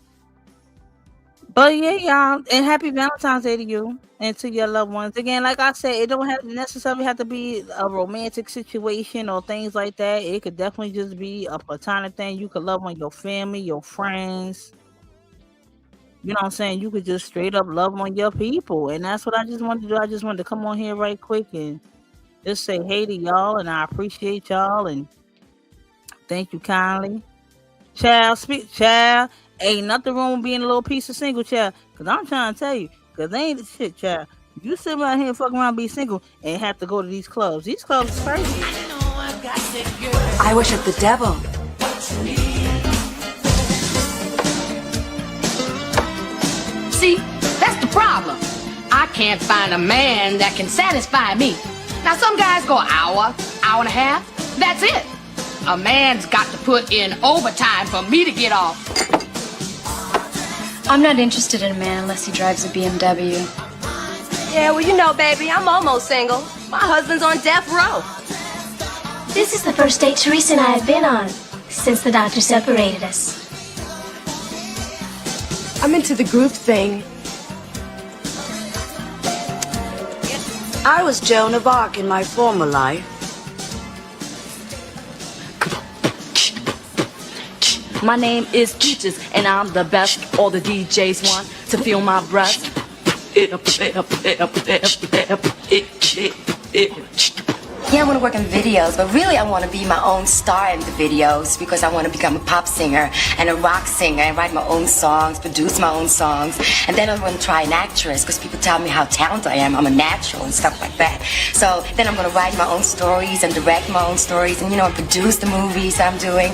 But yeah, y'all, and happy Valentine's Day to you and to your loved ones. Again, like I said, it don't necessarily have to be a romantic situation or things like that. It could definitely just be a platonic thing. You could love on your family, your friends. You know what I'm saying? You could just straight up love on your people. And that's what I just wanted to do. I just wanted to come on here right quick and just say hey to y'all, and I appreciate y'all and thank you kindly. Child. Ain't nothing wrong with being a little piece of single, child. Because I'm trying to tell you, because they ain't the shit, child. You sit around here and fuck around be single and have to go to these clubs. These clubs is crazy. I worship the devil. See, that's the problem. I can't find a man that can satisfy me. Now, some guys go an hour and a half. That's it. A man's got to put in overtime for me to get off. I'm not interested in a man unless he drives a BMW. Yeah, well, baby, I'm almost single. My husband's on death row. This is the first date Teresa and I have been on since the doctor separated us. I'm into the group thing. I was Joan of Arc in my former life. My name is Peaches, and I'm the best. All the DJs want to feel my breath. Yeah, I want to work in videos, but really I want to be my own star in the videos because I want to become a pop singer and a rock singer and write my own songs, produce my own songs. And then I'm going to try an actress because people tell me how talented I am. I'm a natural and stuff like that. So then I'm going to write my own stories and direct my own stories and, produce the movies I'm doing.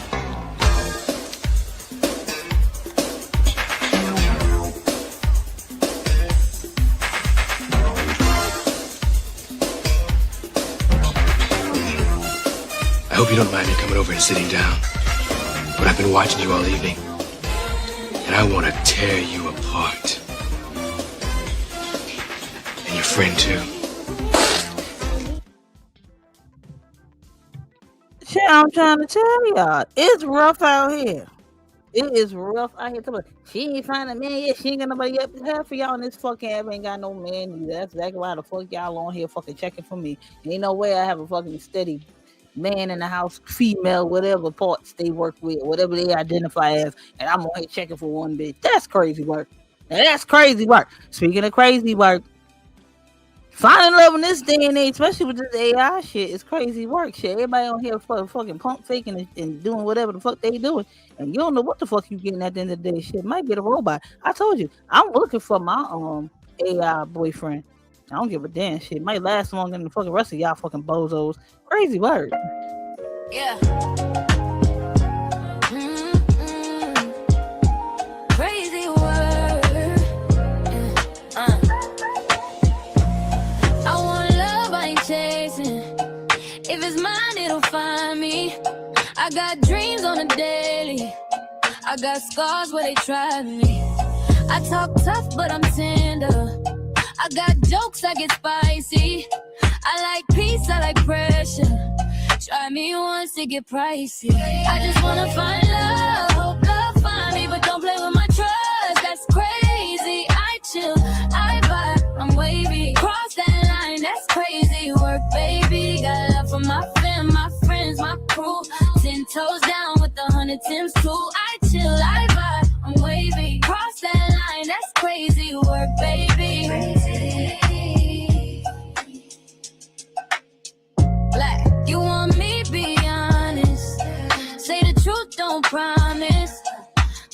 I hope you don't mind me coming over and sitting down. But I've been watching you all evening, and I want to tear you apart. And your friend, too. Shit, I'm trying to tell y'all. It's rough out here. It is rough out here. She ain't find a man yet. She ain't got nobody yet. Half of y'all in this fucking app ain't got no man either. That's exactly why the fuck y'all on here fucking checking for me. Ain't no way I have a fucking steady man in the house, female, whatever parts they work with, whatever they identify as, and I'm on here checking for one bitch. That's crazy work. That's crazy work. Speaking of crazy work, finding love in this day and age, especially with this AI shit, is crazy work. Shit, everybody on here fucking pump faking and doing whatever the fuck they doing, and you don't know what the fuck you getting at the end of the day. Shit might get a robot. I told you, I'm looking for my AI boyfriend. I don't give a damn. Shit might last longer than the fucking rest of y'all fucking bozos. Crazy word. Yeah. Crazy word. I got dreams on a daily. I got scars where they tried me. I talk tough, but I'm tender. I got jokes, I get spicy. I like peace, I like pressure. Try me once, it get pricey. I just wanna find love, hope love find me, but don't play with my trust. That's crazy. I chill, I vibe, I'm wavy. Cross that line, that's crazy work, baby. Got love for my fam, my friends, my crew. 10 toes down with 100 Timbs too. I chill, I vibe, I'm wavy. Cross that line, that's crazy work, baby. Black, you want me, be honest. Say the truth, don't promise.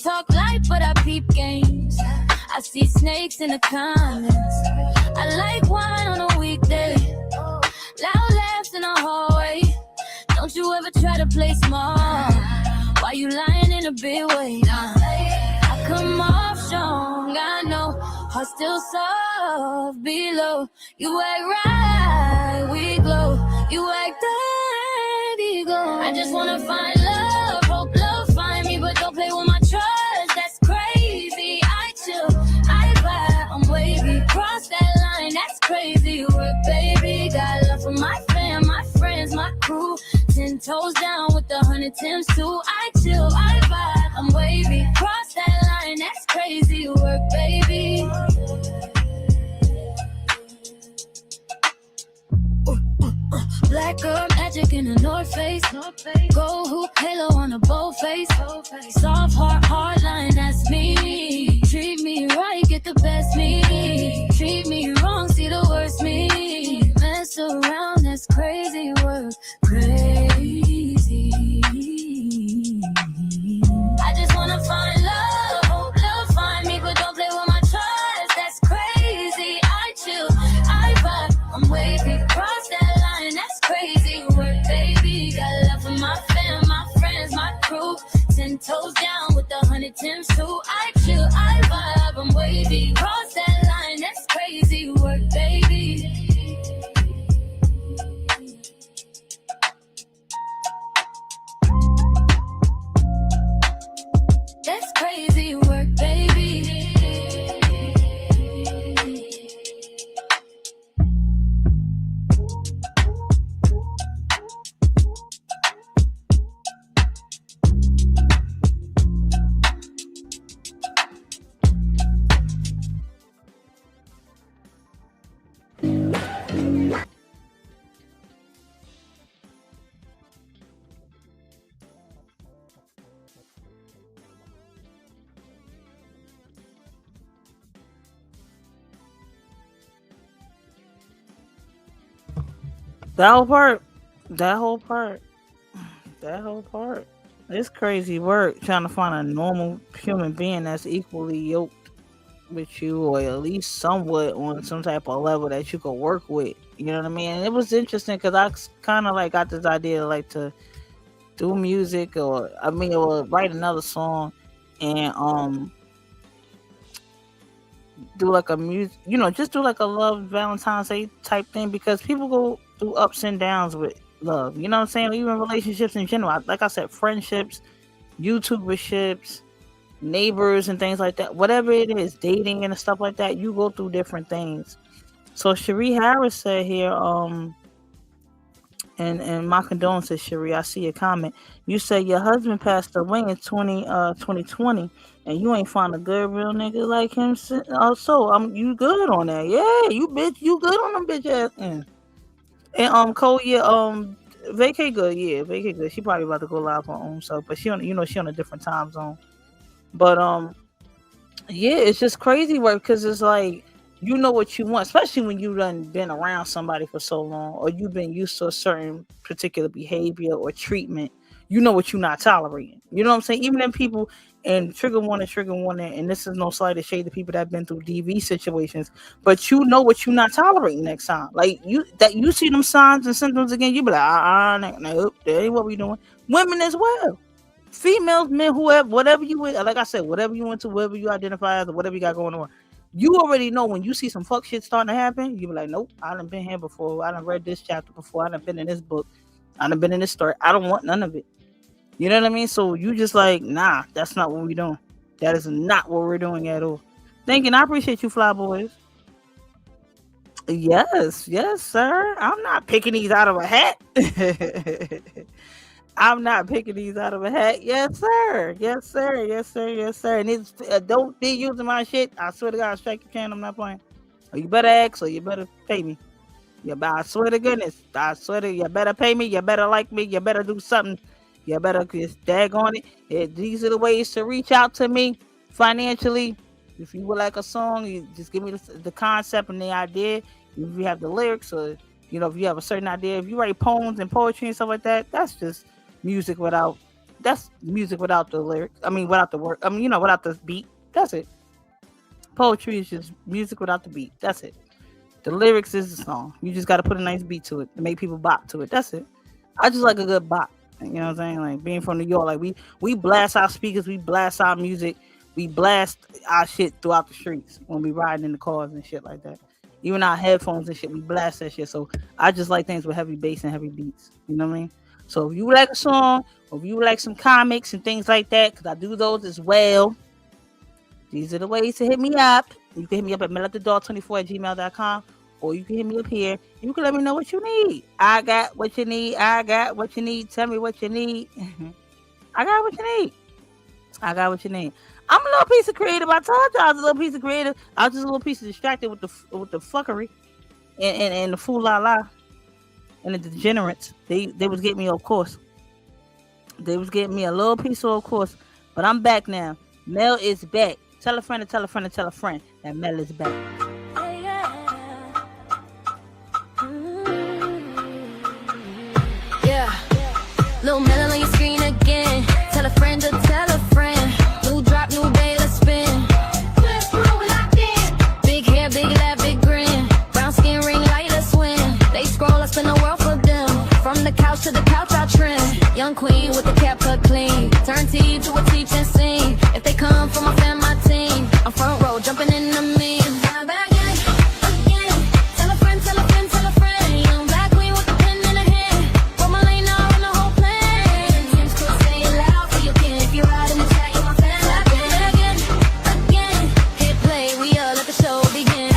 Talk light, but I peep games. I see snakes in the comments. I like wine on a weekday. Loud laughs in the hallway. Don't you ever try to play small. Why you lying in a big way? I come off strong, I know. Heart still soft below. You act right, we glow. You act dirty, go. I just wanna find love, hope love find me, but don't play with my trust. That's crazy. I chill, I vibe, I'm wavy. Cross that line, that's crazy work, baby. Got love for my fam, my friends, my crew. 10 toes down with 100 Timbs too. I chill, I vibe, I'm wavy. Cross that line, that's crazy work, baby. Black girl magic in the North Face. Gold hoop halo on a bold face. Soft heart, hard line, that's me. Treat me right, get the best me. Treat me wrong, see the worst me. Mess around, that's crazy work. Crazy. I just wanna find love, hope love find me, but don't play with my trust. That's crazy. I chill, I vibe, I'm wavy. Cross that line, that's crazy work, baby. Got love for my fam, my friends, my crew. 10 toes down with 100 Timbs too. I chill, I vibe, I'm wavy. Cross that line, that's crazy work, baby. That's crazy work, baby. That whole part, that whole part, that whole part. It's crazy work trying to find a normal human being that's equally yoked with you, or at least somewhat on some type of level that you could work with. You know what I mean? And it was interesting because I kind of like got this idea like to do music, or write another song and do like a music, just do like a love Valentine's Day type thing, because people go through ups and downs with love. You know what I'm saying? Even relationships in general. Like I said, friendships, YouTuberships, neighbors, and things like that. Whatever it is, dating and stuff like that. You go through different things. So Cherie Harris said here, and my condolences, Cherie. I see your comment. You said your husband passed away in 2020, and you ain't find a good real nigga like him. So you good on that? Yeah, you good on them bitch ass. And Cole, yeah, Vacay good, yeah, Vacay good. She probably about to go live on her own self, but she on a different time zone. But yeah, it's just crazy work, because it's like you know what you want, especially when you done been around somebody for so long, or you've been used to a certain particular behavior or treatment. You know what you're not tolerating. You know what I'm saying? Even them people, and trigger warning, and this is no slight shade to people that have been through DV situations, but you know what you're not tolerating next time. Like you see them signs and symptoms again, you be like, nope, that ain't what we doing. Women as well. Females, men, whoever, whatever you, like I said, whatever you into, whatever you identify as, or whatever you got going on, you already know when you see some fuck shit starting to happen, you be like, nope, I done been here before. I done read this chapter before. I done been in this book. I done been in this story. I don't want none of it. You know what I mean? So you just like, nah, that's not what we're doing. That is not what we're doing at all. Thinking, I appreciate you, Fly Boys. Yes, yes, sir. I'm not picking these out of a hat. I'm not picking these out of a hat. Yes, sir. Yes, sir. Yes, sir. Yes, sir. And it's don't be using my shit. I swear to God, strike your can. I'm not playing. Or you better ask, or you better pay me. Yeah, but I swear to goodness, I swear to you better pay me. You better like me. You better do something. You better just dag on it. These are the ways to reach out to me financially. If you would like a song, you just give me the concept and the idea. If you have the lyrics, or if you have a certain idea, if you write poems and poetry and stuff like that, that's just music without. That's music without the lyrics. I mean, without the word. I mean, without the beat. That's it. Poetry is just music without the beat. That's it. The lyrics is the song. You just got to put a nice beat to it to make people bop to it. That's it. I just like a good bop. You know what I'm saying? Like being from New York, like we blast our speakers, we blast our music, we blast our shit throughout the streets when we riding in the cars and shit like that. Even our headphones and shit, we blast that shit. So I just like things with heavy bass and heavy beats. You know what I mean? So if you like a song, or if you like some comics and things like that, because I do those as well, these are the ways to hit me up. You can hit me up at meltthedog24@gmail.com, or you can hit me up here. You can let me know what you need. I got what you need. I got what you need. Tell me what you need. I got what you need. I got what you need. I'm a little piece of creative. I told you I was a little piece of creative. I was just a little piece of distracted with the fuckery and the fool la la and the degenerates. They was getting me off course. They was getting me a little piece off course. But I'm back now. Mel is back. Tell a friend to tell a friend to tell a friend that Mel is back. Yeah. Little Mel on your screen again. Tell a friend to tell a friend. New drop, new day, let's spin. Big hair, big laugh, big grin. Brown skin, ring light, let's win. They scroll, I spin the world for them. From the couch to the couch, I trend. Young queen with the cap cut clean. Turn T to a teach and sing. If they come from my fam, my team, I'm front row, jumping in the mean. Tell a friend, tell a friend, tell a friend. Young black queen with the pen in her hand. Roll my lane now on the whole plan. Teams could say it loud for your kin. If you're out in the chat, you're my fan. Again, hit play, we all let the show begin.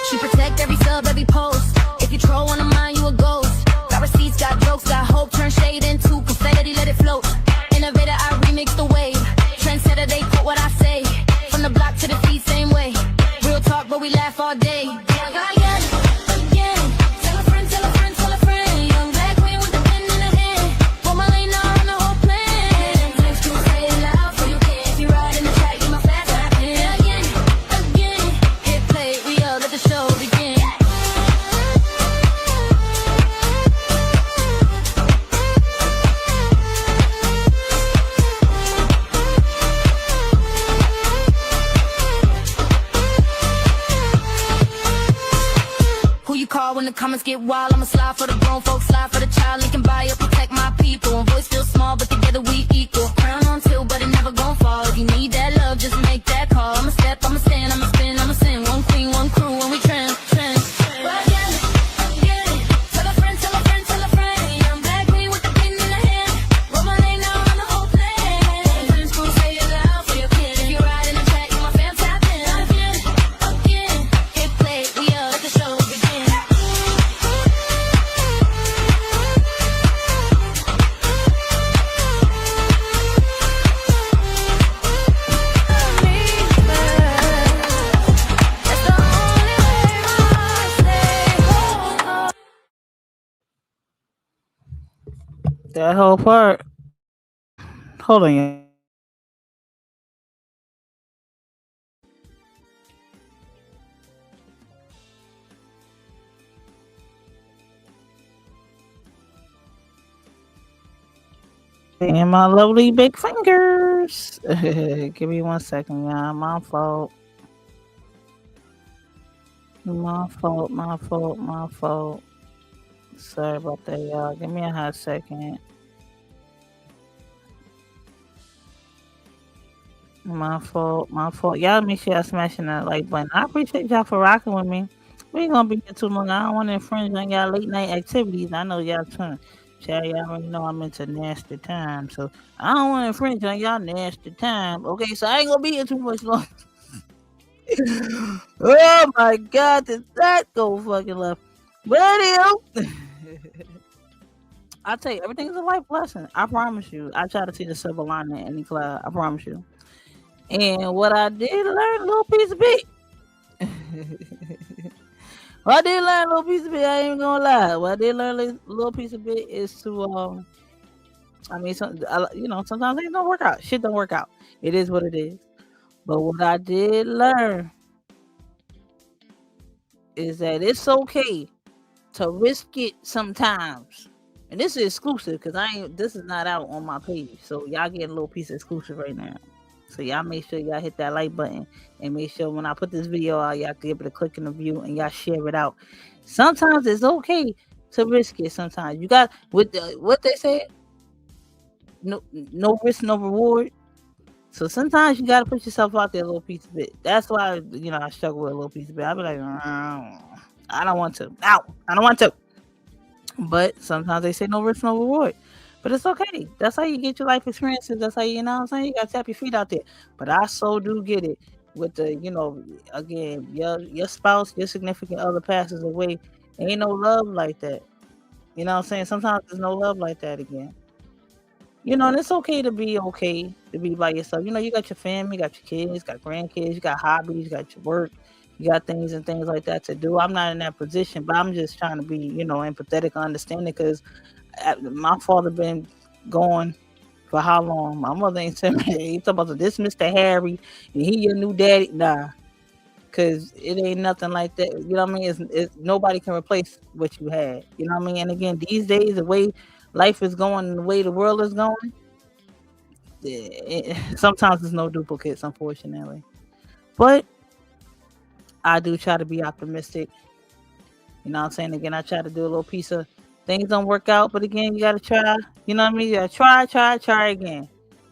She protect every sub, every post. If you troll on the mind, you a ghost. Got receipts, got jokes, got hope. Turn shade into confetti, let it float. Innovator, I remix the wave. Trendsetter, they quote what I say. From the block to the feet, same way. Real talk, but we laugh all day. Again. Tell a friend, tell a friend, tell a friend. Young black queen with the pen in her hand. Roll my lane now on the whole plan. Text to say it loud for you can. If you ride in the track, you my fast again. Hit play, we all let the show begin. Who you call when the comments get wild? I'ma slide for the grown folks, slide for the child. Lincoln Bio, protect my people. And voice feels small, but together we equal. Crown on tilt, but it never gon' fall. If you need that love, just make that call. I'ma step, I'ma stand, I'ma spin, I'ma sin. One queen, one crew, and we trend. Again. Tell a friend, tell a friend, tell a friend. Young black queen with the pen in her hand. Roll my lane now on the whole plan. Friends crew, say it loud for your kid. If you ride in the track, you my fam, tap in. Again. Hit play, we all let the show begin. That whole part. Hold on, y'all. And my lovely big fingers. Give me 1 second, y'all. My fault. My fault. Sorry about that, y'all. Give me a hot second. My fault. Y'all make sure y'all smashing that like button. I appreciate y'all for rocking with me. We ain't gonna be here too long. I don't want to infringe on y'all late night activities. I know y'all trying. Child, y'all already know I'm into nasty time, so I don't want to infringe on y'all nasty time. Okay, so I ain't gonna be here too much longer. Oh my God, did that go fucking left? But anywho, I tell you, everything's a life lesson. I promise you. I try to see the silver lining in any cloud. I promise you. And what I did learn a little piece of it. What I did learn a little piece of it. I ain't even gonna lie. What I did learn a little piece of it is to I mean, sometimes things don't work out. Shit don't work out. It is what it is. But what I did learn is that it's okay to risk it sometimes. And this is exclusive because this is not out on my page. So y'all get a little piece of exclusive right now. So y'all make sure y'all hit that like button and make sure when I put this video out, y'all be able to click in the view and y'all share it out. Sometimes it's okay to risk it. Sometimes you got what they say. No risk, no reward. So sometimes you got to put yourself out there a little piece of it. That's why I struggle with a little piece of it. I'll be like, I don't want to. Ow, I don't want to. But sometimes they say no risk, no reward. But it's okay. That's how you get your life experiences. That's how you know what I'm saying. You got to tap your feet out there. But I so do get it with the again, your spouse, your significant other passes away. Ain't no love like that. You know what I'm saying? Sometimes there's no love like that again. And it's okay to be by yourself. You got your family, you got your kids, you got grandkids, you got hobbies, you got your work, you got things like that to do. I'm not in that position, but I'm just trying to be, empathetic and understanding because my father been gone for how long? My mother ain't said he talking about this Mr. Harry and he your new daddy. Nah, because it ain't nothing like that. You know what I mean? It's nobody can replace what you had. You know what I mean? And again, these days, the way life is going and the way the world is going, sometimes there's no duplicates, unfortunately. But I do try to be optimistic. You know what I'm saying? Again, I try to do a little piece of things don't work out, but again, you got to try. You know what I mean? You got to try again.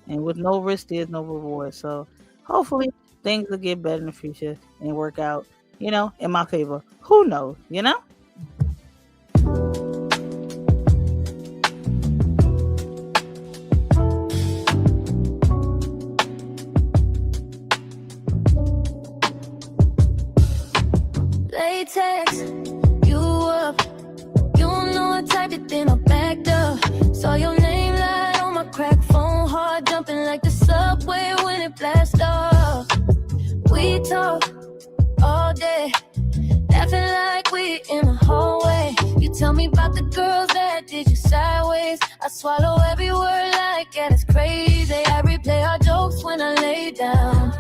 And with no risk, there's no reward. So hopefully things will get better in the future and work out, in my favor. Who knows, Latex, you up. You don't know what type it, then I backed up. Saw your name light on my crack phone, heart jumping like the subway when it blast off. We talk all day, laughing like we in a hallway. You tell me about the girls that did you sideways. I swallow every word like yeah, it's crazy. I replay our jokes when I lay down.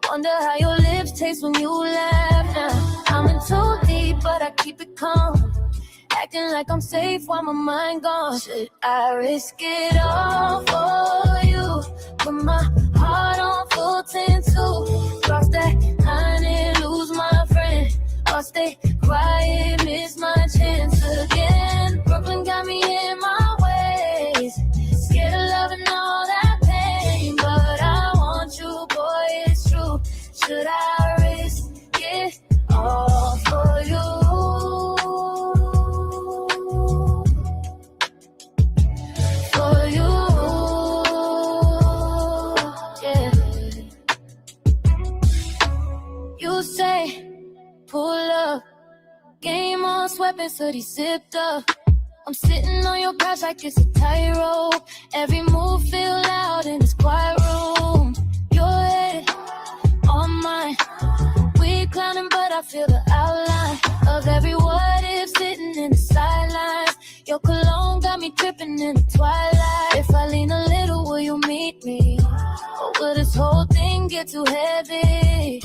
Wonder how your lips taste when you laugh now. I'm in too deep, but I keep it calm. Acting like I'm safe while my mind gone. Should I risk it all for you? Put my heart on full 10-2. Cross that line and lose my friend. Or stay quiet, miss my chance again. Brooklyn got me in my ways. Scared of loving all that pain. But I want you, boy, it's true. Should I risk it all for you? Say, pull up, game on, sweatpants, hoodie zipped up. I'm sitting on your couch like it's a tightrope. Every move feel loud in this quiet room. Your head on mine, we clowning, but I feel the outline of every what if sitting in the sidelines. Your cologne got me dripping in the twilight. If I lean a little, will you meet me? Or will this whole thing get too heavy?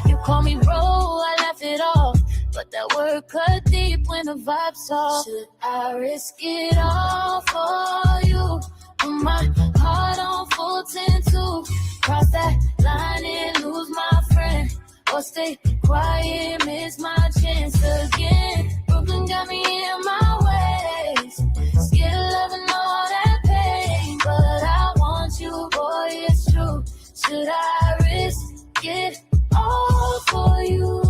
You call me bro, I laugh it off, but that word cut deep when the vibe's off. Should I risk it all for you? Put my heart on full 10-2. Cross that line and lose my friend. Or stay quiet, miss my chance again. Brooklyn got me in my ways. Scared of loving all that pain. But I want you, boy, it's true. Should I risk it all for you?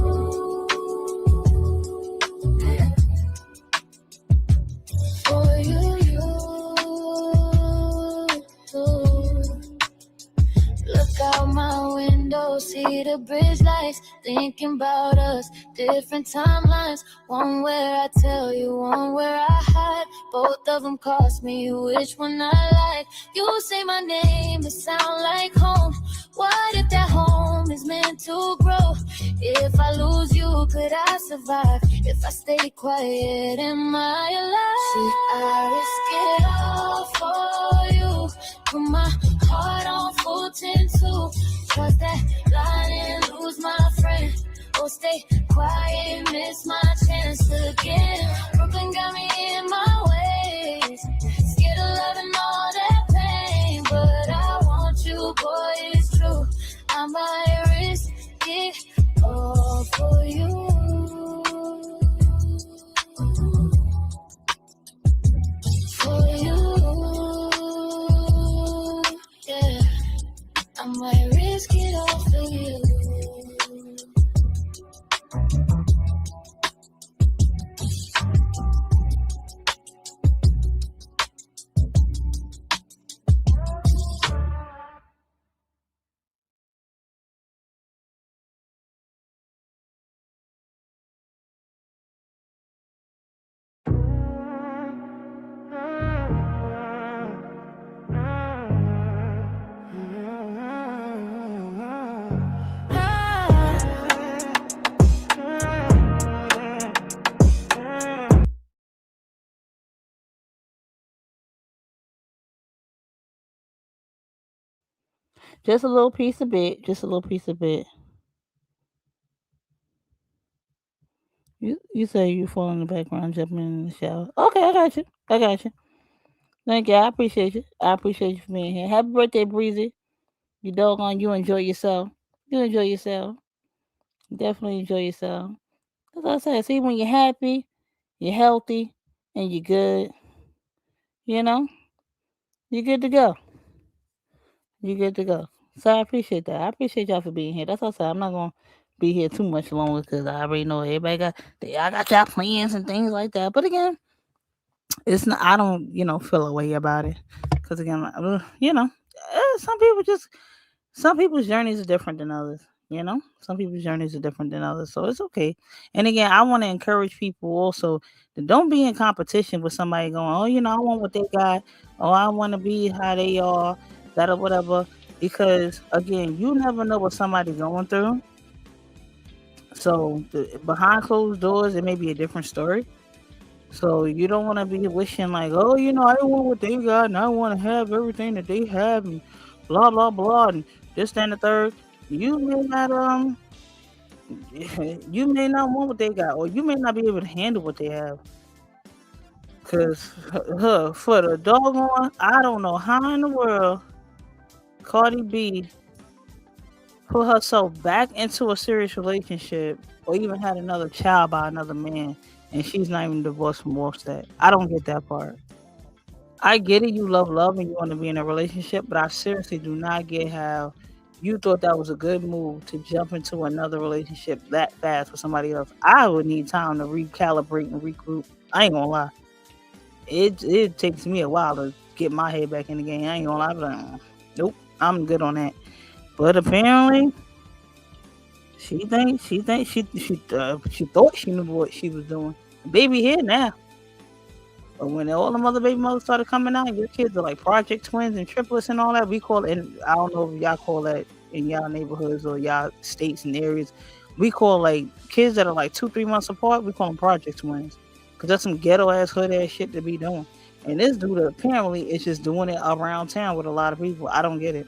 window, see the bridge lights, thinking about us, different timelines. One where I tell you, one where I hide. Both of them cost me, which one I like. You say my name, it sound like home. What if that home is meant to grow? If I lose you, could I survive? If I stay quiet, am I alive? See, I risk it all for you. Put my heart on full 10-2. Trust that line and lose my friend. Or stay quiet, miss my chance again. Brooklyn got me in my ways. Scared of loving all that pain. But I want you, boy, it's true. I might risk it all for you. For you. Yeah. I might risk it all for you. Just a little piece of bit. Just a little piece of bit. You say you fall in the background jumping in the shower. Okay, I got you. I got you. Thank you. I appreciate you. I appreciate you for being here. Happy birthday, Breezy. You doggone, you enjoy yourself. You enjoy yourself. Definitely enjoy yourself. As I said, see, when you're happy, you're healthy, and you're good, you know, you're good to go. You're good to go. So I appreciate that. I appreciate y'all for being here. That's what I said. I'm not going to be here too much longer because I already know everybody got, I got y'all plans and things like that. But again, it's not, I don't, feel a way about it. Because again, some people's journeys are different than others. Some people's journeys are different than others. So it's okay. And again, I want to encourage people also to don't be in competition with somebody going, I want what they got. Oh, I want to be how they are, that or whatever. Because again, you never know what somebody's going through. So behind closed doors, it may be a different story. So you don't want to be wishing like, I want what they got and I want to have everything that they have and blah, blah, blah, and this, that, and the third. You may not want what they got, or you may not be able to handle what they have. Cause for the doggone, I don't know how in the world Cardi B put herself back into a serious relationship or even had another child by another man, and she's not even divorced from Wolfstead. I don't get that part. I get it, you love and you want to be in a relationship, but I seriously do not get how you thought that was a good move to jump into another relationship that fast with somebody else. I would need time to recalibrate and regroup. I ain't gonna lie. It takes me a while to get my head back in the game. I ain't gonna lie, but nope, I'm good on that. But apparently, she thought she knew what she was doing. Baby here now. But when all the other baby mothers started coming out, your kids are like project twins and triplets and all that. We call it, and I don't know if y'all call that in y'all neighborhoods or y'all states and areas. We call like kids that are like 2-3 months apart. We call them project twins because that's some ghetto ass hood ass shit to be doing. And this dude apparently is just doing it around town with a lot of people. I don't get it.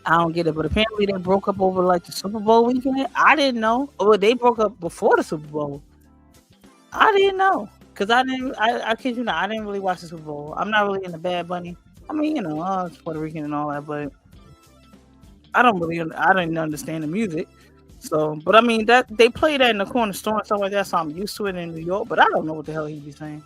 But apparently they broke up over like the Super Bowl weekend. I didn't know. Or they broke up before the Super Bowl. I didn't know. Because I kid you not, I didn't really watch the Super Bowl. I'm not really into Bad Bunny. I mean, it's Puerto Rican and all that, but I didn't understand the music. So, but I mean, that they play that in the corner store and stuff like that, so I'm used to it in New York, but I don't know what the hell he'd be saying.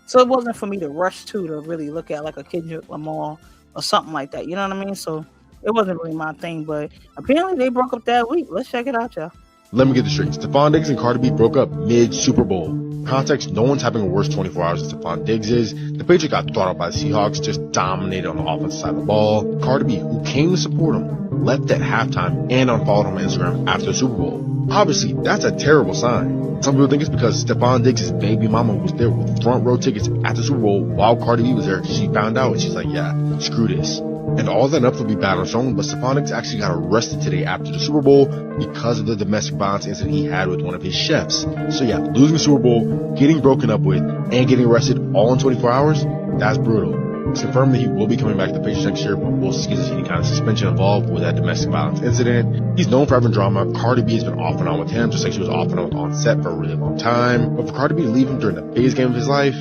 So it wasn't for me to rush to really look at like a Kendrick Lamar or something like that. You know what I mean? So it wasn't really my thing, but apparently they broke up that week. Let's check it out, y'all. Let me get this straight. Stephon Diggs and Cardi B broke up mid-Super Bowl. Context, no one's having a worse 24 hours than Stephon Diggs is. The paycheck got thrown out by the Seahawks, just dominated on the offensive side of the ball. Cardi B, who came to support him, left at halftime and unfollowed him on Instagram after the Super Bowl. Obviously, that's a terrible sign. Some people think it's because Stephon Diggs' baby mama was there with front row tickets at the Super Bowl while Cardi B was there. She found out and she's like, yeah, screw this. And all that enough will be bad on his own, but Stephon Diggs actually got arrested today after the Super Bowl because of the domestic violence incident he had with one of his chefs. So yeah, losing the Super Bowl, getting broken up with, and getting arrested all in 24 hours, that's brutal. It's confirmed that he will be coming back to the Patriots next year, but we'll see if there's any kind of suspension involved with that domestic violence incident. He's known for having drama. Cardi B has been off and on with him, just like she was off and on with set for a really long time. But for Cardi B to leave him during the biggest game of his life,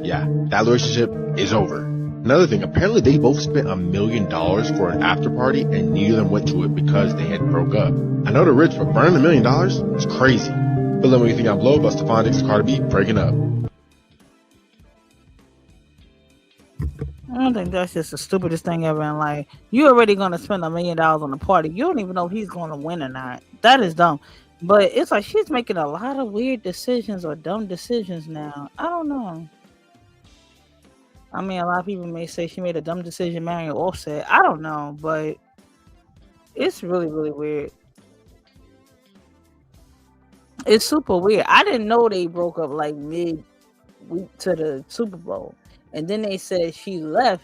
yeah, that relationship is over. Another thing, apparently they both spent $1 million for an after party and neither of them went to it because they had broke up. I know they're rich, but burning $1 million is crazy. But let me know what you think down below about Stephon Diggs and Cardi B breaking up. I don't think that's just the stupidest thing ever in life. You're already going to spend $1 million on a party. You don't even know if he's going to win or not. That is dumb. But it's like she's making a lot of weird decisions or dumb decisions now. I don't know. I mean, a lot of people may say she made a dumb decision marrying Offset. I don't know, but it's really, really weird. It's super weird. I didn't know they broke up like mid-week to the Super Bowl. And then they said she left,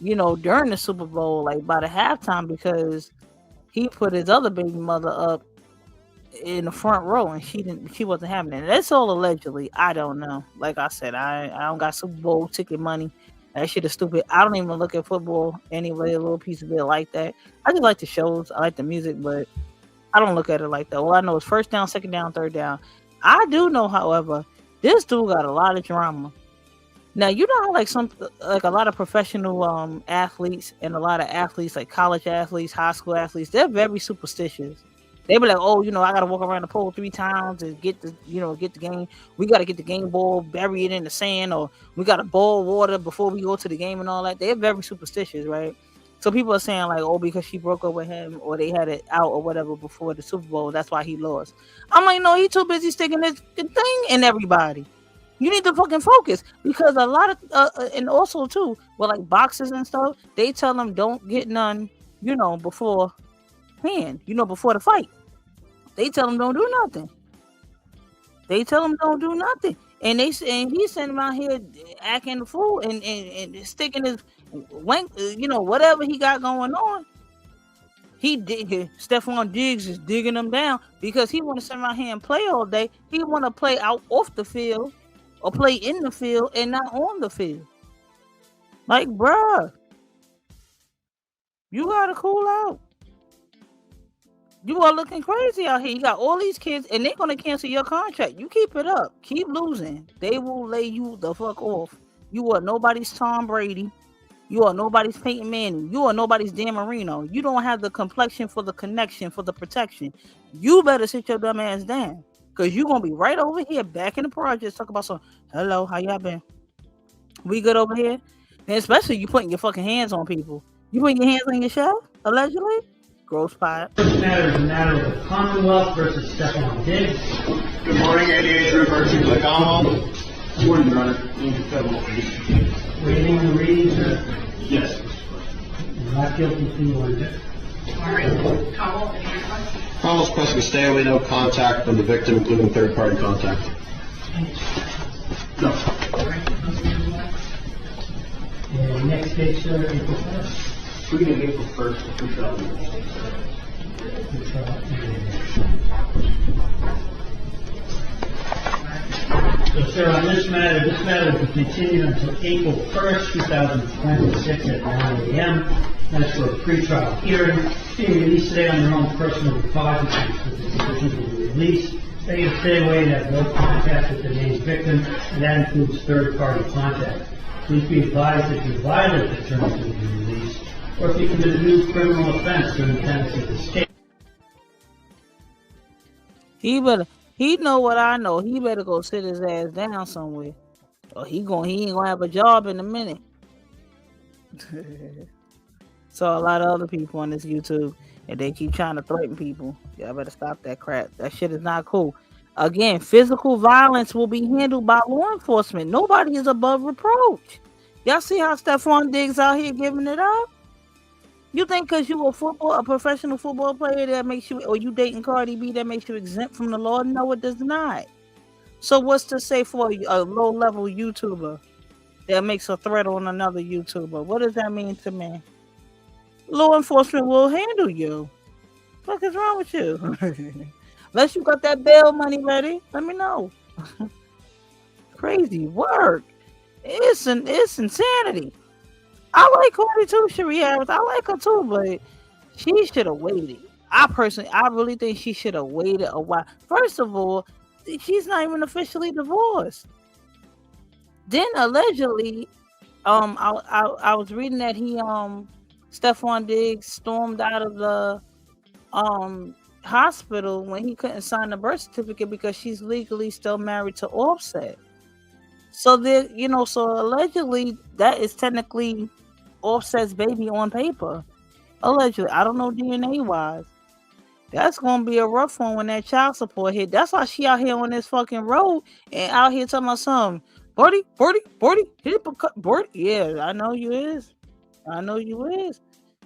during the Super Bowl, like by the halftime, because he put his other baby mother up in the front row and she wasn't having it. That's all allegedly. I don't know. Like I said, I don't got Super Bowl ticket money. That shit is stupid. I don't even look at football anyway, a little piece of it like that. I just like the shows. I like the music, but I don't look at it like that. All I know is first down, second down, third down. I do know, however, this dude got a lot of drama. Now, you know how like a lot of professional athletes and a lot of athletes, like college athletes, high school athletes, they're very superstitious. They be like, oh, I gotta walk around the pole 3 times to get the game. We gotta get the game ball, bury it in the sand, or we gotta boil water before we go to the game and all that. They're very superstitious, right? So people are saying like, oh, because she broke up with him or they had it out or whatever before the Super Bowl, that's why he lost. I'm like, no, he too busy sticking this thing in everybody. You need to fucking focus, because a lot of and also too, with like boxers and stuff, they tell them don't get none, beforehand, before the fight. They tell them don't do nothing. And he's sitting around here acting the fool and sticking his wank, whatever he got going on. Stephon Diggs is digging him down because he want to sit around here and play all day. He want to play out off the field or play in the field and not on the field. Like, bruh, you gotta cool out. You are looking crazy out here. You got all these kids and they're gonna cancel your contract. You keep it up. Keep losing. They will lay you the fuck off. You are nobody's Tom Brady. You are nobody's Peyton Manning. You are nobody's Dan Marino. You don't have the complexion for the connection, for the protection. You better sit your dumb ass down. Because you're going to be right over here back in the projects talk about some, hello, how y'all been? We good over here? And especially you putting your fucking hands on people. You putting your hands on yourself, allegedly? Gross pot. First matter is a matter of the Commonwealth versus Stephon Diggs. Good morning, 88 River to the Commonwealth. Good morning, Your Honor. Waiting on the reading, sir? Yes. Not guilty plea order. All right. Carlos pressing a stay away, no contact from the victim, including third-party contact. No. And next case, sir, April 1st. We're going to April 1st for trial. So, sir, on this matter will be continued until April 1st, 2026 at 9 a.m. That's for a pretrial hearing. Being released today on their own personal deposits with the decision to be released. They can stay away and have no contact with the named victim, and that includes third-party contact. Please be advised if you violate the terms of the release, or if you commit a new criminal offense during the pendency of the state. He know what I know. He better go sit his ass down somewhere, or he ain't gonna have a job in a minute. So a lot of other people on this YouTube, and they keep trying to threaten people. Y'all better stop that crap. That shit is not cool. Again, physical violence will be handled by law enforcement. Nobody is above reproach. Y'all see how Stephon Diggs out here giving it up? You think because you a professional football player that makes you, or you dating Cardi B that makes you exempt from the law? No, it does not. So what's to say for a low-level YouTuber that makes a threat on another YouTuber? What does that mean to me? Law enforcement will handle you. What is wrong with you? Unless you got that bail money ready, let me know. Crazy work. It's insanity. I like Cardi too, Sheree Harris. I like her too, but she should have waited. I really think she should have waited a while. First of all, she's not even officially divorced. Then allegedly, I was reading that Stephon Diggs stormed out of the hospital when he couldn't sign the birth certificate because she's legally still married to Offset. So so allegedly that is technically Offset's baby on paper. Allegedly, I don't know DNA wise. That's gonna be a rough one when that child support hit. That's why she out here on this fucking road and out here talking about something. Birdie, Birdie. Yeah, I know you is.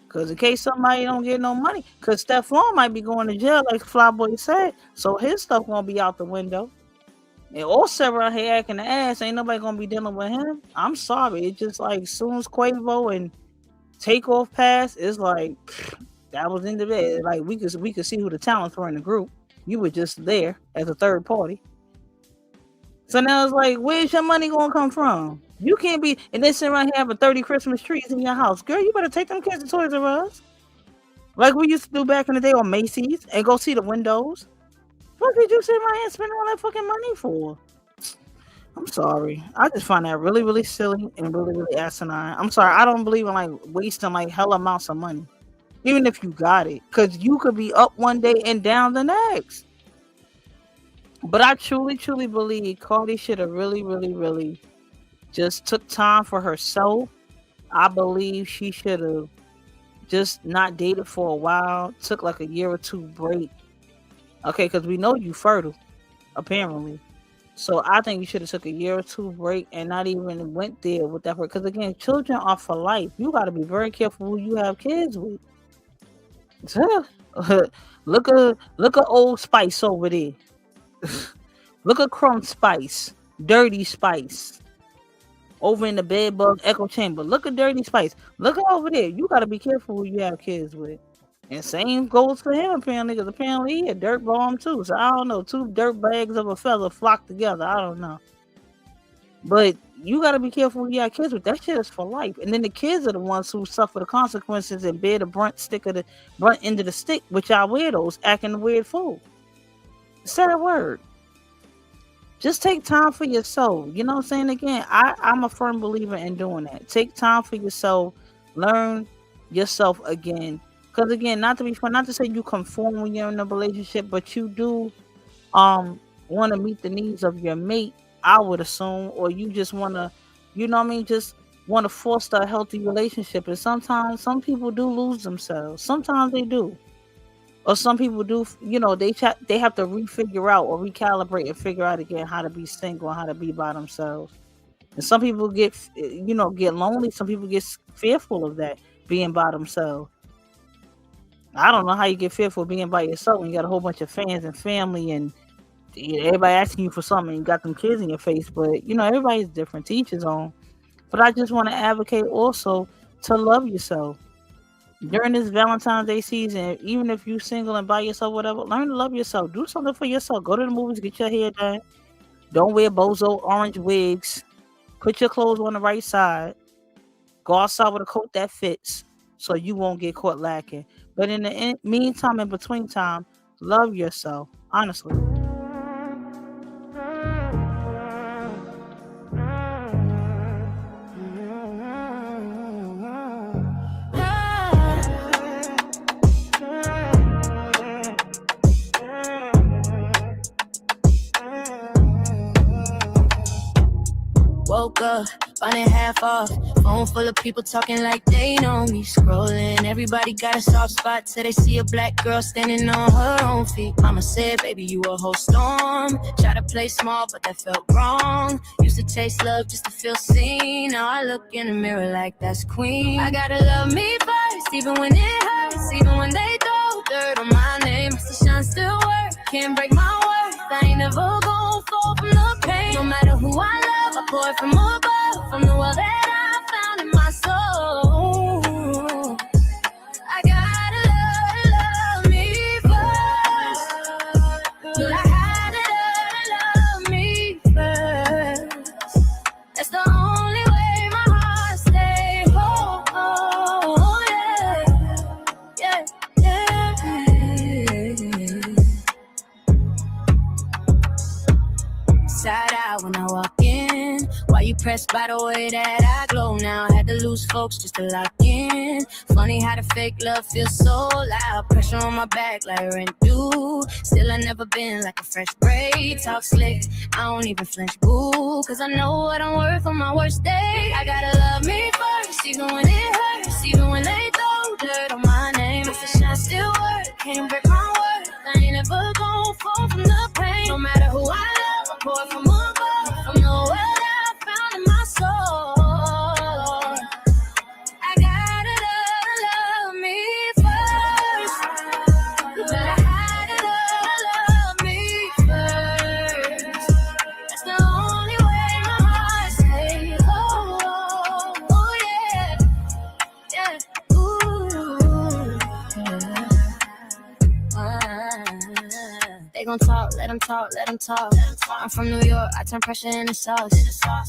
Because in case somebody don't get no money, because Stephon might be going to jail, like Flyboy said, so his stuff won't be out the window. And Offset around here acting the ass, ain't nobody gonna be dealing with him. I'm sorry, it's just like soon as Quavo and Takeoff passed, it's like that was in the bed. Like we could see who the talents were in the group. You were just there as a third party. So now it's like, where's your money gonna come from? You can't be, and they sit around here having 30 Christmas trees in your house. Girl, you better take them kids to Toys R Us. Like we used to do back in the day on Macy's and go see the windows. What did you sit around here and spend all that fucking money for? I'm sorry. I just find that really, really silly and really, really asinine. I'm sorry. I don't believe in like wasting like hell amounts of money. Even if you got it. Because you could be up one day and down the next. But I truly, truly believe Cardi should have really, really, really just took time for herself. I believe she should have just not dated for a while. Took like a year or two break. Okay, because we know you fertile, apparently. So I think you should have took a year or two break and not even went there with that. Because again, children are for life. You got to be very careful who you have kids with. Look at Old Spice over there. Look at Crumb Spice, Dirty Spice, over in the bed bug echo chamber. Look at Dirty Spice. Look at over there. You got to be careful who you have kids with. And same goes for him apparently, because apparently he a dirt bomb too. So I don't know. Two dirt bags of a feather flock together. I don't know. But you got to be careful who you have kids with. That shit is for life. And then the kids are the ones who suffer the consequences and bear the brunt end of the stick, which y'all weirdos acting the weird fool. Say that word. Just take time for yourself. You know what I'm saying? Again, I'm a firm believer in doing that. Take time for yourself. Learn yourself again. Because again, not to say you conform when you're in a relationship, but you do want to meet the needs of your mate, I would assume, or you just want to, you know what I mean, just want to foster a healthy relationship. And sometimes some people do lose themselves. Sometimes they do. Or some people do, you know, they have to refigure out or recalibrate and figure out again how to be single and how to be by themselves. And some people get lonely. Some people get fearful of that, being by themselves. I don't know how you get fearful of being by yourself when you got a whole bunch of fans and family and everybody asking you for something and you got them kids in your face. But, you know, everybody's different. To each his own. But I just want to advocate also to love yourself. During this Valentine's Day season, even if you're single and by yourself, whatever, learn to love yourself. Do something for yourself. Go to the movies, get your hair done. Don't wear bozo orange wigs. Put your clothes on the right side. Go outside with a coat that fits so you won't get caught lacking. But in the meantime, in between time, love yourself. Honestly. Woke up, Buying half off. Phone full of people talking like they know me. Scrolling, everybody got a soft spot till they see a black girl standing on her own feet. Mama said, baby, you a whole storm. Try to play small, but that felt wrong. Used to chase love just to feel seen. Now I look in the mirror like that's queen. I gotta love me first, even when it hurts, even when they throw dirt on my name. The shine still work, can't break my worth. I ain't never gonna fall from the pain. No matter who I love, I pour it from above, from the well that I found in my soul. I gotta love me first. But I gotta love me first. That's the only way my heart stays whole. Yeah, yeah, yeah. Side out when I walk in. Why you pressed by the way that I glow now? Had to lose folks just to lock in. Funny how the fake love feels so loud. Pressure on my back like rent due. Still I never been like a fresh braid. Talk slick, I don't even flinch, boo. Cause I know what I'm worth on my worst day. I gotta love me first, even when it hurts, even when they throw dirt on my name. It's the shine still work, can't break my word. I ain't ever gonna fall from the pain. No matter who I love, I pour from above, from the well that I found in my soul. I gotta love me first. But I gotta love me first. That's the only way my heart stays whole. Oh yeah, yeah, ooh. They gon' talk, let them talk, let them talk. I'm from New York, I turn pressure into sauce.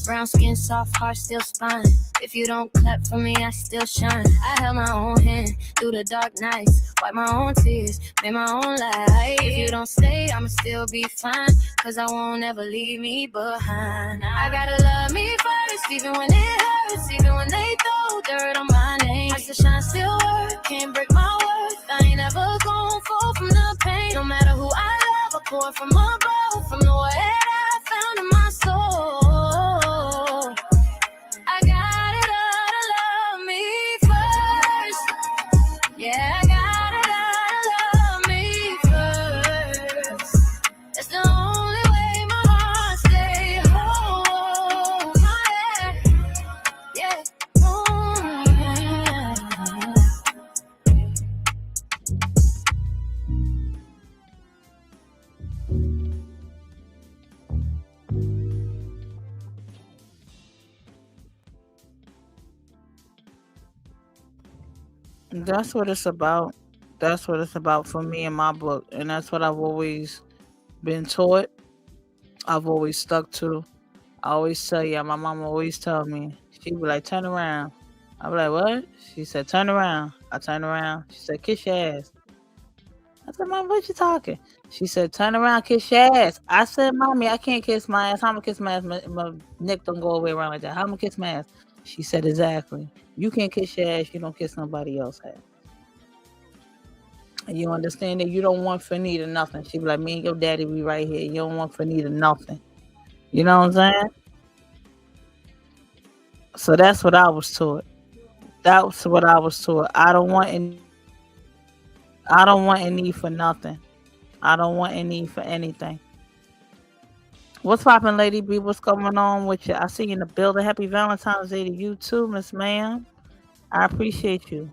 Brown skin, soft heart, still spine. If you don't clap for me, I still shine. I held my own hand through the dark nights. Wipe my own tears, made my own light. If you don't stay, I'ma still be fine. Cause I won't ever leave me behind. I gotta love me first, even when it hurts, even when they throw dirt on my name. I still shine, still work, can't break my worth. I ain't ever gonna fall from the pain. No matter who I love, I pour from above, from the way that I found in my soul. I gotta love me first. Yeah, I gotta love me first. That's the only way my heart stays whole. Yeah, yeah. That's what it's about. That's what it's about for me in my book. And that's what I've always been taught. I've always stuck to. I always tell you, my mom always tell me, she be like, turn around. I be like, what? She said, turn around. I turn around. She said, kiss your ass. I said, Mom, what you talking? She said, turn around, kiss your ass. I said, Mommy, I can't kiss my ass. How am I kiss my ass? My neck don't go away around like that. How am I kiss my ass? She said, exactly. You can't kiss your ass. You don't kiss nobody else's ass. And you understand that you don't want for neither nothing. She be like, me and your daddy be right here. You don't want for neither nothing. You know what I'm saying? So that's what I was taught. That's what I was taught. I don't want any for nothing. I don't want any for anything. What's poppin', Lady B? What's going on with you? I see you in the building. Happy Valentine's Day to you too, Miss Ma'am. I appreciate you.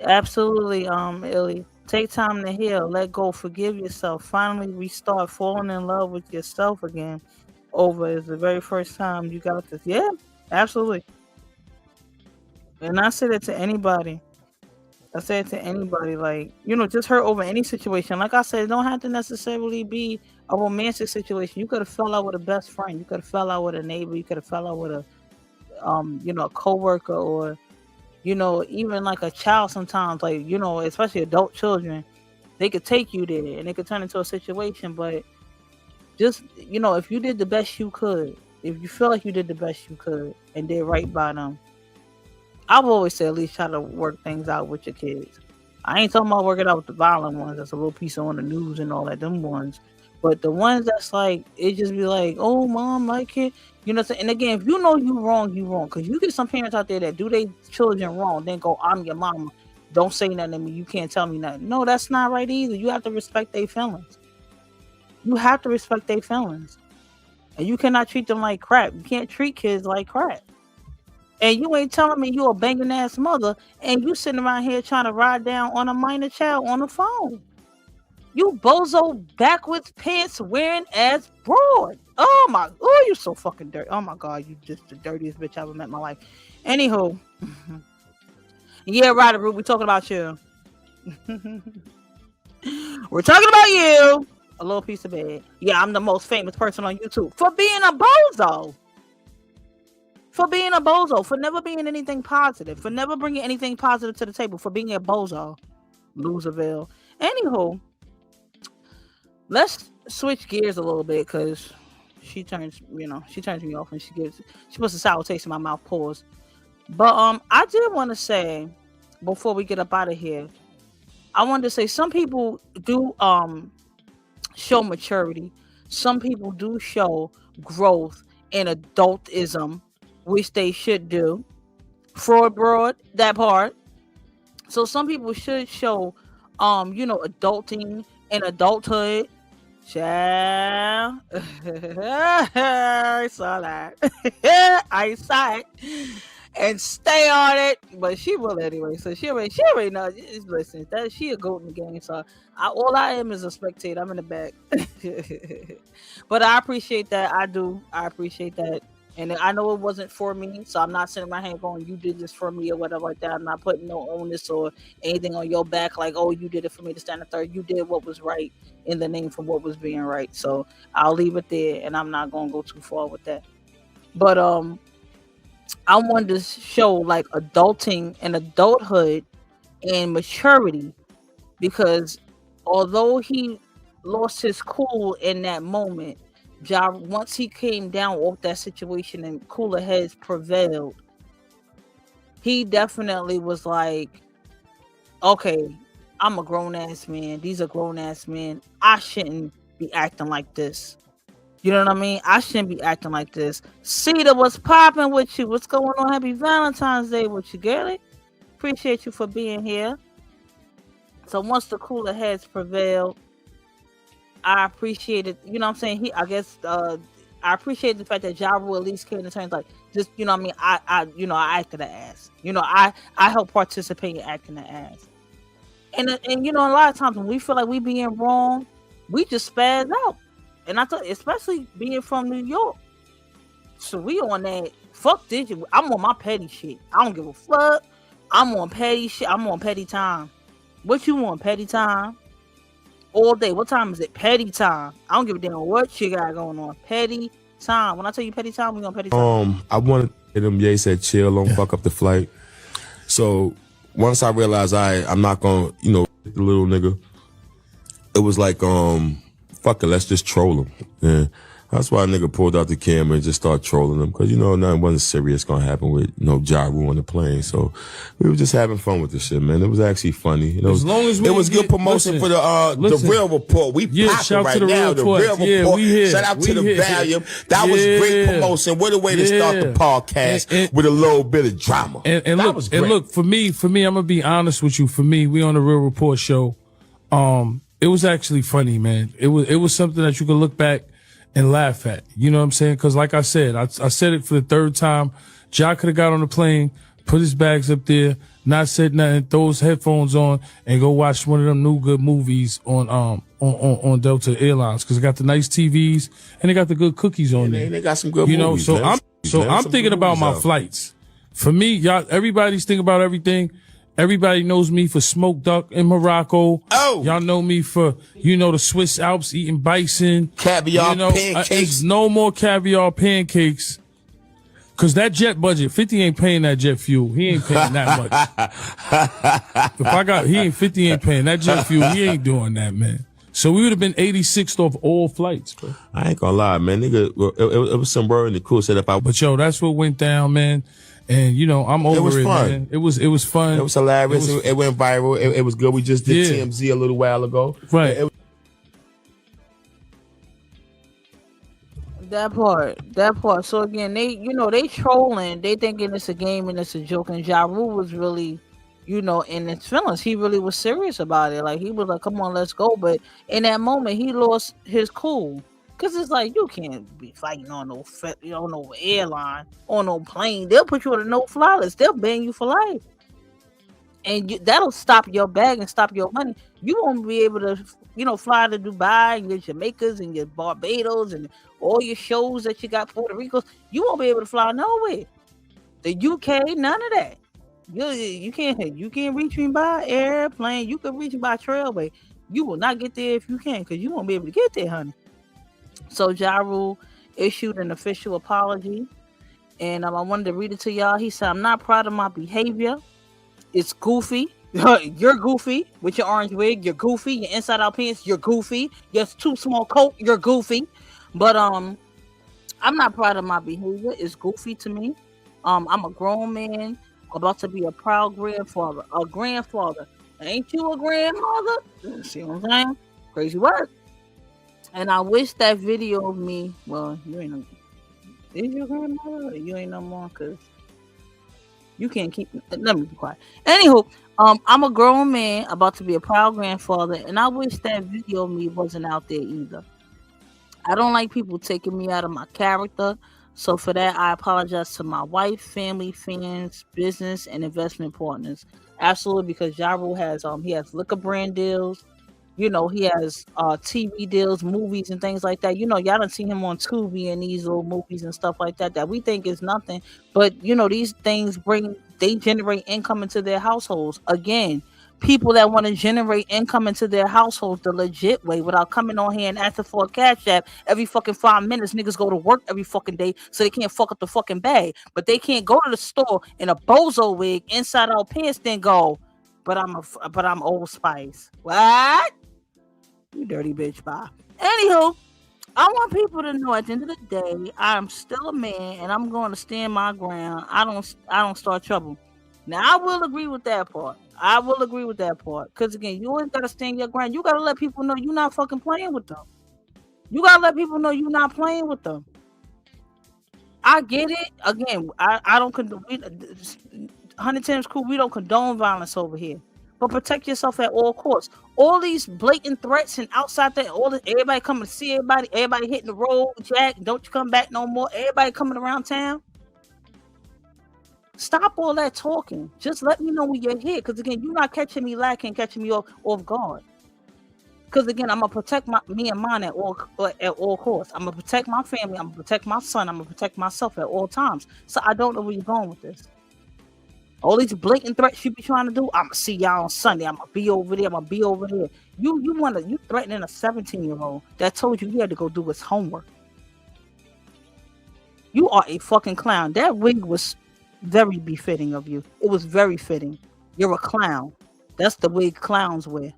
Absolutely, Illy. Take time to heal, let go, forgive yourself. Finally restart falling in love with yourself again. Over is the very first time you got this. Yeah, absolutely. And I say that to anybody. I say it to anybody, like, just hurt over any situation. Like I said, it don't have to necessarily be a romantic situation. You could have fell out with a best friend. You could have fell out with a neighbor. You could have fell out with a a coworker, or even like a child sometimes, like, especially adult children, they could take you there and it could turn into a situation. But just, if you did the best you could, if you feel like you did the best you could and did right by them, I've always said at least try to work things out with your kids. I ain't talking about working out with the violent ones. That's a little piece on the news and all that, them ones. But the ones that's like, it just be like, oh, mom, I can't, you know what I'm saying? And again, if you know you wrong, you wrong. Because you get some parents out there that do their children wrong, then go, I'm your mama. Don't say nothing to me. You can't tell me nothing. No, that's not right either. You have to respect their feelings. You have to respect their feelings. And you cannot treat them like crap. You can't treat kids like crap. And you ain't telling me you a banging ass mother and you sitting around here trying to ride down on a minor child on the phone. You bozo backwards pants wearing ass broad. Oh, you so fucking dirty. Oh my God, you just the dirtiest bitch I ever met in my life. Anywho. Yeah, Ryder Root, we're talking about you. We're talking about you. A little piece of bed. Yeah, I'm the most famous person on YouTube for being a bozo. For being a bozo. For never being anything positive. For never bringing anything positive to the table. For being a bozo. Loserville. Anywho. Let's switch gears a little bit because she turns me off and she puts a sour taste in my mouth. Pause. But I did want to say before we get up out of here, I wanted to say some people do show maturity. Some people do show growth and adultism, which they should do. Fraud, broad, that part. So some people should show adulting and adulthood. Child. I saw that. I saw it. And stay on it. But she will anyway. So she already knows. Listen, that she a goat in the game. So all I am is a spectator. I'm in the back. But I appreciate that. I do. I appreciate that. And I know it wasn't for me, so I'm not sitting my hand going, you did this for me or whatever like that. I'm not putting no onus or anything on your back like, oh, you did it for me to stand a third. You did what was right in the name for what was being right. So I'll leave it there, and I'm not going to go too far with that. But I wanted to show like adulting and adulthood and maturity, because although he lost his cool in that moment, once he came down off that situation and cooler heads prevailed, he definitely was like, okay, I'm a grown-ass man. These are grown-ass men. I shouldn't be acting like this. You know what I mean? I shouldn't be acting like this. Cedar, what's popping with you? What's going on? Happy Valentine's Day with you, girlie. Appreciate you for being here. So once the cooler heads prevailed, I appreciate it. You know what I'm saying? I appreciate the fact that Ja Rule at least came to terms like, just, you know what I mean? I acted the ass. I help participate in acting the ass. And a lot of times when we feel like we being wrong, we just spaz out. And I thought, especially being from New York. So we on that, fuck this shit. I'm on my petty shit. I don't give a fuck. I'm on petty shit. I'm on petty time. What you want, petty time? All day. What time is it? Petty time. I don't give a damn what you got going on. Petty time. When I tell you petty time, we on petty time. I wanted them. Ye said chill, don't fuck up the flight. So once I realized I'm not gonna, the little nigga, it was like, fuck it, let's just troll him. Yeah. That's why a nigga pulled out the camera and just started trolling him, because nothing wasn't serious gonna happen with Ja Rule on the plane. So we were just having fun with this shit, man. It was actually funny. As long as it was good promotion for the Real Report. We popping right now. The Real Report. Shout out to the Valium. That was great promotion. What a way to start the podcast with a little bit of drama. And look, for me, I'm gonna be honest with you. For me, we on the Real Report show. It was actually funny, man. It was something that you could look back and laugh at. You know what I'm saying? Because like I said, I said it for the third time. Ja could have got on the plane, put his bags up there, not said nothing, throw his headphones on, and go watch one of them new good movies on Delta Airlines, because they got the nice TVs and they got the good cookies on there. They got some good movies. I'm thinking about my flights. For me, y'all, everybody's thinking about everything. Everybody knows me for smoked duck in Morocco. Oh, y'all know me for, the Swiss Alps eating bison. Caviar pancakes. No more caviar pancakes. Cause that jet budget, 50 ain't paying that jet fuel. He ain't paying that much. 50 ain't paying that jet fuel. He ain't doing that, man. So we would have been 86th off all flights, bro. I ain't gonna lie, man. Nigga, it was some word in the cool setup. But that's what went down, man. And I'm over it, man. It was fun. It was hilarious. It went viral. It was good. We just did TMZ a little while ago. Right. That part. So again, they trolling. They thinking it's a game and it's a joke. And Ja Rule was really, in his feelings. He really was serious about it. Like he was like, "Come on, let's go." But in that moment, he lost his cool. Cause it's like you can't be fighting on no airline, on no plane. They'll put you on a no-fly list. They'll ban you for life, and that'll stop your bag and stop your money. You won't be able to, fly to Dubai and your Jamaicas and your Barbados and all your shows that you got, Puerto Rico. You won't be able to fly nowhere. The UK, none of that. You can't reach me by airplane. You can reach me by trailway. You will not get there if you can, because you won't be able to get there, honey. So Ja Rule issued an official apology, and I wanted to read it to y'all. He said, "I'm not proud of my behavior. It's goofy. You're goofy with your orange wig. You're goofy. Your inside out pants. You're goofy. Your too small coat. You're goofy. But I'm not proud of my behavior. It's goofy to me. I'm a grown man about to be a proud grandfather. A grandfather. Ain't you a grandmother? See what I'm saying? Crazy work. And I wish that video of me. Well, you ain't no. Is your grandmother? You ain't no more, because you can't keep. Let me be quiet. Anywho, I'm a grown man about to be a proud grandfather, and I wish that video of me wasn't out there either. I don't like people taking me out of my character. So for that, I apologize to my wife, family, fans, business, and investment partners. Absolutely, because Ja Rule has he has liquor brand deals. He has TV deals, movies, and things like that. Y'all done seen him on Tubi and these little movies and stuff like that we think is nothing. But, these things they generate income into their households. Again, people that want to generate income into their households the legit way without coming on here and asking for a cash app every fucking 5 minutes. Niggas go to work every fucking day so they can't fuck up the fucking bag. But they can't go to the store in a bozo wig, inside out pants, then go, but I'm Old Spice. What? You dirty bitch, bye. Anywho, I want people to know at the end of the day, I'm still a man and I'm going to stand my ground. I don't start trouble. Now I will agree with that part. Because again, you always gotta stand your ground. You gotta let people know you're not fucking playing with them. You gotta let people know you're not playing with them. I get it. Again, I don't condone 100 times cool. We don't condone violence over here. But protect yourself at all costs. All these blatant threats and outside that, everybody coming to see everybody hitting the road, Jack, don't you come back no more. Everybody coming around town. Stop all that talking. Just let me know when you're here. Because again, you're not catching me lacking, catching me off guard. Because again, I'm gonna protect me and mine at all costs. I'm gonna protect my family. I'm gonna protect my son. I'm gonna protect myself at all times. So I don't know where you're going with this. All these blatant threats you be trying to do, I'm gonna see y'all on Sunday. I'm gonna be over there. You threatening a 17-year-old that told you he had to go do his homework. You are a fucking clown. That wig was very befitting of you. It was very fitting. You're a clown. That's the wig clowns wear.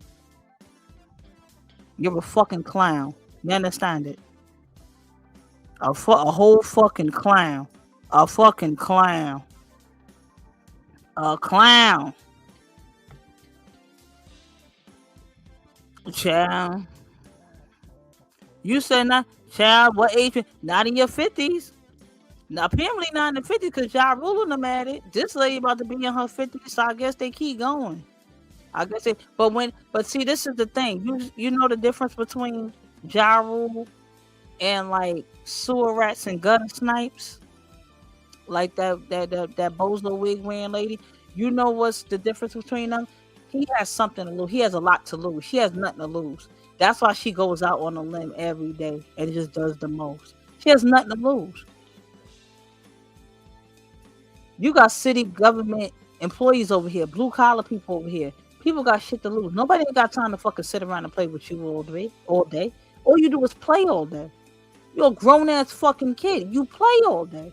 You're a fucking clown. You understand it? A whole fucking clown. A fucking clown. A clown. Child. You said not, child, what age? Not in your 50s. Now, apparently not in the 50s because y'all ruling them at it. This lady about to be in her 50s, so I guess they keep going. But see, this is the thing. You know the difference between Ja Rule and like sewer rats and gutter snipes? Like that bozo wig wearing lady. You know what's the difference between them? He has something to lose. He has a lot to lose. She has nothing to lose. That's why she goes out on a limb every day and just does the most. She has nothing to lose. You got city government employees over here, blue collar people over here. People got shit to lose. Nobody ain't got time to fucking sit around and play with you all day. All you do is play all day. You're a grown ass fucking kid. You play all day.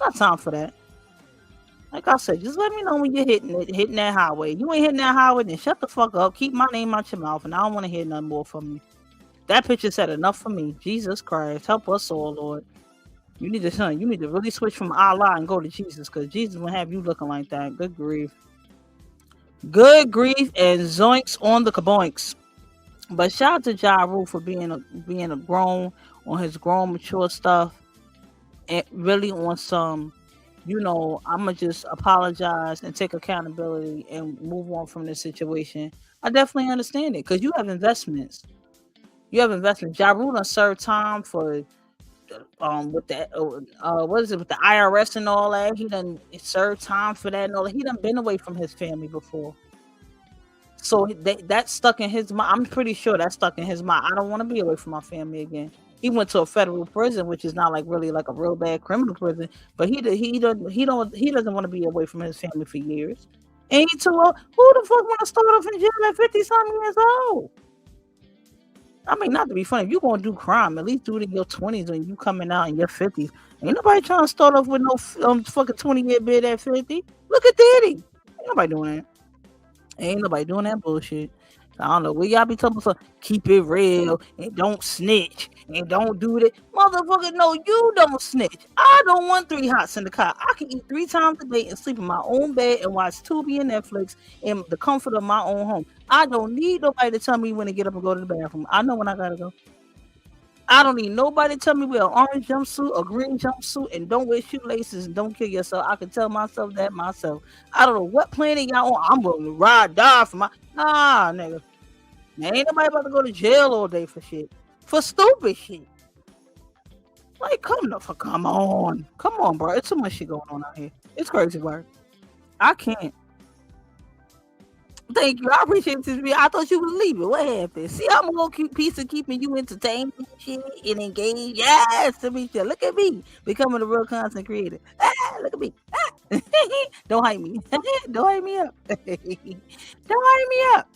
Got time for that. Like I said, just let me know when you're hitting that highway. You ain't hitting that highway, then shut the fuck up. Keep my name out your mouth, and I don't want to hear nothing more from you. That picture said enough for me. Jesus Christ, help us all, Lord. You need to really switch from Allah and go to Jesus, because Jesus won't have you looking like that. Good grief. Good grief and zoinks on the kaboinks. But shout out to Ja Rule for being a grown, on his grown, mature stuff, and really on some, I'ma just apologize and take accountability and move on from this situation. I definitely understand it because you have investments. Ja Rule done served time for with that what is it with the IRS and all that. He done served time for that and all that. He done been away from his family before. So that stuck in his mind. I'm pretty sure that stuck in his mind. I don't want to be away from my family again. He went to a federal prison, which is not like really like a real bad criminal prison, but he doesn't want to be away from his family for years. And he too old. Who the fuck want to start off in jail at 50-something years old? I mean, not to be funny, if you're gonna do crime, at least do it in your 20s when you coming out in your 50s. Ain't nobody trying to start off with no fucking 20-year bid at 50. Look at Diddy. Ain't nobody doing that. Ain't nobody doing that bullshit. I don't know. Will y'all be talking about keep it real and don't snitch and don't do that? Motherfucker, no, you don't snitch. I don't want 3 hots in the car. I can eat 3 times a day and sleep in my own bed and watch Tubi and Netflix in the comfort of my own home. I don't need nobody to tell me when to get up and go to the bathroom. I know when I gotta go. I don't need nobody to tell me wear an orange jumpsuit, a green jumpsuit, and don't wear shoelaces and don't kill yourself. I can tell myself that myself. I don't know what planet y'all on. I'm willing to ride, die for my... Nah, nigga. Man, ain't nobody about to go to jail all day for shit. For stupid shit. Like, come on, bro. It's too much shit going on out here. It's crazy work. I can't. Thank you. I appreciate this video. I thought you was leaving. What happened? See, I'm a little cute piece of keeping you entertained and shit and engaged. Yes, to me. Look at me becoming a real content creator. Look at me. Don't hype me. Don't hype me up. Don't hype me up.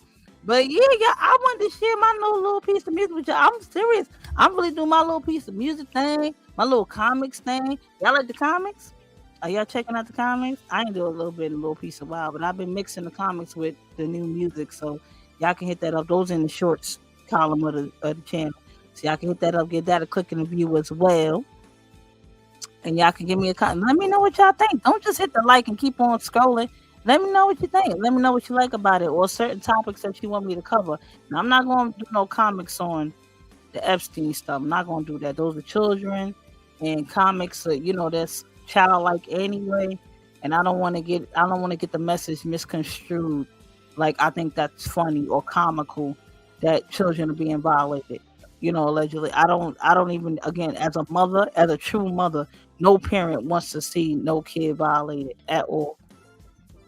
But yeah, I wanted to share my little piece of music with y'all. I'm serious. I'm really doing my little piece of music thing, my little comics thing. Y'all like the comics? Are y'all checking out the comics? I ain't do a little bit, a little piece of while, but I've been mixing the comics with the new music, so y'all can hit that up. Those in the shorts column of the channel, so y'all can hit that up, get that a click and a view as well. And y'all can give me a comment. Let me know what y'all think. Don't just hit the like and keep on scrolling. Let me know what you think. Let me know what you like about it, or certain topics that you want me to cover. Now, I'm not going to do no comics on the Epstein stuff. I'm not going to do that. Those are children, and comics are, that's childlike anyway. And I don't want to get the message misconstrued. Like, I think that's funny or comical that children are being violated. Allegedly. I don't even, again, as a mother, as a true mother, no parent wants to see no kid violated at all.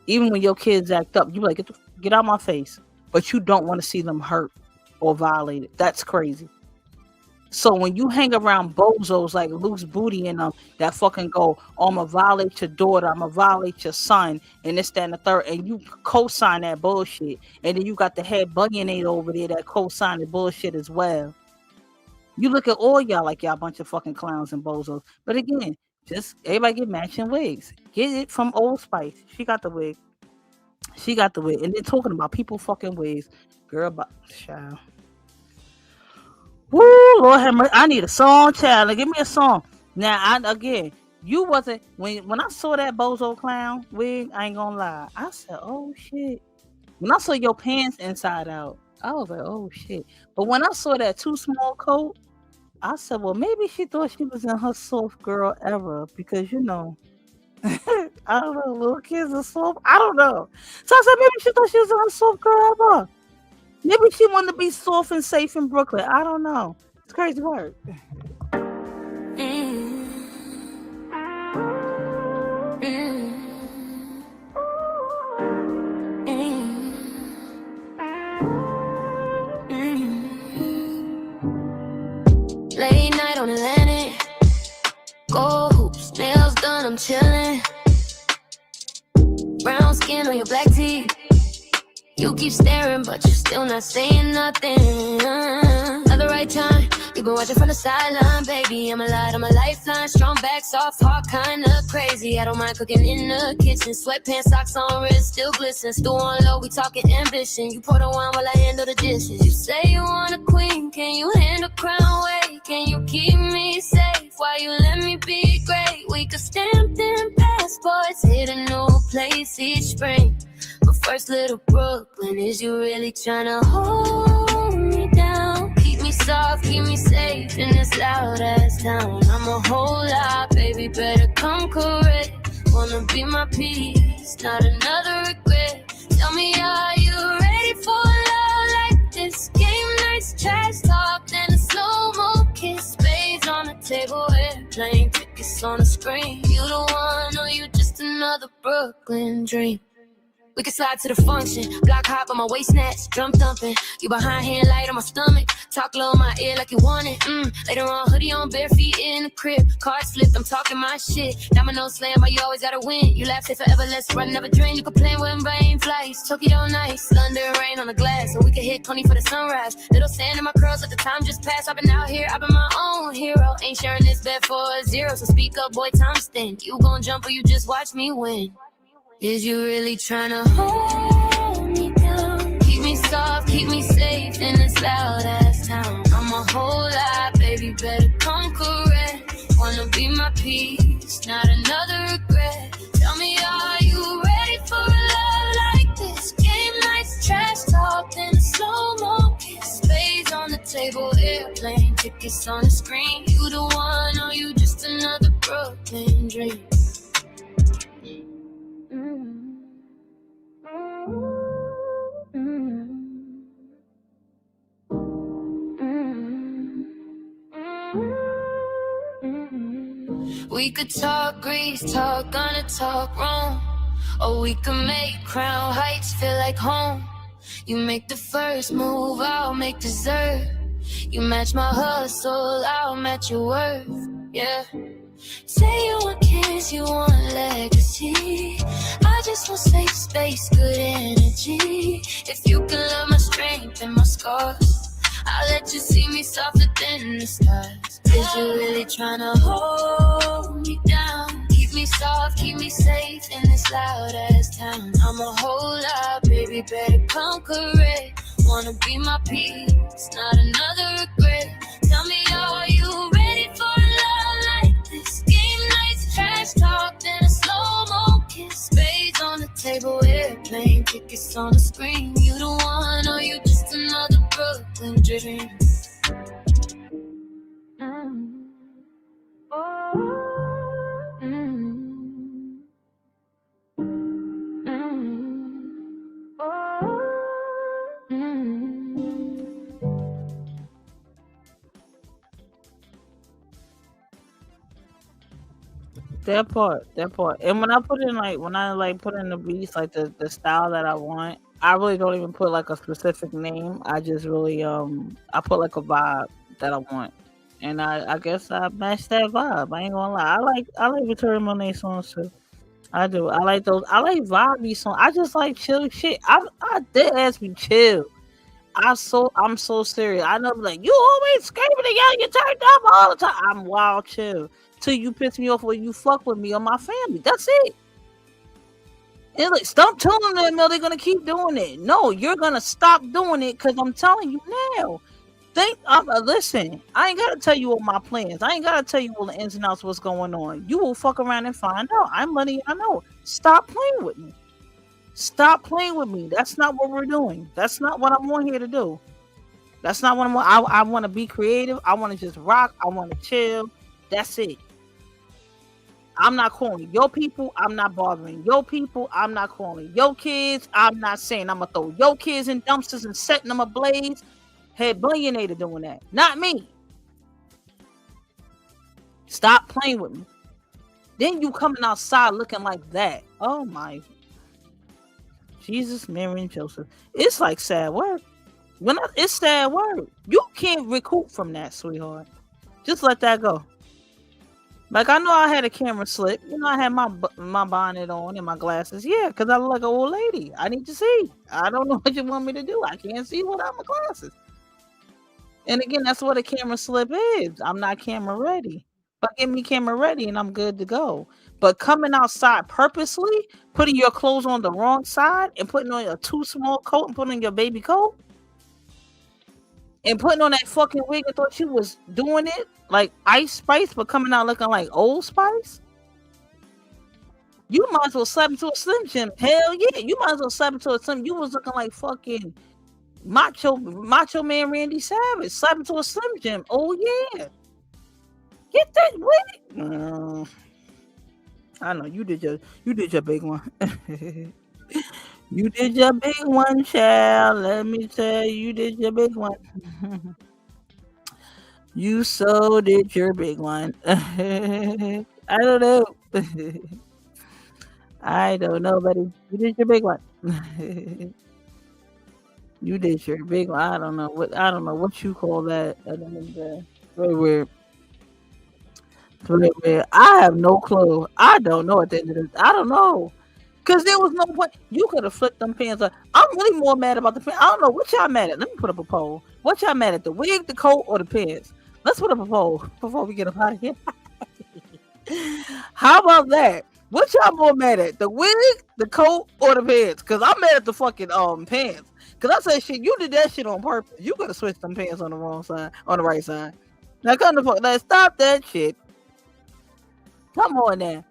Even when your kids act up, you be like, get out my face. But you don't want to see them hurt or violated. That's crazy. So when you hang around bozos like Loose Booty and them that fucking go, oh, I'm going to violate your daughter, I'm going to violate your son, and this, that, and the third, and you co-sign that bullshit. And then you got the head bugging over there that co-sign the bullshit as well. You look at all y'all like y'all a bunch of fucking clowns and bozos. But again, just everybody get matching wigs. Get it from Old Spice. She got the wig. And then talking about people fucking wigs. Girl, child. Woo, Lord have mercy. I need a song, child. Now, give me a song. Now, you wasn't, when I saw that bozo clown wig, I ain't gonna lie. I said, oh shit. When I saw your pants inside out, I was like, oh shit. But when I saw that too small coat, I said, well, maybe she thought she was in her soft girl era because, I don't know, little kids are soft. I don't know. So I said, maybe she thought she was in her soft girl ever. Maybe she wanted to be soft and safe in Brooklyn. I don't know. It's crazy work. Late night on Atlantic, gold hoops, nails done, I'm chillin'. Brown skin on your black teeth. You keep staring, but you're still not saying nothing. At the right time, you've been watching from the sideline, baby. I'm a lifeline, strong back, soft heart, kinda crazy. I don't mind cooking in the kitchen, sweatpants, socks on, wrist still glisten. Still on low, we talking ambition. You pour the wine while I handle the dishes. You say you want a queen, can you handle crown weight? Can you keep me safe while you let me be great? We could stamp them passports, hit a new place each spring. But first, little Brooklyn, is you really tryna hold me down? Keep me soft, keep me safe in this loud ass town. I'm a whole lot, baby, better come correct. Wanna be my peace, not another regret. Tell me, are you ready for love like this? Game nights, trash talk, then a slow-mo kiss. Spades on the table, airplane tickets on the screen. You the one, or you just another Brooklyn dream? We can slide to the function, block hop on my waist snatch, drum thumping. You behind hand light on my stomach, talk low in my ear like you want it. Later on, hoodie on, bare feet in the crib, cards flipped, I'm talking my shit. Domino slam, but you always gotta win. You laugh, say forever, let's run, never dream. You can plan when rain flights, Tokyo nights, London rain on the glass, so we can hit Coney for the sunrise. Little sand in my curls, let the time just pass. I've been out here, I've been my own hero. Ain't sharing this bed for a zero, so speak up, boy, time's thin. You gon' jump or you just watch me win. Is you really tryna hold me down? Keep me soft, keep me safe in this loud ass town. I'm a whole lot, baby, better come correct. Wanna be my peace, not another regret. Tell me, are you ready for a love like this? Game nights, trash talk, then a slow-mo kiss. Spades on the table, airplane tickets on the screen. You the one, or you just another Brooklyn dream? We could talk Greece, talk gonna talk Rome, or we could make Crown Heights feel like home. You make the first move, I'll make dessert. You match my hustle, I'll match your worth. Yeah. Say you want kids, you want legacy. I just want safe space, good energy. If you can love my strength and my scars, I'll let you see me softer than the stars. Is you really tryna hold me down? Keep me soft, keep me safe in this loud ass town. I'm a whole lot, baby, better come correct. Wanna be my peace, not another regret. Tell me, are you ready for love like this? Game nights, trash talk, then a slow-mo kiss. Spades on the table, airplane tickets on the screen. You the one, or you just another Brooklyn dream? That part. And when I put in put in the beats, like the style that I want, I really don't even put like a specific name. I just really I put like a vibe that I want. And I guess I match that vibe. I ain't gonna lie. I like Victoria Monet songs too. I do. I like those. I like vibey songs. I just like chill shit. I did ask me chill. I'm so serious. I know, like, you always screaming and yelling, you turned up all the time. I'm wild chill till you piss me off or you fuck with me or my family. That's it. And like, stop telling them no, they're gonna keep doing it. No, you're gonna stop doing it because I'm telling you now. Listen, I ain't gotta tell you all my plans. I ain't gotta tell you all the ins and outs what's going on. You will fuck around and find out. I'm letting y'all know. Stop playing with me. Stop playing with me. That's not what we're doing. That's not what I'm on here to do. That's not what I'm on. I want to be creative. I want to just rock. I want to chill. That's it. I'm not calling your people. I'm not bothering your people. I'm not calling your kids. I'm not saying I'm going to throw your kids in dumpsters and setting them ablaze. Hey, Billionaire doing that. Not me. Stop playing with me. Then you coming outside looking like that. Oh my Jesus, Mary and Joseph. It's like sad work. It's sad work. You can't recoup from that, sweetheart. Just let that go. Like, I know I had a camera slip. You know, I had my bonnet on and my glasses. Yeah, because I look like an old lady. I need to see. I don't know what you want me to do. I can't see without my glasses. And again, that's what a camera slip is. I'm not camera ready. But get me camera ready and I'm good to go. But coming outside purposely, putting your clothes on the wrong side and putting on a too small coat and putting on your baby coat and putting on that fucking wig and thought you was doing it like Ice Spice, but coming out looking like Old Spice. You might as well slap into a Slim Jim. Hell yeah. You might as well slap into a Slim. You was looking like fucking Macho Man Randy Savage slapped into a Slim Jim. Oh yeah, get that wig. I know you did your big one. You did your big one, child. Let me tell you, you did your big one. You so did your big one. I don't know. I don't know, buddy. You did your big one. You did your big one. I don't know what you call that. At the end of the day. Very weird. Very weird. I have no clue. I don't know at the end of this. I don't know. Cause there was no point. You could have flipped them pants up. I'm really more mad about the pants. I don't know what y'all mad at. Let me put up a poll. What y'all mad at? The wig, the coat, or the pants? Let's put up a poll before we get up out of here. How about that? What y'all more mad at? The wig, the coat, or the pants? Cause I'm mad at the fucking pants. Cause I said shit, you did that shit on purpose. You could have switched them pants on the wrong side, on the right side. Now come the fuck. Let's stop that shit. Come on now.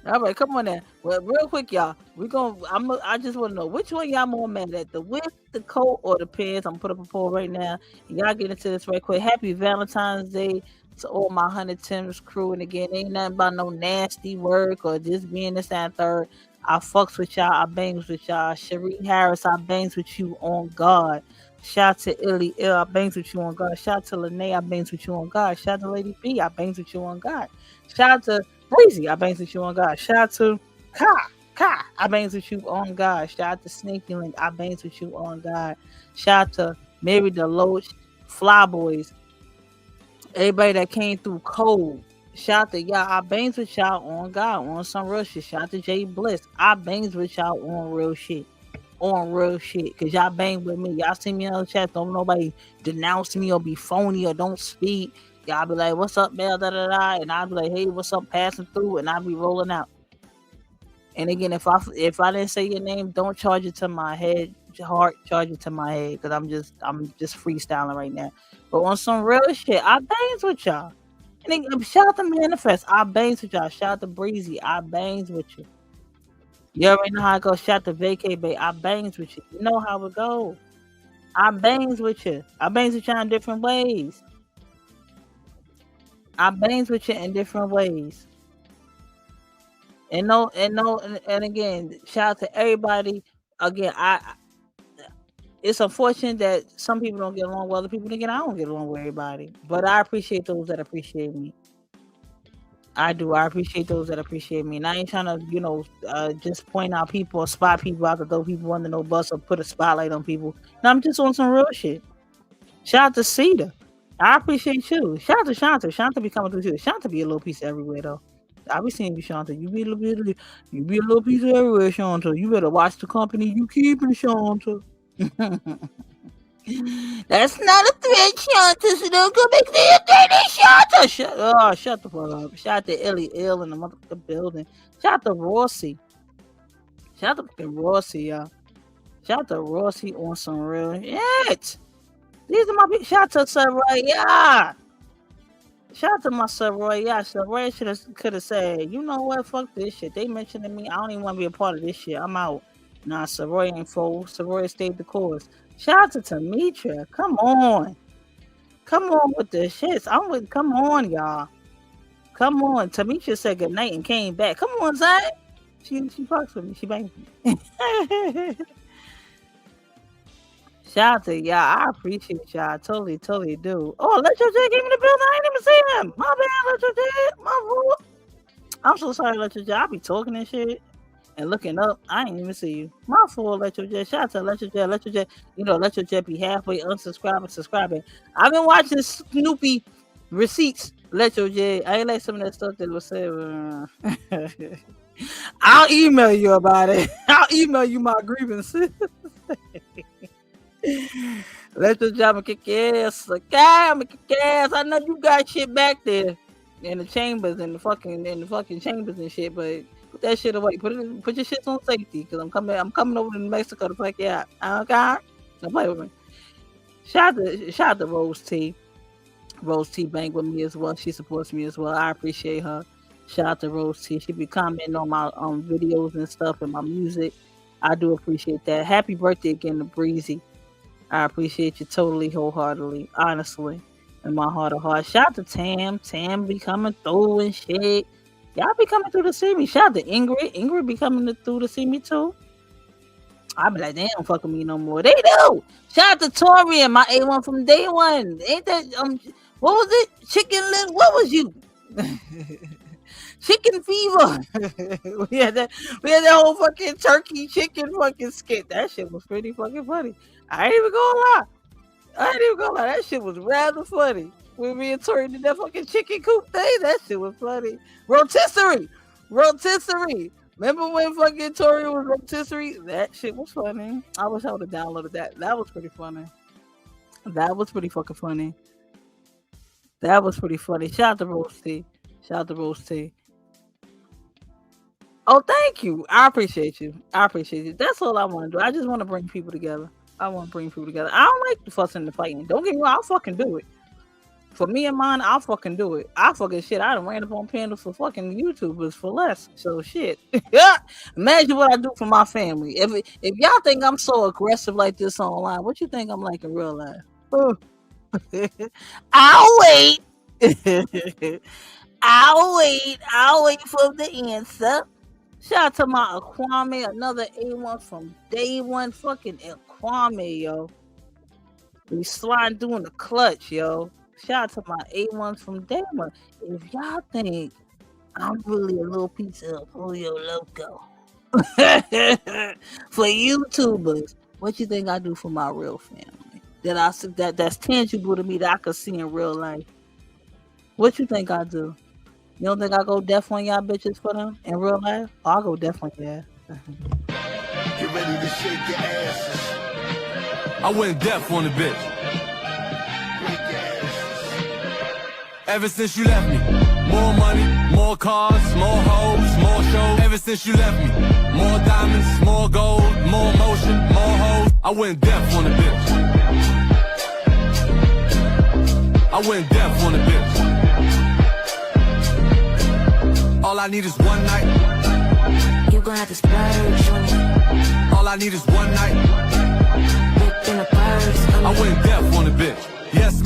All right, come on now. Well, real quick, y'all. I just want to know which one y'all more mad at, the wig, the coat, or the pants. I'm gonna put up a poll right now. Y'all get into this right quick. Happy Valentine's Day to all my 100 Tim's crew. And again, ain't nothing about no nasty work or just being this and third. I fucks with y'all. I bangs with y'all. Cherie Harris, I bangs with you on God. Shout to Illy Ill, I bangs with you on God. Shout to Lene, I bangs with you on God. Shout to Lady B, I bangs with you on God. Shout to Breezy, I bangs with you on God. Shout out to Ka, I bangs with you on God. Shout out to Sneaky Link, I bangs with you on God. Shout out to Mary Deloach, Flyboys, everybody that came through cold. Shout out to y'all, I bangs with y'all on God, on some real shit. Shout out to Jay Bliss, I bangs with y'all on real shit. On real shit, cause y'all bang with me. Y'all see me on the chat, don't nobody denounce me or be phony or don't speak. Y'all be like, what's up, Bell, da da da, and I'll be like, hey, what's up, passing through, and I'll be rolling out. And again, if I didn't say your name, don't charge it to my head, heart, charge it to my head, because I'm just freestyling right now. But on some real shit, I bangs with y'all. And again, shout out to Manifest, I bangs with y'all. Shout out to Breezy, I bangs with you. You already know how it goes. Shout out to Vacay Bay, I bangs with you. You know how it goes. I bangs with you. I bangs with y'all in different ways. I bangs with you in different ways. And again, shout out to everybody. Again, it's unfortunate that some people don't get along with other people. Again, I don't get along with everybody. But I appreciate those that appreciate me. I do. I appreciate those that appreciate me. And I ain't trying to, just point out people or spot people out to throw people under no bus or put a spotlight on people. No, I'm just on some real shit. Shout out to Cedar. I appreciate you. Shout out to Shanta. Shanta be coming through too. Shanta be a little piece everywhere though. I be seeing you, Shanta. You be a little piece of everywhere, Shanta. You better watch the company you keeping, Shanta. That's not a threat, Shanta. So don't go make me a dirty, Shanta. Shut the fuck up. Shout out to Illy Ill in the motherfucking building. Shout out to Rossi. Shout out to fucking Rossi, y'all. Shout out to Rossi on some real shit. These are my people. Shout out to Soraya. Shout out to my Soraya. Soraya could have said, you know what? Fuck this shit. They mentioned me. I don't even want to be a part of this shit. I'm out. Nah, Soraya ain't full. Soraya stayed the course. Shout out to Tamitra. Come on. Come on with the shits. Come on, y'all. Come on. Tamitra said goodnight and came back. Come on, Zay. She fucks with me. She bangs with me. Shout out to y'all. I appreciate y'all. Totally do. Oh, Electro J came in the building. I didn't even see him. My bad, Electro J. My fault. I'm so sorry, Electro J. I be talking and shit and looking up. I ain't even see you. My fault, Electro J. Shout out to Electro J. Electro J. Electro J be halfway unsubscribing, subscribing. I've been watching Snoopy receipts, Electro J. I ain't like some of that stuff that was said. I'll email you about it. I'll email you my grievances. Let your job kick your ass. Okay, I'm gonna kick your ass. I know you got shit back there in the chambers and the fucking chambers and shit, but put that shit away. Put your shit on safety, because I'm coming over to Mexico to fuck you out. Okay? Don't play with me. Shout out to Rose T. Rose T bang with me as well. She supports me as well. I appreciate her. Shout out to Rose T. She be commenting on my videos and stuff and my music. I do appreciate that. Happy birthday again to Breezy. I appreciate you totally, wholeheartedly, honestly, in my heart of hearts. Shout out to Tam. Tam be coming through and shit. Y'all be coming through to see me. Shout out to Ingrid. Ingrid be coming through to see me too. I be like, they don't fuck with me no more. They do. Shout out to Tori and my A1 from day one. Ain't that what was it? Chicken Lips? What was you? Chicken fever. we had that whole fucking turkey chicken fucking skit. That shit was pretty fucking funny. I ain't even gonna lie. That shit was rather funny. When me and Tori did that fucking chicken coop thing, that shit was funny. Rotisserie. Remember when fucking Tori was rotisserie? That shit was funny. I wish I would have downloaded that. That was pretty funny. That was pretty fucking funny. That was pretty funny. Shout out to Roasty. Oh, thank you. I appreciate you. That's all I want to do. I just want to bring people together. I don't like the fussing and the fighting. Don't get me wrong. I'll fucking do it. For me and mine, I'll fucking do it. I done ran up on panels for fucking YouTubers for less. So shit. Imagine what I do for my family. If y'all think I'm so aggressive like this online, what you think I'm like in real life? I'll wait. I'll wait for the answer. Shout out to my Aquame, another A1 from day one. Fucking Aquame, yo. We sliding through in the clutch, yo. Shout out to my A1s from day one. If y'all think I'm really a little piece of Julio Loco for YouTubers, what you think I do for my real family? That's tangible to me that I could see in real life. What you think I do? You don't think I go deaf on y'all bitches for them in real life? Oh, I'll go deaf on y'all. Get ready to shake your asses. I went deaf on the bitch. Ever since you left me, more money, more cars, more hoes, more shows. Ever since you left me, more diamonds, more gold, more motion, more hoes. I went deaf on the bitch. I went deaf on the bitch. All I need is one night. You gon' have to splurge on me. All I need is one night. Within a purse. I went deaf on the bitch. Yes,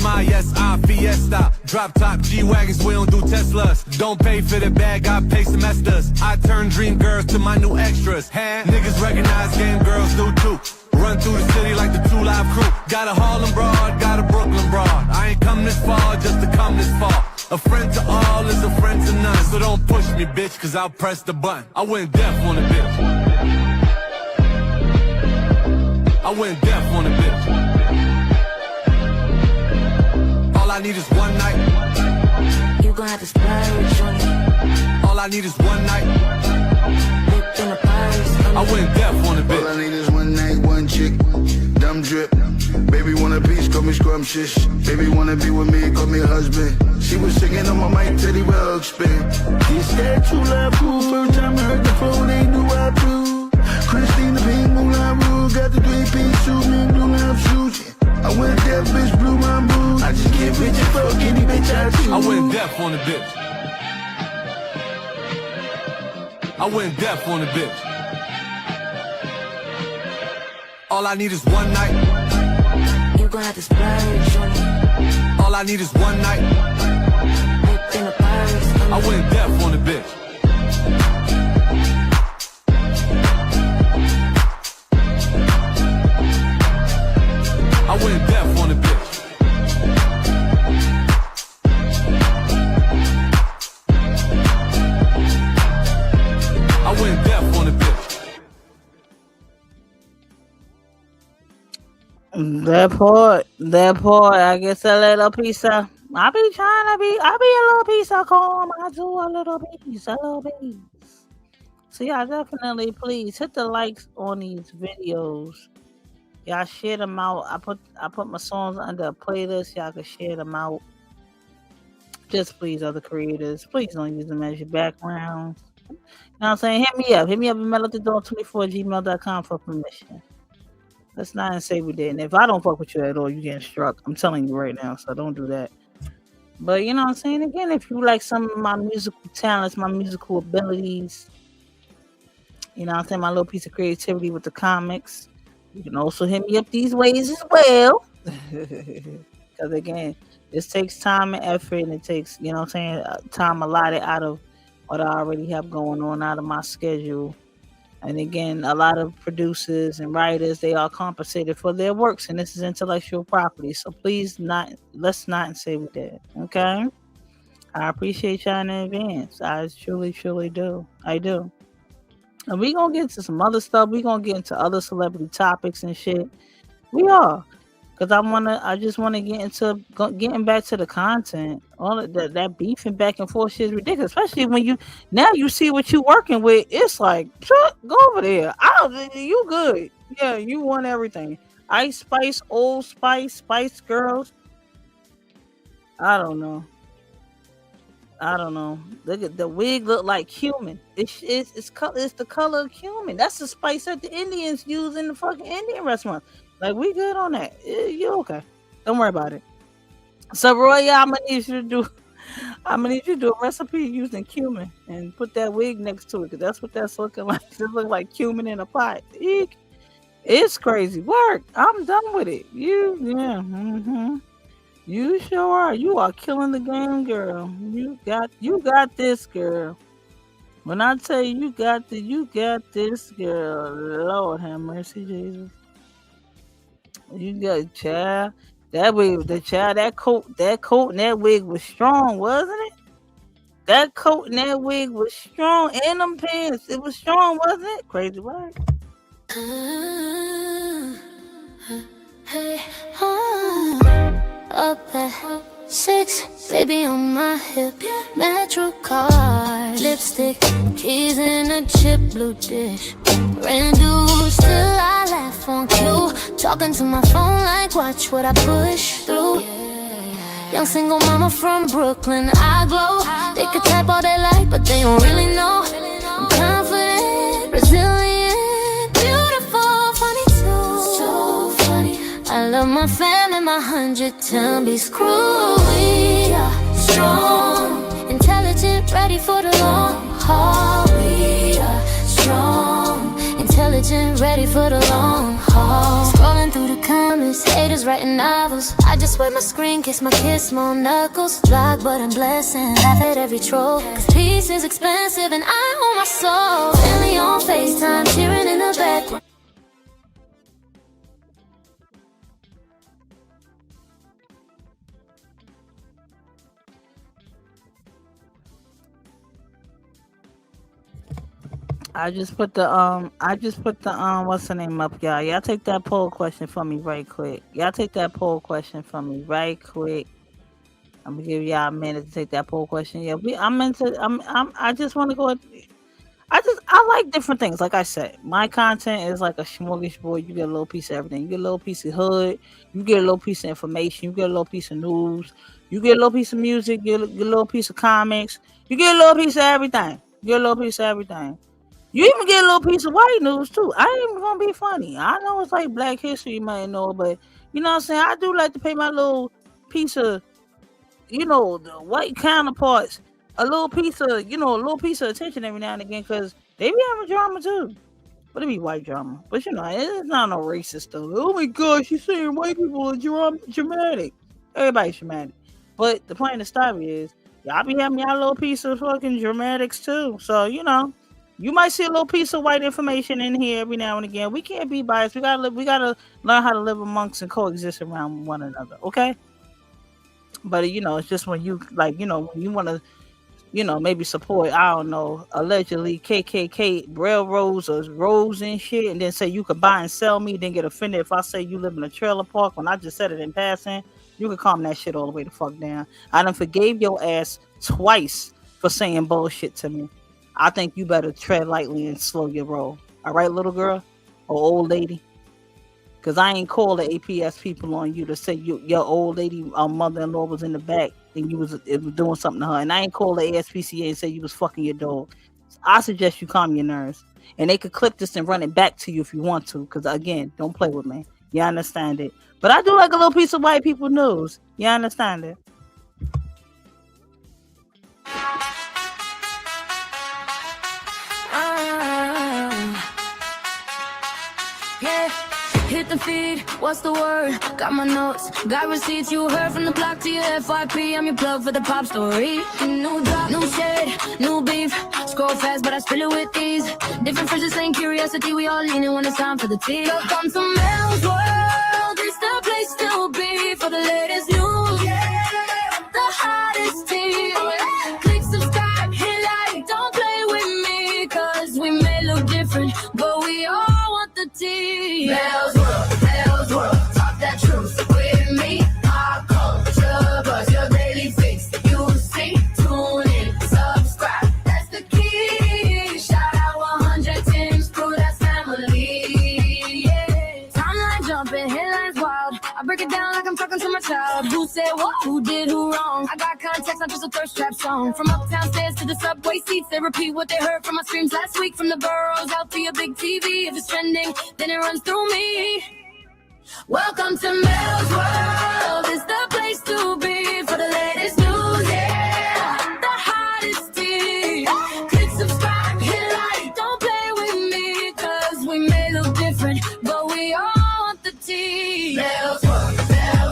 I Fiesta. Drop top G-Wagons, we don't do Teslas. Don't pay for the bag, I pay semesters. I turn dream girls to my new extras. Niggas recognize game girls do too. Run through the city like the 2 Live Crew. Got a Harlem broad, got a Brooklyn broad. I ain't come this far just to come this far. A friend to all is a friend to none. So don't push me, bitch, cause I'll press the button. I went deaf on the bitch. I went deaf on the bitch. All I need is one night. You gon' have to splurge on me. All I need is one night. Within a purse. I went deaf on the bitch. All I need is one night, one chick, dumb drip. Baby want a piece, call me scrumptious. Baby wanna be with me, call me husband. She was singing on my mic, Teddy Well spin. It's that true love proof. First time I heard the flow, they knew I blew. Christine the Pink Moulin Rouge, got the 3-piece suit, me blue love shoes. I went deaf, bitch, blew my mood. I just get rich and fuck any bitch I choose. I went deaf on the bitch. I went deaf on the bitch. All I need is one night. You gon' have to splurge on me. All I need is one night. Within a purse. I went deaf on the bitch. I went deaf on the bitch. I went deaf on the bitch. That part, I guess a little piece of, I be a little piece of calm. I do a little piece. So y'all definitely please hit the likes on these videos. Y'all share them out. I put my songs under a playlist. Y'all can share them out. Just please, other creators, please don't use them as your background. You know what I'm saying? Hit me up at metalotthedog24@gmail.com for permission. Let's not say we didn't. If I don't fuck with you at all, you getting struck. I'm telling you right now, so don't do that. But you know what I'm saying? Again, if you like some of my musical talents, my musical abilities, you know what I'm saying, my little piece of creativity with the comics, You can also hit me up these ways as well. Because again, this takes time and effort, and it takes, you know what I'm saying, time allotted out of what I already have going on out of my schedule. And again, a lot of producers and writers, they are compensated for their works, and this is intellectual property. So please let's not say we did. Okay? I appreciate y'all in advance. I truly, truly do. I do. And we gonna get into some other stuff. We gonna get into other celebrity topics and shit. We are. Cause I just wanna get into getting back to the content. All of that beefing back and forth shit is ridiculous. Especially when you see what you working with. It's like, go over there. You good. Yeah, you want everything. Ice Spice, Old Spice, Spice Girls. I don't know. Look at the wig, look like cumin. It's the color of cumin. That's the spice that the Indians use in the fucking Indian restaurant. Like, we good on that. You okay? Don't worry about it. So Roy, I'm gonna need you to do a recipe using cumin and put that wig next to it, because that's what that's looking like. It look like cumin in a pot. Eek. It's crazy work. I'm done with it. You sure are. You are killing the game, girl. You got this, girl. When I tell you you got this, girl. Lord have mercy, Jesus. You got child. That wig, that coat and that wig was strong, wasn't it? That coat and that wig was strong, and them pants, it was strong, wasn't it? Crazy work. Hey, up at 6, baby on my hip, Metro card, lipstick, keys in a chip blue dish, brand new, still I laugh on cue, talking to my phone like watch what I push through. Young single mama from Brooklyn, I glow. They could type all they like, but they don't really know. I'm confident, resilient, beautiful, funny too. So funny. I love my fam and my 110 be screwed. We are strong, intelligent, ready for the long haul. We are strong, intelligent, ready for the long haul. Scrolling through the comments, haters writing novels. I just wipe my screen, kiss my small knuckles. Block button blessing, laugh at every troll. Cause peace is expensive and I own my soul. Family on FaceTime, cheering in the background. I just put the what's the name up, y'all. Y'all take that poll question for me right quick. I'm gonna give y'all a minute to take that poll question. Yeah, I just want to go. I like different things. Like I said, my content is like a smorgasbord. You get a little piece of everything. You get a little piece of hood. You get a little piece of information. You get a little piece of news. You get a little piece of music. You get a little piece of comics. You get a little piece of everything. You even get a little piece of white news too. I ain't even gonna be funny. I know it's like Black History, you might know, but you know what I'm saying? I do like to pay my little piece of, the white counterparts a little piece of attention every now and again, because they be having drama too. But it be white drama. But it's not no racist stuff. Oh my gosh, you saying white people are dramatic. Everybody's dramatic. But the point of the story is, y'all be having y'all little piece of fucking dramatics too. So, you might see a little piece of white information in here every now and again. We can't be biased. We gotta learn how to live amongst and coexist around one another. Okay. But it's just when you when you want to, maybe support, I don't know, allegedly KKK railroads or roads and shit, and then say you could buy and sell me, then get offended if I say you live in a trailer park when I just said it in passing. You can calm that shit all the way the fuck down. I done forgave your ass twice for saying bullshit to me. I think you better tread lightly and slow your roll. All right, little girl or old lady? Because I ain't call the APS people on you to say your old lady mother-in-law was in the back and it was doing something to her. And I ain't call the ASPCA and say you was fucking your dog. So I suggest you calm your nerves. And they could clip this and run it back to you if you want to. Because, again, don't play with me. You understand it? But I do like a little piece of white people news. You understand it? Hit the feed, what's the word? Got my notes, got receipts. You heard from the block to your FYP. I'm your plug for the pop story. New drop, new shade, new beef. Scroll fast, but I spill it with these. Different phrases saying curiosity. We all leaning when it's time for the tea. Welcome to Mel's World. It's the place to be for the latest news. Yeah, the hottest tea. Click subscribe, hit like. Don't play with me, cause we may look different, but we all want the tea. Mel's World, talk that truth with me. Pop culture, buzz your daily fix. You see, tune in, subscribe. That's the key. Shout out 100 Tim's crew, that's family. Yeah. Timeline jumping, headlines wild. I break it down like I'm talking to my child. Who said what? Who did who wrong? I got context, not just a thirst trap song. From uptown stairs to the subway seats, they repeat what they heard from my streams last week. From the boroughs out to your big TV. If it's trending, then it runs through me. Welcome to Mel's World. It's the place to be for the latest news. Yeah, the hottest tea. Click subscribe, hit like. Don't play with me, cause we may look different, but we all want the tea. Mel's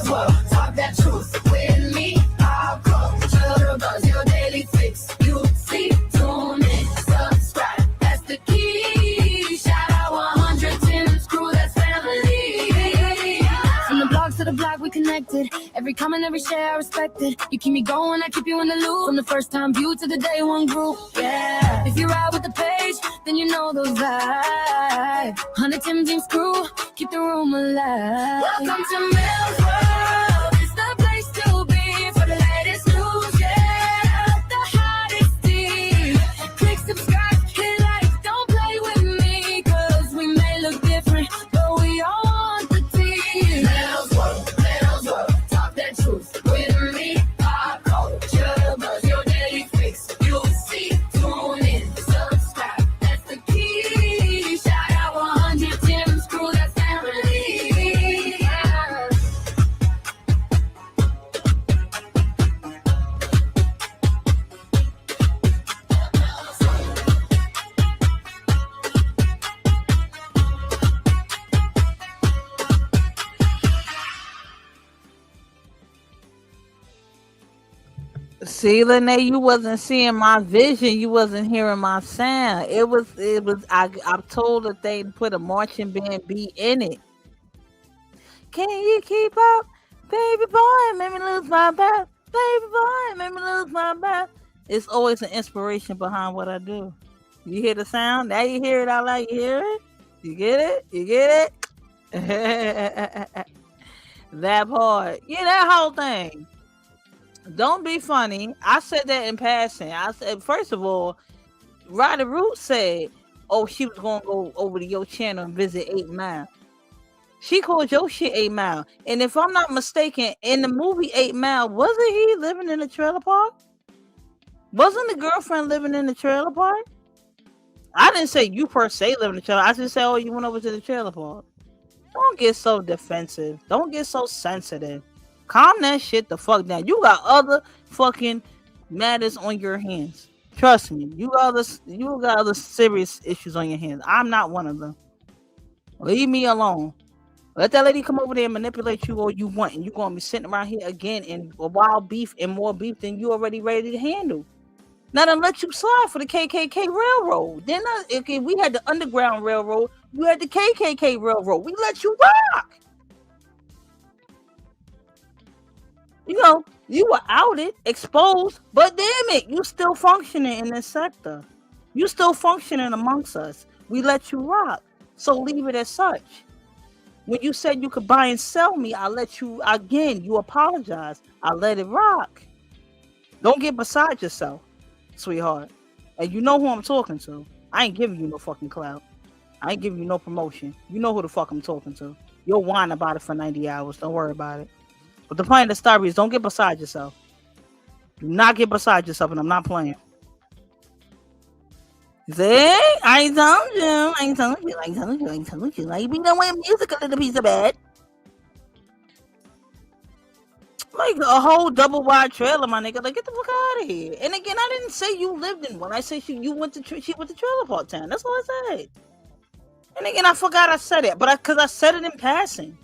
World, talk that truth with me. Pop culture, buzz your daily fix. You see, tune in, subscribe. That's the key. Shout out 100 Tim's crew, that's family. From the blogs to the block, we connected. Every comment, every share, I respect it. You keep me going, I keep you in the loop. From the first time view to the day one group. Yeah. If you ride with the page, then you know those vibes. 100 Tim's crew, keep the room alive. Welcome to Mel's World. It's the place to be for the latest news. Yeah, the hottest tea. Click subscribe, hit like. Don't play with me, cause we may look different, but we all want the tea. Mel's World, talk that truth with me. Pop culture, buzz your daily fix. You see, tune in, subscribe. That's the key. Shout out 100 Tim's crew, that's family. Yeah. See, Lene, you wasn't seeing my vision. You wasn't hearing my sound. It was. I'm told that they put a marching band beat in it. Can you keep up, baby boy? Make me lose my breath, baby boy. Make me lose my breath. It's always an inspiration behind what I do. You hear the sound? Now you hear it out loud. You hear it? You get it? You get it? That part. Yeah, that whole thing. Don't be funny. I said that in passing. I said, first of all, Ryder Root said, oh, she was going to go over to your channel and visit 8 Mile. She called your shit 8 Mile. And if I'm not mistaken, in the movie 8 Mile, wasn't he living in a trailer park? Wasn't the girlfriend living in the trailer park? I didn't say you per se live in the trailer. I just said, oh, you went over to the trailer park. Don't get so defensive. Don't get so sensitive. Calm that shit the fuck down. You got other fucking matters on your hands. Trust me. You got other serious issues on your hands. I'm not one of them. Leave me alone. Let that lady come over there and manipulate you all you want, and you're gonna be sitting around here again in a wild beef and more beef than you already ready to handle. Now to let you slide for the KKK railroad. Then okay, we had the Underground Railroad. You had the KKK railroad. We let you rock. You know, you were outed, exposed, but damn it, you still functioning in this sector. You still functioning amongst us. We let you rock. So leave it as such. When you said you could buy and sell me, I let you, again, you apologize. I let it rock. Don't get beside yourself, sweetheart. And you know who I'm talking to. I ain't giving you no fucking clout. I ain't giving you no promotion. You know who the fuck I'm talking to. You'll whine about it for 90 hours. Don't worry about it. But the point of the story is don't get beside yourself. Do not get beside yourself, and I'm not playing. See? I told you. Like, we don't want music a little piece of bed. Like a whole double wide trailer, my nigga. Like, get the fuck out of here. And again, I didn't say you lived in one. I said she went to trailer park town. That's all I said. And again, I forgot I said it, but because I said it in passing.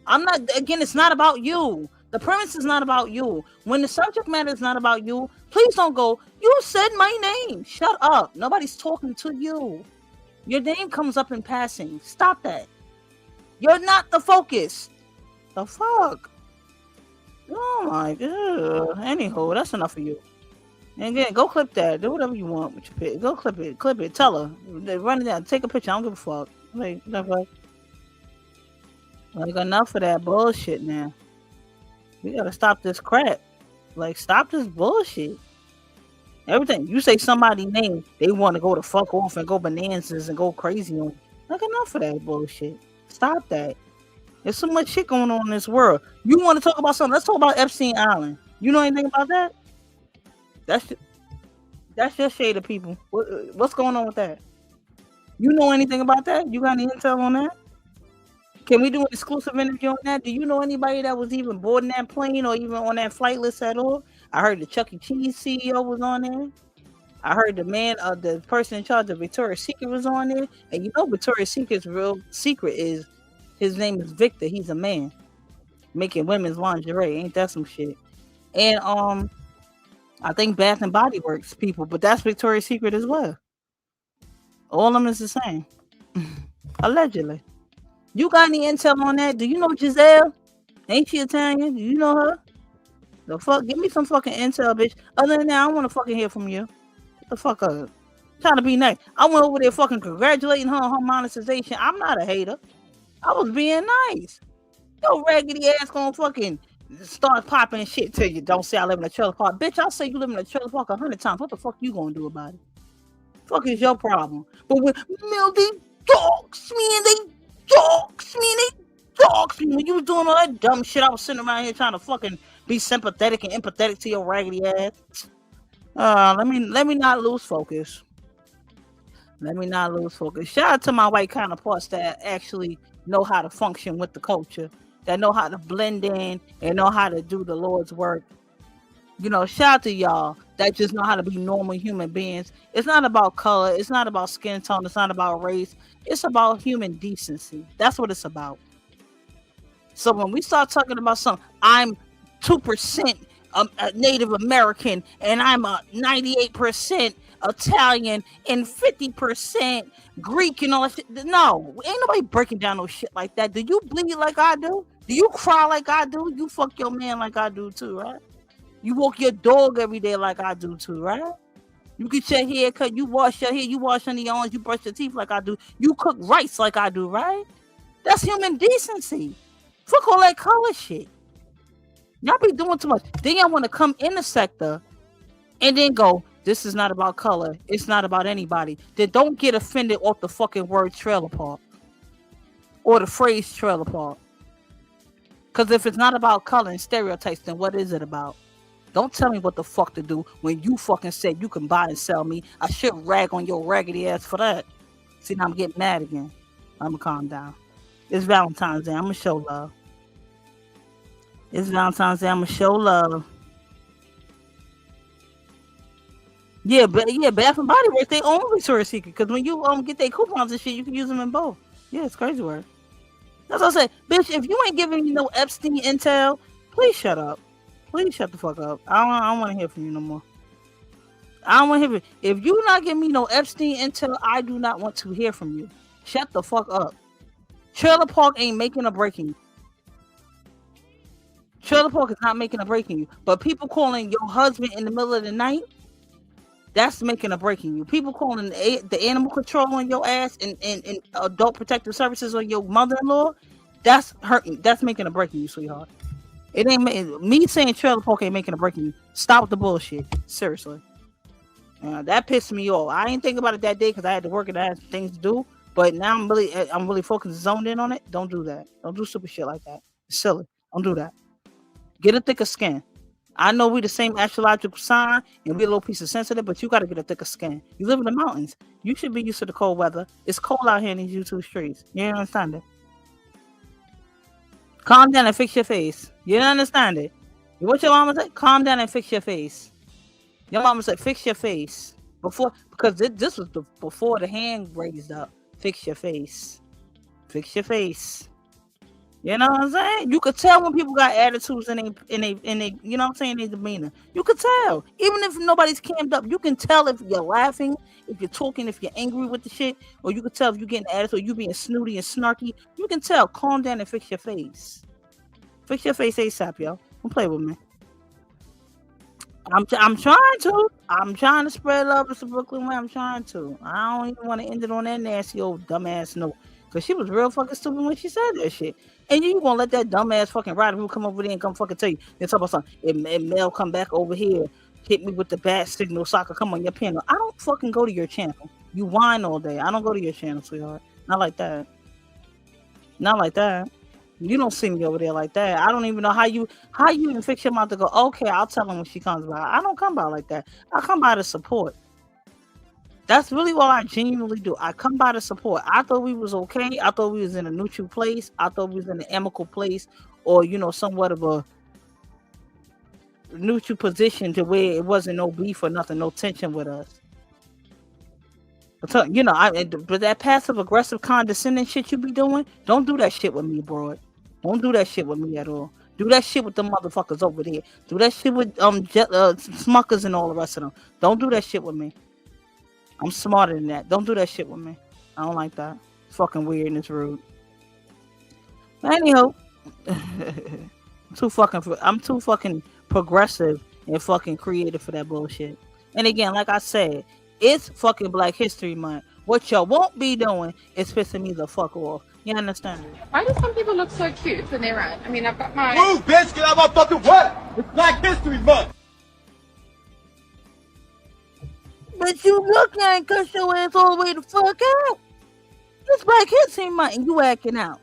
I'm not, again, it's not about you. The premise is not about you. When the subject matter is not about you, please don't go, you said my name. Shut up. Nobody's talking to you. Your name comes up in passing. Stop that. You're not the focus. The fuck? Oh my god. Anyhow, that's enough of you. And again, go clip that. Do whatever you want with your pic. Go clip it. Clip it. Tell her. Run it down. Take a picture. I don't give a fuck. Like, what the fuck? Like, enough of that bullshit now. We gotta stop this crap. Like, stop this bullshit. Everything. You say somebody's name, they want to go the fuck off and go bananas and go crazy on. Like, enough of that bullshit. Stop that. There's so much shit going on in this world. You want to talk about something? Let's talk about Epstein Island. You know anything about that? That's just shade of people. What's going on with that? You know anything about that? You got any intel on that? Can we do an exclusive interview on that? Do you know anybody that was even boarding that plane or even on that flight list at all? I heard the Chuck E. Cheese CEO was on there. I heard the person in charge of Victoria's Secret was on there. And you know Victoria's Secret's real secret is his name is Victor. He's a man making women's lingerie. Ain't that some shit? And I think Bath and Body Works people, but that's Victoria's Secret as well. All of them is the same. Allegedly. You got any intel on that? Do you know Giselle? Ain't she Italian? Do you know her? The fuck? Give me some fucking intel, bitch. Other than that, I want to fucking hear from you. Get the fuck up. Trying to be nice. I went over there fucking congratulating her on her monetization. I'm not a hater. I was being nice. Yo, raggedy ass gonna fucking start popping shit to you. Don't say I live in a trailer park. Bitch, I'll say you live in a trailer park 100 times. What the fuck you gonna do about it? Fuck is your problem? But when they dogs me and they dogs me and they dogs me. When you was doing all that dumb shit, I was sitting around here trying to fucking be sympathetic and empathetic to your raggedy ass. Let me not lose focus. Let me not lose focus. Shout out to my white counterparts that actually know how to function with the culture, that know how to blend in and know how to do the Lord's work. You know, shout out to y'all that just know how to be normal human beings. It's not about color. It's not about skin tone. It's not about race. It's about human decency. That's what it's about. So when we start talking about something, I'm 2% a Native American and I'm a 98% Italian and 50% Greek and all that shit. No, ain't nobody breaking down no shit like that. Do you bleed like I do? Do you cry like I do? You fuck your man like I do too, right? You walk your dog every day like I do too, right? You get your hair cut, you wash your hair, you wash under your arms, you brush your teeth like I do. You cook rice like I do, right? That's human decency. Fuck all that color shit. Y'all be doing too much. Then y'all want to come in the sector and then go, this is not about color. It's not about anybody. Then don't get offended off the fucking word trailer park or the phrase trailer park. Because if it's not about color and stereotypes, then what is it about? Don't tell me what the fuck to do when you fucking said you can buy and sell me. I should rag on your raggedy ass for that. See, now I'm getting mad again. I'm gonna calm down. It's Valentine's Day. I'm gonna show love. It's Valentine's Day. I'm gonna show love. Yeah, but yeah, Bath and Body Works, they own Victoria's Secret. Because when you get their coupons and shit, you can use them in both. Yeah, it's crazy work. That's what I said. Bitch, if you ain't giving me no Epstein intel, please shut up. Please shut the fuck up. I don't want to hear from you no more. I don't want to hear from you. If you're not giving me no Epstein intel, I do not want to hear from you. Shut the fuck up. Trailer Park ain't making or breaking you. Trailer Park is not making or breaking you. But people calling your husband in the middle of the night, that's making or breaking you. People calling the animal control on your ass and adult protective services on your mother-in-law, that's hurting. That's making or breaking you, sweetheart. It ain't me saying trailer park ain't making or breaking you. Stop the bullshit. Seriously. That pissed me off. I ain't think about it that day because I had to work and I had things to do. But now I'm really focused, zoned in on it. Don't do that. Don't do stupid shit like that. It's silly. Don't do that. Get a thicker skin. I know we the same astrological sign and we a little piece of sensitive, but you got to get a thicker skin. You live in the mountains. You should be used to the cold weather. It's cold out here in these YouTube streets. You don't understand it? Calm down and fix your face. You don't understand it? What your mama said? Calm down and fix your face. Your mama said fix your face. Because this was before the hand raised up. fix your face. Fix your face. You know what I'm saying? You could tell when people got attitudes in they, you know what I'm saying, their demeanor. You could tell. Even if nobody's cammed up, you can tell if you're laughing, if you're talking, if you're angry with the shit, or you could tell if you're getting attitude, or you being snooty and snarky. You can tell. Calm down and fix your face. Fix your face ASAP, yo. Don't play with me. I'm trying to. I'm trying to spread love to Brooklyn way. I'm trying to. I don't even want to end it on that nasty old dumbass note. Because she was real fucking stupid when she said that shit. And you gonna let that dumbass fucking rider who come over there and come fucking tell you. Then talk about something. If Mel come back over here, hit me with the bat signal so I can come on your panel. I don't fucking go to your channel. You whine all day. I don't go to your channel, sweetheart. Not like that. Not like that. You don't see me over there like that. I don't even know how you even fix your mouth to go, okay, I'll tell him when she comes by. I don't come by like that. I come by to support. That's really what I genuinely do. I come by to support. I thought we was okay. I thought we was in a neutral place. I thought we was in an amicable place, or somewhat of a neutral position to where it wasn't no beef or nothing, no tension with us. But but that passive aggressive condescending shit you be doing, don't do that shit with me, bro. Don't do that shit with me at all. Do that shit with the motherfuckers over there. Do that shit with Smuckers and all the rest of them. Don't do that shit with me. I'm smarter than that. Don't do that shit with me. I don't like that. It's fucking weird and it's rude. But anyhow, I'm too fucking progressive and fucking creative for that bullshit. And again, like I said, it's fucking Black History Month. What y'all won't be doing is pissing me the fuck off. You understand? Why do some people look so cute when they run? I mean, I've got my... Move, bitch! Get out of my fucking way! It's Black History Month! But you look like cuss your ass all the way the fuck out. It's Black History Month and you acting out.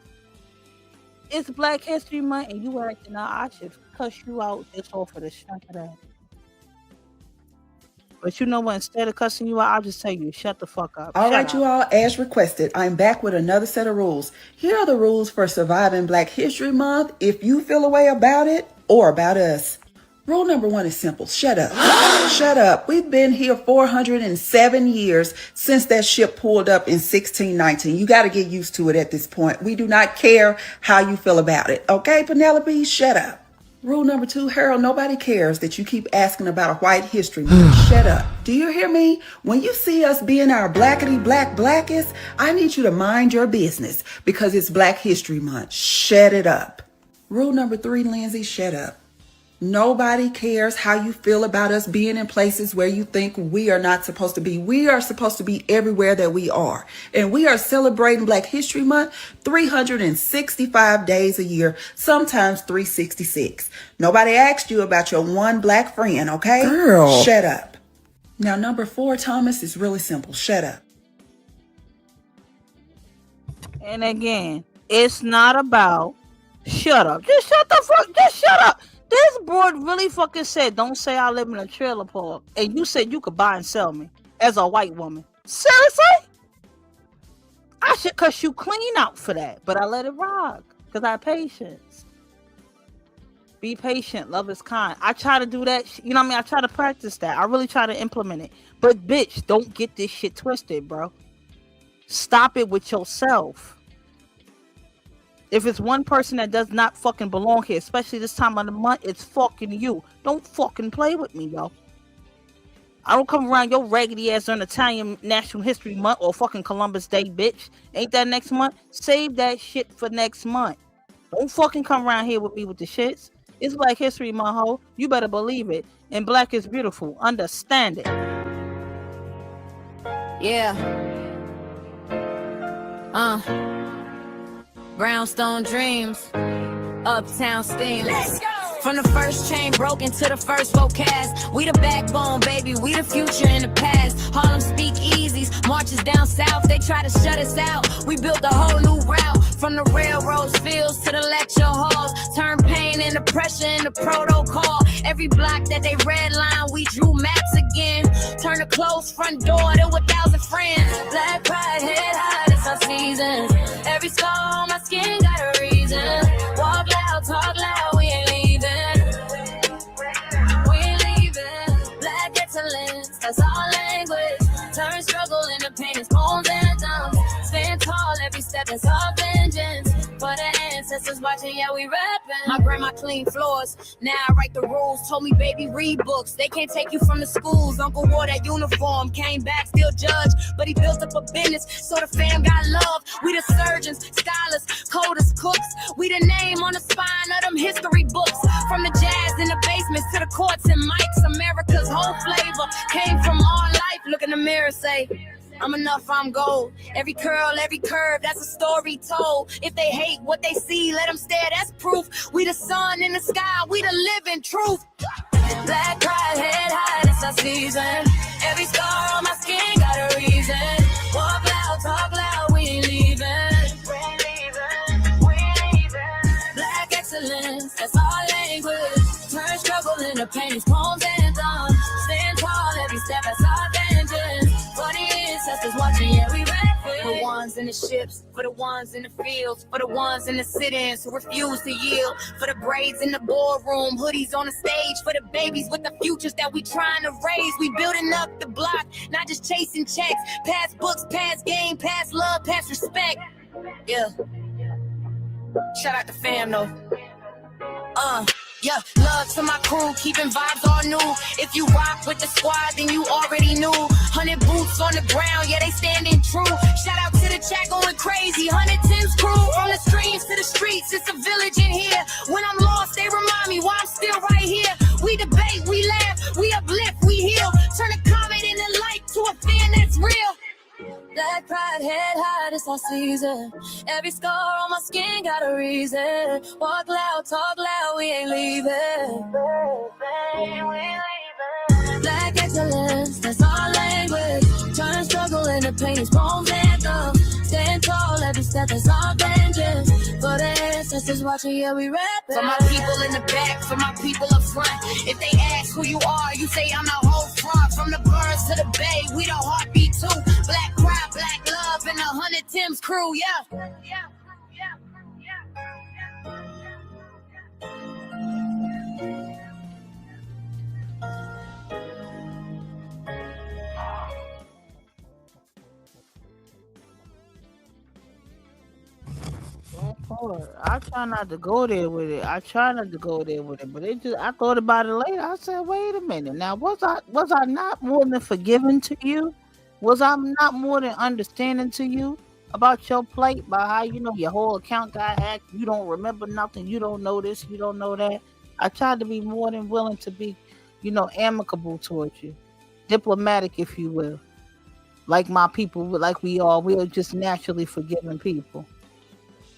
It's Black History Month and you acting out. I should cuss you out just off of the strength of that. But you know what? Instead of cussing you out, I'll just tell you, shut the fuck up. All right, you all, as requested, I'm back with another set of rules. Here are the rules for surviving Black History Month if you feel a way about it or about us. Rule number 1 is simple. Shut up. Shut up. We've been here 407 years since that ship pulled up in 1619. You got to get used to it at this point. We do not care how you feel about it. Okay, Penelope, shut up. Rule number 2, Harold, nobody cares that you keep asking about a white history month. Shut up. Do you hear me? When you see us being our blackety blackest, I need you to mind your business because it's Black History Month. Shut it up. Rule number 3, Lindsay, shut up. Nobody cares how you feel about us being in places where you think we are not supposed to be. We are supposed to be everywhere that we are. And we are celebrating Black History Month 365 days a year, sometimes 366. Nobody asked you about your one black friend, okay? Girl. Shut up. Now, number 4, Thomas, is really simple. Shut up. And again, it's not about shut up. Just shut up. This board really fucking said, don't say I live in a trailer park. And you said you could buy and sell me as a white woman. Seriously? I should cuss you clean out for that. But I let it rock because I have patience. Be patient. Love is kind. I try to do that. You know what I mean? I try to practice that. I really try to implement it. But bitch, don't get this shit twisted, bro. Stop it with yourself. If it's one person that does not fucking belong here, especially this time of the month, it's fucking you. Don't fucking play with me, yo. I don't come around your raggedy ass on Italian National History Month or fucking Columbus Day, bitch. Ain't that next month? Save that shit for next month. Don't fucking come around here with me with the shits. It's Black History Month, ho. You better believe it. And black is beautiful. Understand it. Yeah. Brownstone dreams, uptown steam. Let's go! From the first chain broken to the first vocaz. We the backbone, baby, we the future in the past. Harlem speakeasies, marches down south, they try to shut us out. We built a whole new route, from the railroads, fields to the lecture halls. Turn pain into pressure into protocol. Every block that they redline, we drew maps again. Turn a closed front door to 1,000 friends. Black pride, head high, it's our season. Every scar on my skin got a reason. Walk loud, talk loud, we ain't leaving. We ain't leaving. Black excellence, that's our language. Turn struggle into pain, it's poems and dumps. Spend stepping off vengeance. For the ancestors watching, yeah, we rapping. My grandma cleaned floors, now I write the rules. Told me, baby, read books. They can't take you from the schools. Uncle wore that uniform, came back, still judge. But he built up a business, so the fam got love. We the surgeons, stylists, coders, cooks. We the name on the spine of them history books. From the jazz in the basements to the courts and mics. America's whole flavor came from our life. Look in the mirror, say, I'm enough, I'm gold. Every curl, every curve, that's a story told. If they hate what they see, let them stare, that's proof. We the sun in the sky, we the living truth. Black pride, head high, that's our season. Every scar on my skin got a reason. Walk loud, talk loud, we ain't leaving. Black excellence, that's our language. Turn struggle into pain, poems and thumbs. Stand tall, every step, that's our vengeance. For the ancestors watching, yeah, we rap. For the ones in the ships, for the ones in the fields, for the ones in the sit-ins who refuse to yield, for the braids in the boardroom, hoodies on the stage, for the babies with the futures that we trying to raise. We building up the block, not just chasing checks. Past books, past game, past love, past respect. Yeah. Shout out to fam though. Yeah, love to my crew, keeping vibes all new. If you rock with the squad, then you already knew. 100 boots on the ground, yeah, they standing true. Shout out to the chat going crazy. 110's crew, from the streams to the streets, it's a village in here. When I'm lost, they remind me why I'm still right here. We debate, we laugh, we uplift, we heal. Turn a comment into light to a fan that's real. Black pride, head high, this our season. Every scar on my skin got a reason. Walk loud, talk loud, we ain't leaving. Black excellence, that's our language. Turn struggle into pain, it's poems and thumbs. Stand tall, every step that's our vengeance. For the ancestors watching, yeah, we rap. For my people in the back, for my people up front. If they ask who you are, you say I'm the whole front. From the birds to the bay, we the heartbeat too. Black pride, black love, and 100 Tim's crew, yeah. I try not to go there with it. But it just I thought about it later. I said, wait a minute. Now was I not more than forgiving to you? Was I not more than understanding to you about your plight, by how your whole account got hacked? You don't remember nothing, you don't know this, you don't know that. I tried to be more than willing to be, amicable towards you. Diplomatic, if you will. Like my people, like we are just naturally forgiving people.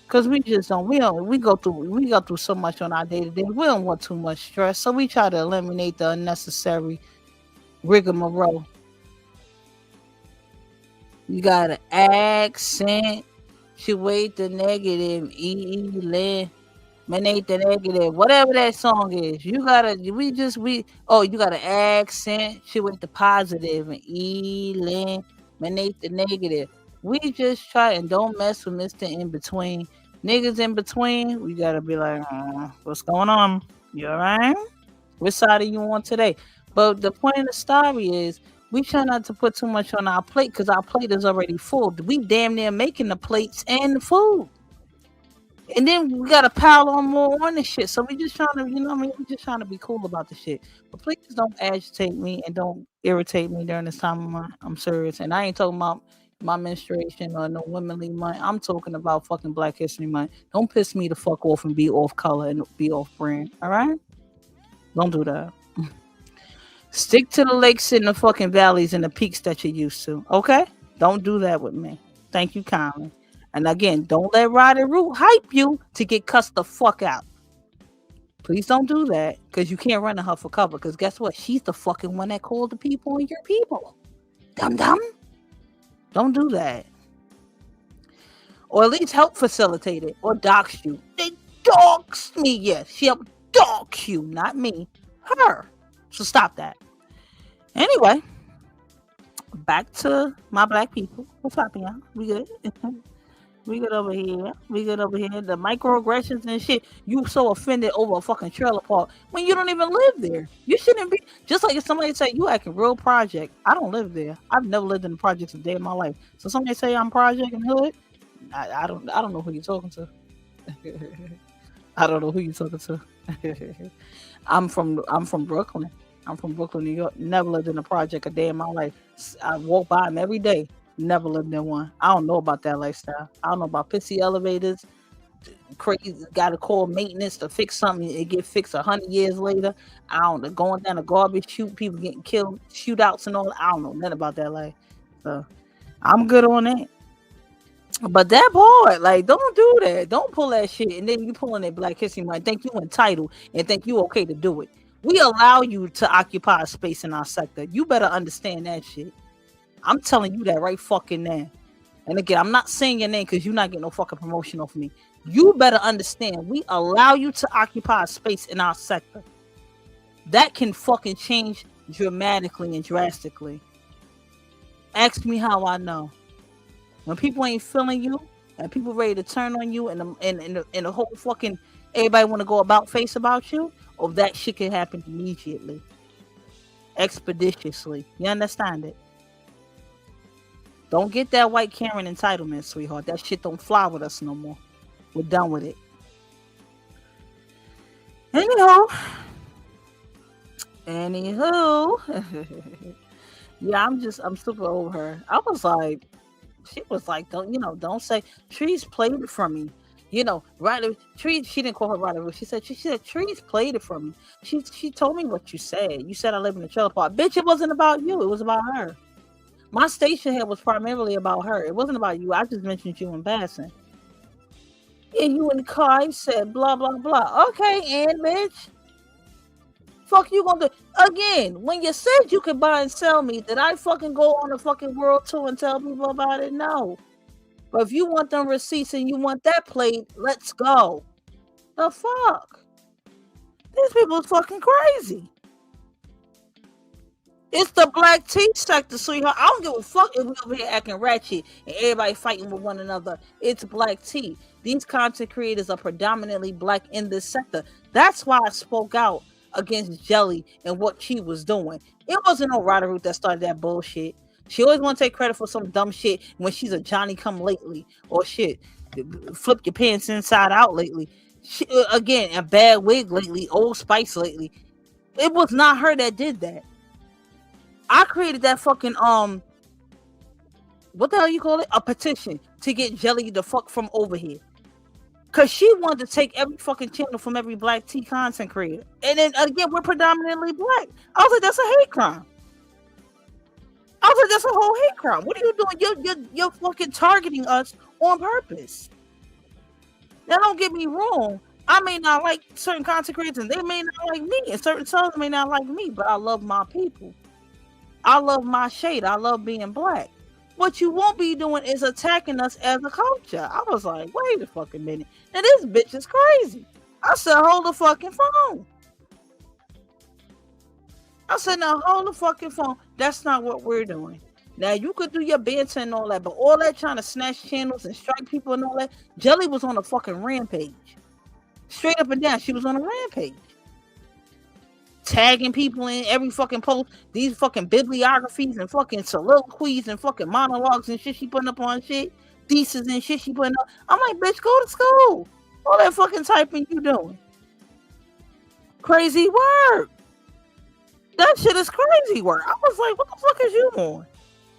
Cause we go through so much on our day-to-day. We don't want too much stress, so we try to eliminate the unnecessary rigmarole. You got an accent, wait the negative, manate the negative, whatever that song is. You got an accent, wait the positive, and manate the negative. We just try and don't mess with Mr. In Between. Niggas in between, we gotta be like, what's going on? You alright? Which side are you on today? But the point of the story is, we try not to put too much on our plate because our plate is already full. We damn near making the plates and the food. And then we gotta pile on more on the shit. So we just trying to, we just trying to be cool about the shit. But please don't agitate me and don't irritate me during this time of month. I'm serious. And I ain't talking about my menstruation or no womanly month. I'm talking about fucking Black History Month. Don't piss me the fuck off and be off color and be off brand. All right? Don't do that. Stick to the lakes and the fucking valleys and the peaks that you're used to. Okay? Don't do that with me. Thank you kindly. And again, don't let Ryder Root hype you to get cussed the fuck out. Please don't do that, because you can't run to her for cover. Because guess what? She's the fucking one that called the people on your people. Dum-dum. Don't do that. Or at least help facilitate it. Or dox you. They dox me, yes. She helped dox you, not me. Her. So stop that. Anyway. Back to my black people. What's up, y'all? We good? We good over here. The microaggressions and shit. You so offended over a fucking trailer park when you don't even live there. You shouldn't be. Just like if somebody say you acting real project. I don't live there. I've never lived in the projects a day in my life. So somebody say I'm project and hood. I don't know who you're talking to. I don't know who you're talking to. I'm from Brooklyn. I'm from Brooklyn, New York. Never lived in a project a day in my life. I walk by them every day. Never lived in one. I don't know about that lifestyle. I don't know about pissy elevators. Crazy, got to call maintenance to fix something. It get fixed 100 years later. I don't know. Going down a garbage chute, people getting killed, shootouts and all. I don't know nothing about that life. So I'm good on that. But that boy, like, don't do that. Don't pull that shit. And then you pulling that Black History Month. Think you entitled and think you okay to do it. We allow you to occupy a space in our sector. You better understand that shit. I'm telling you that right fucking now. And again, I'm not saying your name because you're not getting no fucking promotion off me. You better understand. We allow you to occupy a space in our sector. That can fucking change dramatically and drastically. Ask me how I know. When people ain't feeling you and people ready to turn on you and the whole fucking everybody want to go about face about you, or that shit can happen immediately, expeditiously. You understand it? Don't get that white Karen entitlement, sweetheart. That shit don't fly with us no more. We're done with it. Anywho. Yeah, I'm super over her. I was like, she was like, don't say Trees played it from me. Ryder Trees, she didn't call her Ryder. She said Trees played it from me. She told me what you said. You said I live in a trailer park. Bitch, it wasn't about you. It was about her. My station head was primarily about her. It wasn't about you. I just mentioned you in passing. And you in the car, you said blah blah blah. Okay, and bitch. Fuck you gonna do again? When you said you could buy and sell me, did I fucking go on a fucking world tour and tell people about it? No. But if you want them receipts and you want that played, let's go. The fuck? These people is fucking crazy. It's the black tea sector, sweetheart. I don't give a fuck if we over here acting ratchet and everybody fighting with one another. It's black tea. These content creators are predominantly black in this sector. That's why I spoke out against Jelly and what she was doing. It wasn't no Ryder Root that started that bullshit. She always want to take credit for some dumb shit when she's a Johnny come lately or shit. Flip your pants inside out lately. She, again, a bad wig lately, Old Spice lately. It was not her that did that. I created that fucking what the hell you call it? A petition to get Jelly the fuck from over here. Cause she wanted to take every fucking channel from every black tea content creator. And then again, we're predominantly black. I was like, that's a hate crime. I was like, that's a whole hate crime. What are you doing? You're fucking targeting us on purpose. Now don't get me wrong. I may not like certain content creators and they may not like me. And certain songs may not like me, but I love my people. I love my shade. I love being black. What you won't be doing is attacking us as a culture. I was like, wait a fucking minute. Now this bitch is crazy. I said, hold the fucking phone. I said, now hold the fucking phone. That's not what we're doing. Now you could do your banter and all that, but all that trying to snatch channels and strike people and all that. Jelly was on a fucking rampage. Straight up and down, she was on a rampage. Tagging people in every fucking post, these fucking bibliographies and fucking soliloquies and fucking monologues and shit she putting up on shit, thesis and shit she putting up. I'm like, bitch, go to school. All that fucking typing you doing. Crazy work. That shit is crazy work. I was like, what the fuck is you on?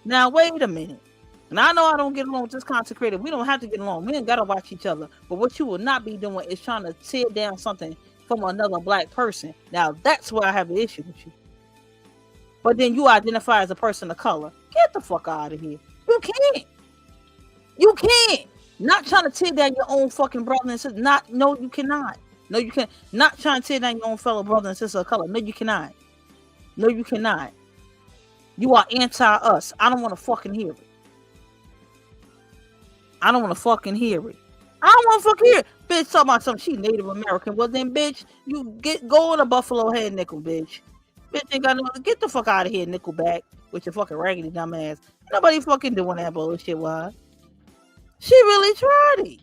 Now, wait a minute. And I know I don't get along with this content creator. We don't have to get along. We ain't got to watch each other. But what you will not be doing is trying to tear down something from another black person. Now that's where I have an issue with you. But then you identify as a person of color. Get the fuck out of here. You can't. You can't. Not trying to tear down your own fucking brother and sister. No, you cannot. No, you can't. Not trying to tear down your own fellow brother and sister of color. No, you cannot. No, you cannot. You are anti-us. I don't want to fucking hear it. I don't want to fucking hear it. I don't want to fucking hear it. Bitch talking about something. She Native American. Well then, bitch, you go on a Buffalo Head nickel, bitch. Bitch ain't got no. Get the fuck out of here, Nickelback, with your fucking raggedy dumb ass. Nobody fucking doing that bullshit. Why? She really tried it.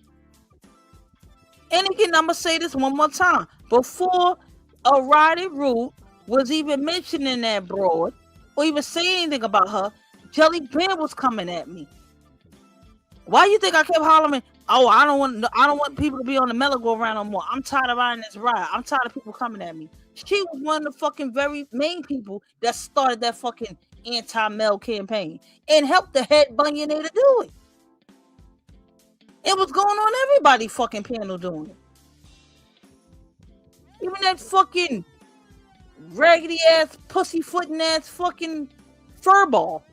And again, I'm gonna say this one more time. Before a Roddy Root was even mentioning that broad or even saying anything about her, Jelly Bean was coming at me. Why you think I kept hollering? Oh, I don't want people to be on the merry-go-round no more. I'm tired of riding this ride. I'm tired of people coming at me. She was one of the fucking very main people that started that fucking anti-Mel campaign and helped the head billionaire to do it. It was going on everybody fucking panel doing it. Even that fucking raggedy ass, pussyfooting ass fucking furball.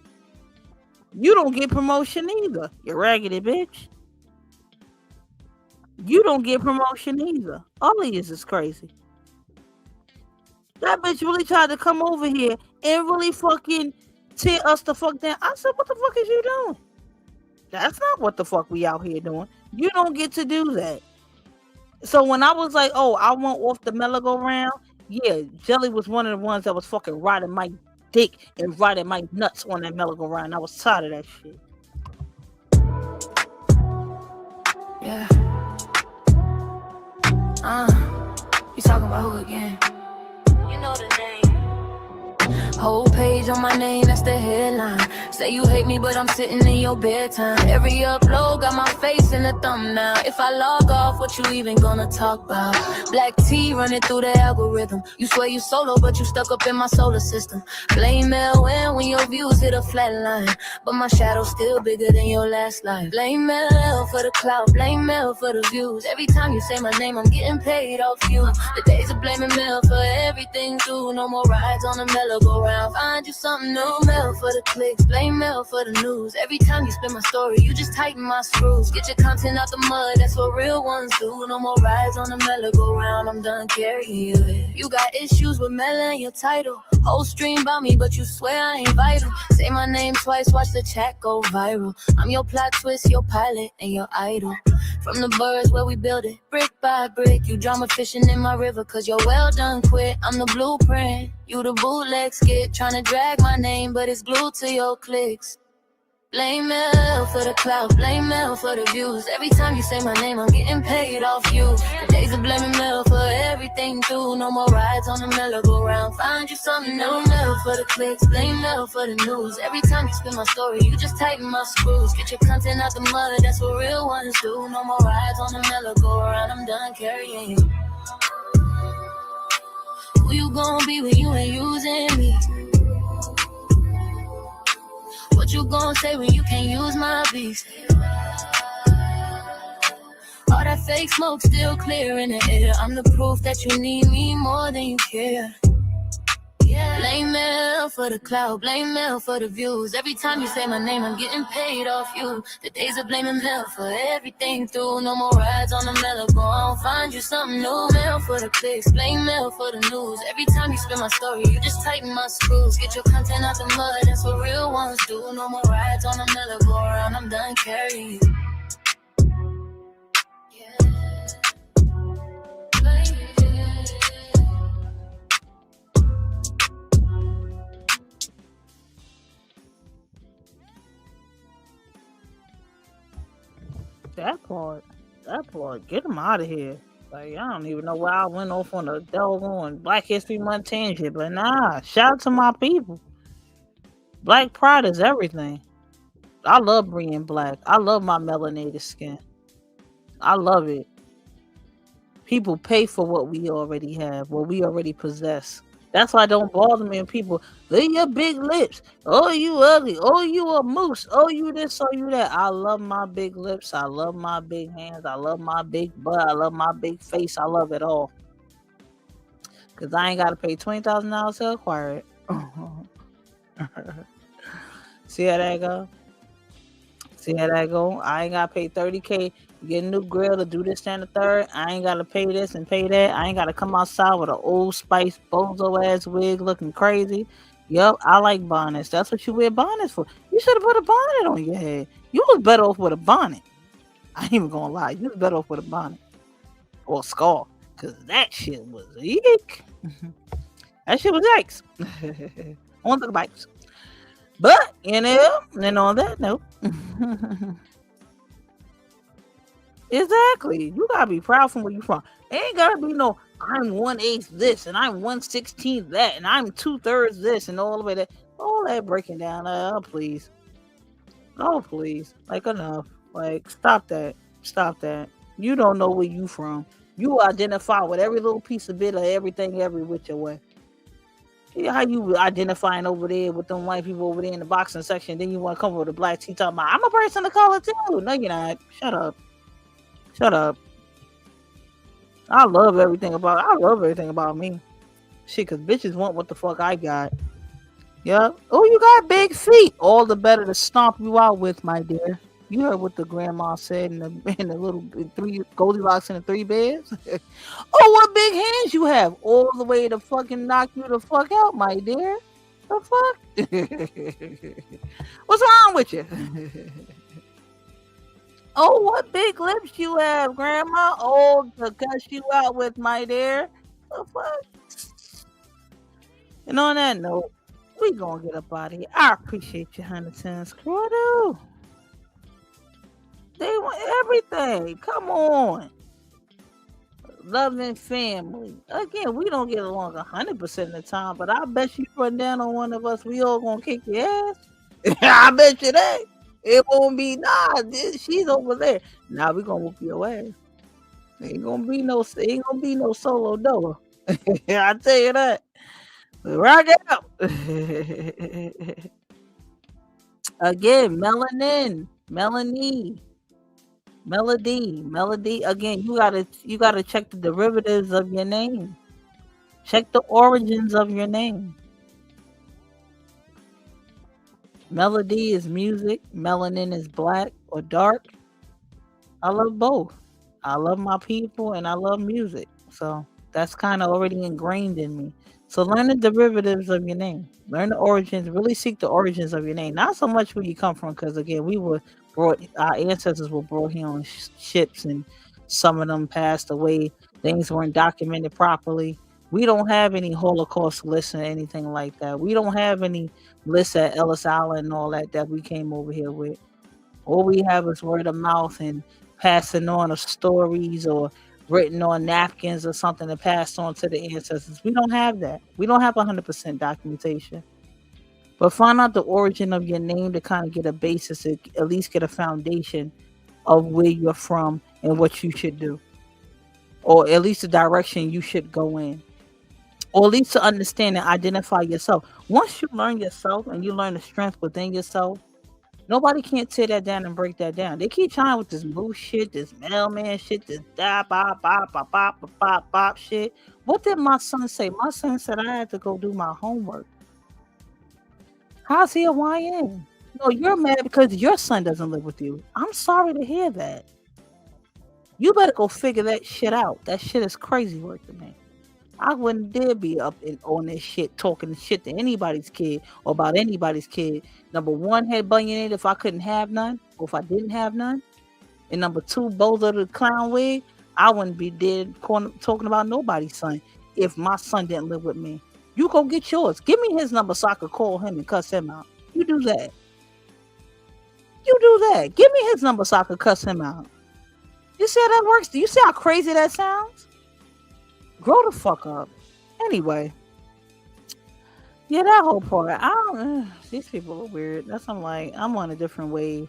You don't get promotion either, you raggedy bitch. You don't get promotion either. All of this is crazy. That bitch really tried to come over here and really fucking tear us the fuck down. I said, what the fuck is you doing? That's not what the fuck we out here doing. You don't get to do that. So when I was like, oh, I want off the merry-go-round, yeah, Jelly was one of the ones that was fucking riding my dick and riding my nuts on that merry-go-round. I was tired of that shit. Yeah. You talking about who again? You know the name. Whole page on my name, that's the headline. Say you hate me, but I'm sitting in your bedtime. Every upload got my face in the thumbnail. If I log off, what you even gonna talk about? Black tea running through the algorithm. You swear you solo, but you stuck up in my solar system. Blame Mel when your views hit a flat line, but my shadow's still bigger than your last life. Blame Mel for the clout, blame Mel for the views. Every time you say my name, I'm getting paid off you. The days of blaming Mel for everything through. No more rides on the merry-go-round. Find you something new, Mel for the clicks, blame Mel for the news. Every time you spin my story, you just tighten my screws. Get your content out the mud, that's what real ones do. No more rides on the merry-go-round, I'm done carrying you. You got issues with Mel and your title. Whole stream by me, but you swear I ain't vital. Say my name twice, watch the chat go viral. I'm your plot twist, your pilot, and your idol. From the birds where we build it, brick by brick. You drama fishing in my river, cause you're well done quit. I'm the blueprint, you the bootleg skit. Tryna drag my name, but it's glued to your clicks. Blame Mel for the clout, blame Mel for the views. Every time you say my name, I'm getting paid off you. The days of blaming Mel for everything through. No more rides on the merry-go-round. Find you something new, Mel for the clicks, blame Mel for the news. Every time you spin my story, you just tighten my screws. Get your content out the mud, that's what real ones do. No more rides on the merry-go-round, I'm done carrying you. Who you gonna be when you ain't using me? What you gon' say when you can't use my beats? All that fake smoke still clear in the air. I'm the proof that you need me more than you care. Blame Mel for the clout, blame Mel for the views. Every time you say my name, I'm getting paid off you. The days of blaming Mel for everything through. No more rides on the merry-go-round. Find you something new, Mel for the clicks, blame Mel for the news. Every time you spin my story, you just tighten my screws. Get your content out the mud, that's what real ones do. No more rides on the merry-go-round, I'm done carrying you. That part, get him out of here. Like, I don't even know why I went off on a doggone Black History Month tangent, but nah, shout out to my people. Black pride is everything. I love being black. I love my melanated skin. I love it. People pay for what we already have, what we already possess. That's why it don't bother me when people, look at your big lips. Oh, you ugly. Oh, you a moose. Oh, you this, oh, you that. I love my big lips. I love my big hands. I love my big butt. I love my big face. I love it all. Because I ain't got to pay $20,000 to acquire it. See how that go? See how that go? I ain't got to pay $30K. Get a new grill to do this and the third. I ain't gotta pay this and pay that. I ain't gotta come outside with an Old Spice bozo ass wig looking crazy. Yup, I like bonnets. That's what you wear bonnets for. You should have put a bonnet on your head. You was better off with a bonnet. I ain't even gonna lie. You was better off with a bonnet or a scarf, cause that shit was eek. That shit was yikes. On to the bikes. But you know, and on that note. Exactly. You gotta be proud from where you from. It ain't gotta be no, I'm 1/8 this and I'm 1/16 that and I'm 2/3 this and all the way that. All that breaking down. Oh please. Oh please. Like enough. Like, stop that. Stop that. You don't know where you from. You identify with every little piece of bit of everything every which way. Yeah, how you identifying over there with them white people over there in the boxing section? Then you want to come over to black tea talking about I'm a person of color too. No, you're not. Shut up. Shut up. I love everything about me. Shit, cause bitches want what the fuck I got. Yeah. Oh, you got big feet. All the better to stomp you out with, my dear. You heard what the grandma said in the little three Goldilocks in the 3 beds. Oh, what big hands you have! All the way to fucking knock you the fuck out, my dear. The fuck? What's wrong with you? Oh, what big lips you have, grandma. Oh, to cuss you out with, my dear. The fuck? And on that note, we gonna get up out of here. I appreciate you, Huntington's crew. Do. They want everything. Come on. Loving family. Again, we don't get along 100% of the time, but I bet you run down on one of us, we all gonna kick your ass. I bet you that. It won't be she's over there. Now we gonna whoop your ass. Ain't gonna be no solo dolo. I tell you that. Rock it out. Again, Melanie. Melody. Again, you gotta check the derivatives of your name. Check the origins of your name. Melody is music. Melanin is black or dark. I love both. I love my people and I love music. So that's kind of already ingrained in me. So learn the derivatives of your name. Learn the origins. Really seek the origins of your name. Not so much where you come from, because again, our ancestors were brought here on ships, and some of them passed away. Things weren't documented properly. We don't have any Holocaust lists or anything like that. We don't have any lists at Ellis Island and all that we came over here with. All we have is word of mouth and passing on of stories or written on napkins or something to pass on to the ancestors. We don't have that. We don't have 100% documentation. But find out the origin of your name to kind of get a basis, to at least get a foundation of where you're from and what you should do. Or at least the direction you should go in. Or at least to understand and identify yourself. Once you learn yourself and you learn the strength within yourself, nobody can't tear that down and break that down. They keep trying with this moose shit, this mailman shit, this bop shit. What did my son say? My son said I had to go do my homework. How's he a YN? No, you're mad because your son doesn't live with you. I'm sorry to hear that. You better go figure that shit out. That shit is crazy work to me. I wouldn't dare be up on this shit, talking shit to anybody's kid or about anybody's kid. Number one, head bunion it if I couldn't have none, or if I didn't have none. And number two, both of the clown wig, I wouldn't be dead talking about nobody's son if my son didn't live with me. You go get yours. Give me his number so I could call him and cuss him out. You do that. Give me his number so I could cuss him out. You see how that works? Do you see how crazy that sounds? Grow the fuck up. Anyway. Yeah, that whole part. These people are weird. I'm on a different wave.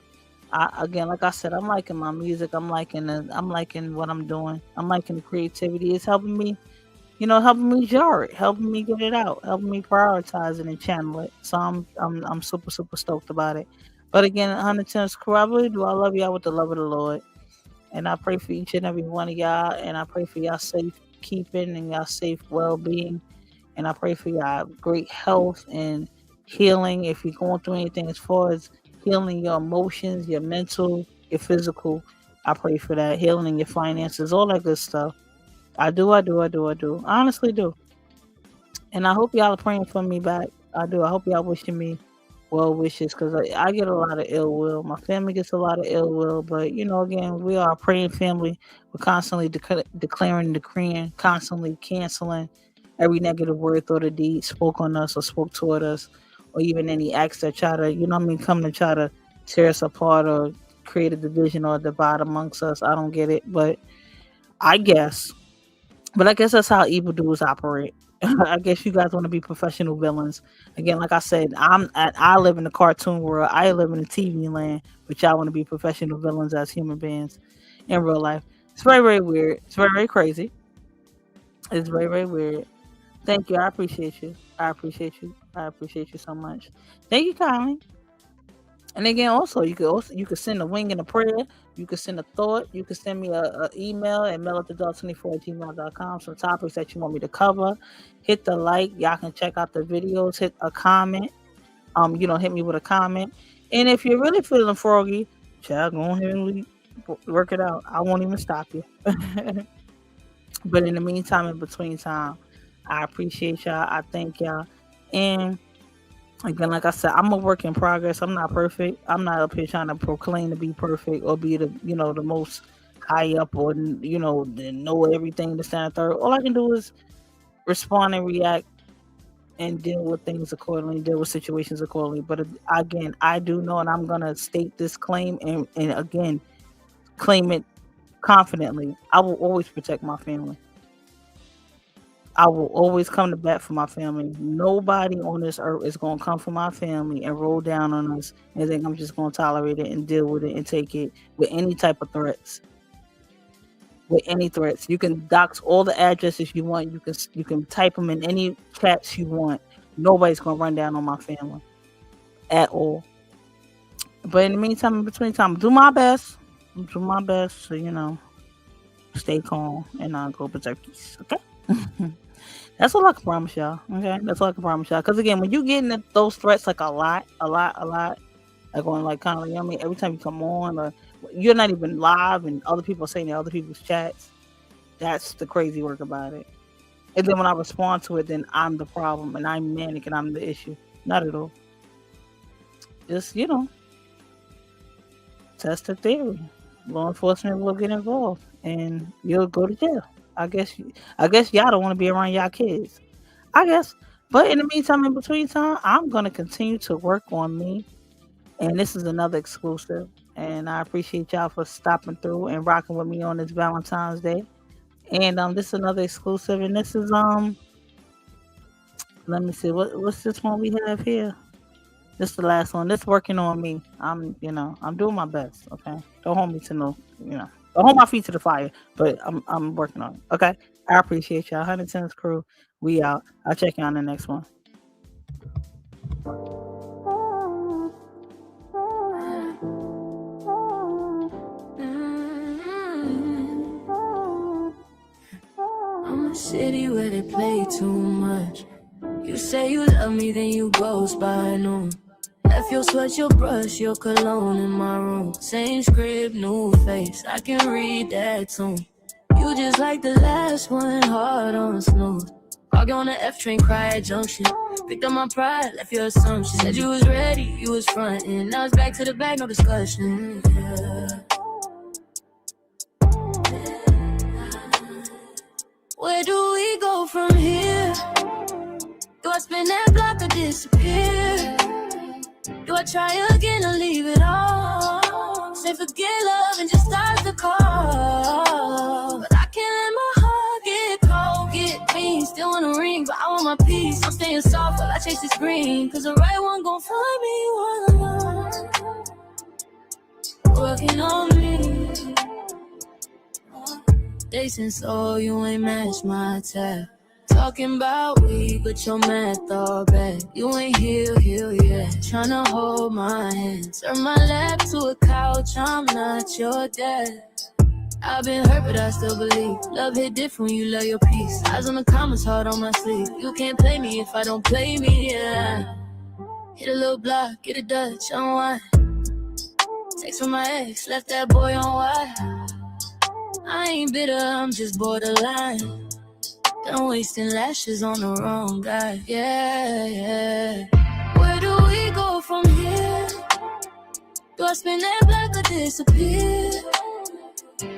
Again, like I said, I'm liking my music. I'm liking what I'm doing. I'm liking the creativity. It's helping me, helping me jar it, helping me get it out, helping me prioritize it and channel it. So I'm super, super stoked about it. But again, Huntington's crew, I really do. I love y'all with the love of the Lord. And I pray for each and every one of y'all. And I pray for y'all safe keeping and y'all safe well-being. And I pray for y'all great health and healing. If you're going through anything as far as healing your emotions, your mental, your physical, I pray for that. Healing your finances, all that good stuff. I do. I honestly do. And I hope y'all are praying for me back. I do. I hope y'all wishing me well wishes, because I get a lot of ill will. My family gets a lot of ill will. But, again, we are a praying family. We're constantly declaring, decreeing, constantly canceling every negative word, thought, or deed spoke on us or spoke toward us, or even any acts that try to, come to try to tear us apart or create a division or a divide amongst us. I don't get it, but I guess that's how evildoers operate. I guess you guys want to be professional villains. Again, like I said, I live in the cartoon world. I live in the TV land, but y'all want to be professional villains as human beings in real life. It's very, very weird. It's very, very crazy. It's very, very weird. Thank you. I appreciate you. I appreciate you. I appreciate you so much. Thank you, Kylie. And again, also you could send a wing and a prayer. You could send a thought. You could send me a email at mailutthedog24@gmail.com. Some topics that you want me to cover. Hit the like. Y'all can check out the videos. Hit a comment. Hit me with a comment. And if you're really feeling froggy, child, go ahead and work it out. I won't even stop you. But in the meantime, in between time, I appreciate y'all. I thank y'all. And again, like I said, I'm a work in progress. I'm not perfect. I'm not up here trying to proclaim to be perfect or be the the most high up or know everything, this and the third. All I can do is respond and react and deal with things accordingly, deal with situations accordingly. But again, I do know, and I'm gonna state this claim and again claim it confidently. I will always protect my family. I will always come to bat for my family. Nobody on this earth is going to come for my family and roll down on us and think I'm just going to tolerate it and deal with it and take it with any type of threats. With any threats. You can dox all the addresses you want. You can type them in any chats you want. Nobody's going to run down on my family at all. But in the meantime, in between time, do my best. Do my best to, stay calm and not go berserkies. Okay? That's all I can promise y'all. Okay, that's all I can promise y'all. Because again, when you get into those threats like a lot, like on like kind of like, every time you come on or you're not even live and other people are saying in other people's chats, that's the crazy work about it. And then when I respond to it, then I'm the problem and I'm manic and I'm the issue. Not at all. Just test the theory. Law enforcement will get involved and you'll go to jail. I guess y'all don't want to be around y'all kids. I guess. But in the meantime, in between time, I'm going to continue to work on me. And this is another exclusive. And I appreciate y'all for stopping through and rocking with me on this Valentine's Day. And this is another exclusive. And this is, let me see. What's this one we have here? This is the last one. This working on me. I'm doing my best. Okay. Don't hold me to don't hold my feet to the fire, but I'm working on it. Okay. I appreciate y'all. 110's crew. We out. I'll check you on the next one. I'm a city where they play too much. You say you love me, then you ghost by noon. Left your sweat, your brush, your cologne in my room. Same script, new face, I can read that tune. You just like the last one, hard on snooze. Argue on the F train, cry at junction. Picked up my pride, left your assumption. Said you was ready, you was frontin'. Now it's back to the back, no discussion. Yeah. Where do we go from here? Do I spin that block or disappear? Do I try again or leave it all? Say forget love and just start the call. But I can't let my heart get cold, get mean. Still want a ring, but I want my peace. I'm staying soft while I chase this green. Cause the right one gon' find me while I'm working on me. They sense, oh, you ain't match my type. Talking about we, but your math all bad. You ain't heal yet. Tryna hold my hand. Turn my lap to a couch, I'm not your dad. I've been hurt, but I still believe. Love hit different when you love your peace. Eyes on the comments, heart on my sleeve. You can't play me if I don't play me, yeah. Hit a little block, get a Dutch, unwind. Text from my ex, left that boy on wide. I ain't bitter, I'm just borderline. Done wasting lashes on the wrong guy, yeah. Where do we go from here? Do I spin that black or disappear?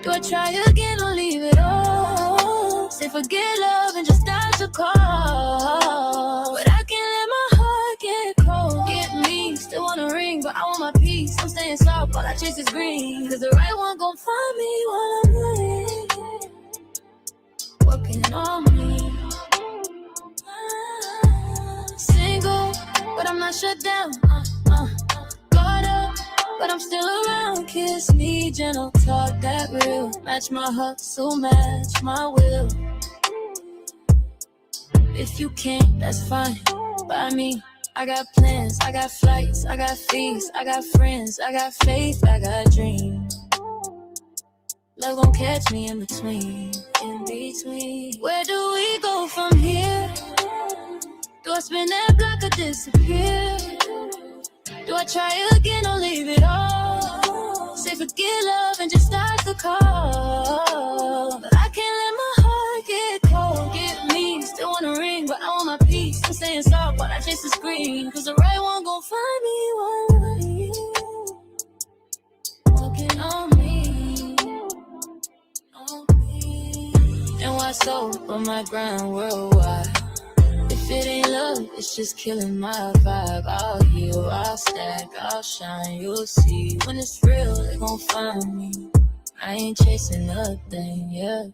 Do I try again or leave it all? Say forget love and just start to call. But I can't let my heart get cold. Get me, still want a ring, but I want my peace. I'm staying soft while I chase this green. Cause the right one gon' find me while I'm waiting. Working on me. I shut down. Guard up, but I'm still around. Kiss me, gentle, talk that real. Match my hustle, match my will. If you can't, that's fine by me. I got plans, I got flights, I got fees, I got friends, I got faith, I got dreams. Love gon' catch me in between, in between. Where do we go from here? Do I spin that block or disappear? Do I try again or leave it all? Say forget love and just start the call. But I can't let my heart get cold. Get me, still wanna ring, but I want my peace. I'm staying soft, but I chase the screen. Cause the right one gon' find me one you. Walking on me, on me. And why so on my ground worldwide? If it ain't love, it's just killing my vibe. I'll heal, I'll stack, I'll shine, you'll see. When it's real, they gon' find me. I ain't chasing nothing, yeah.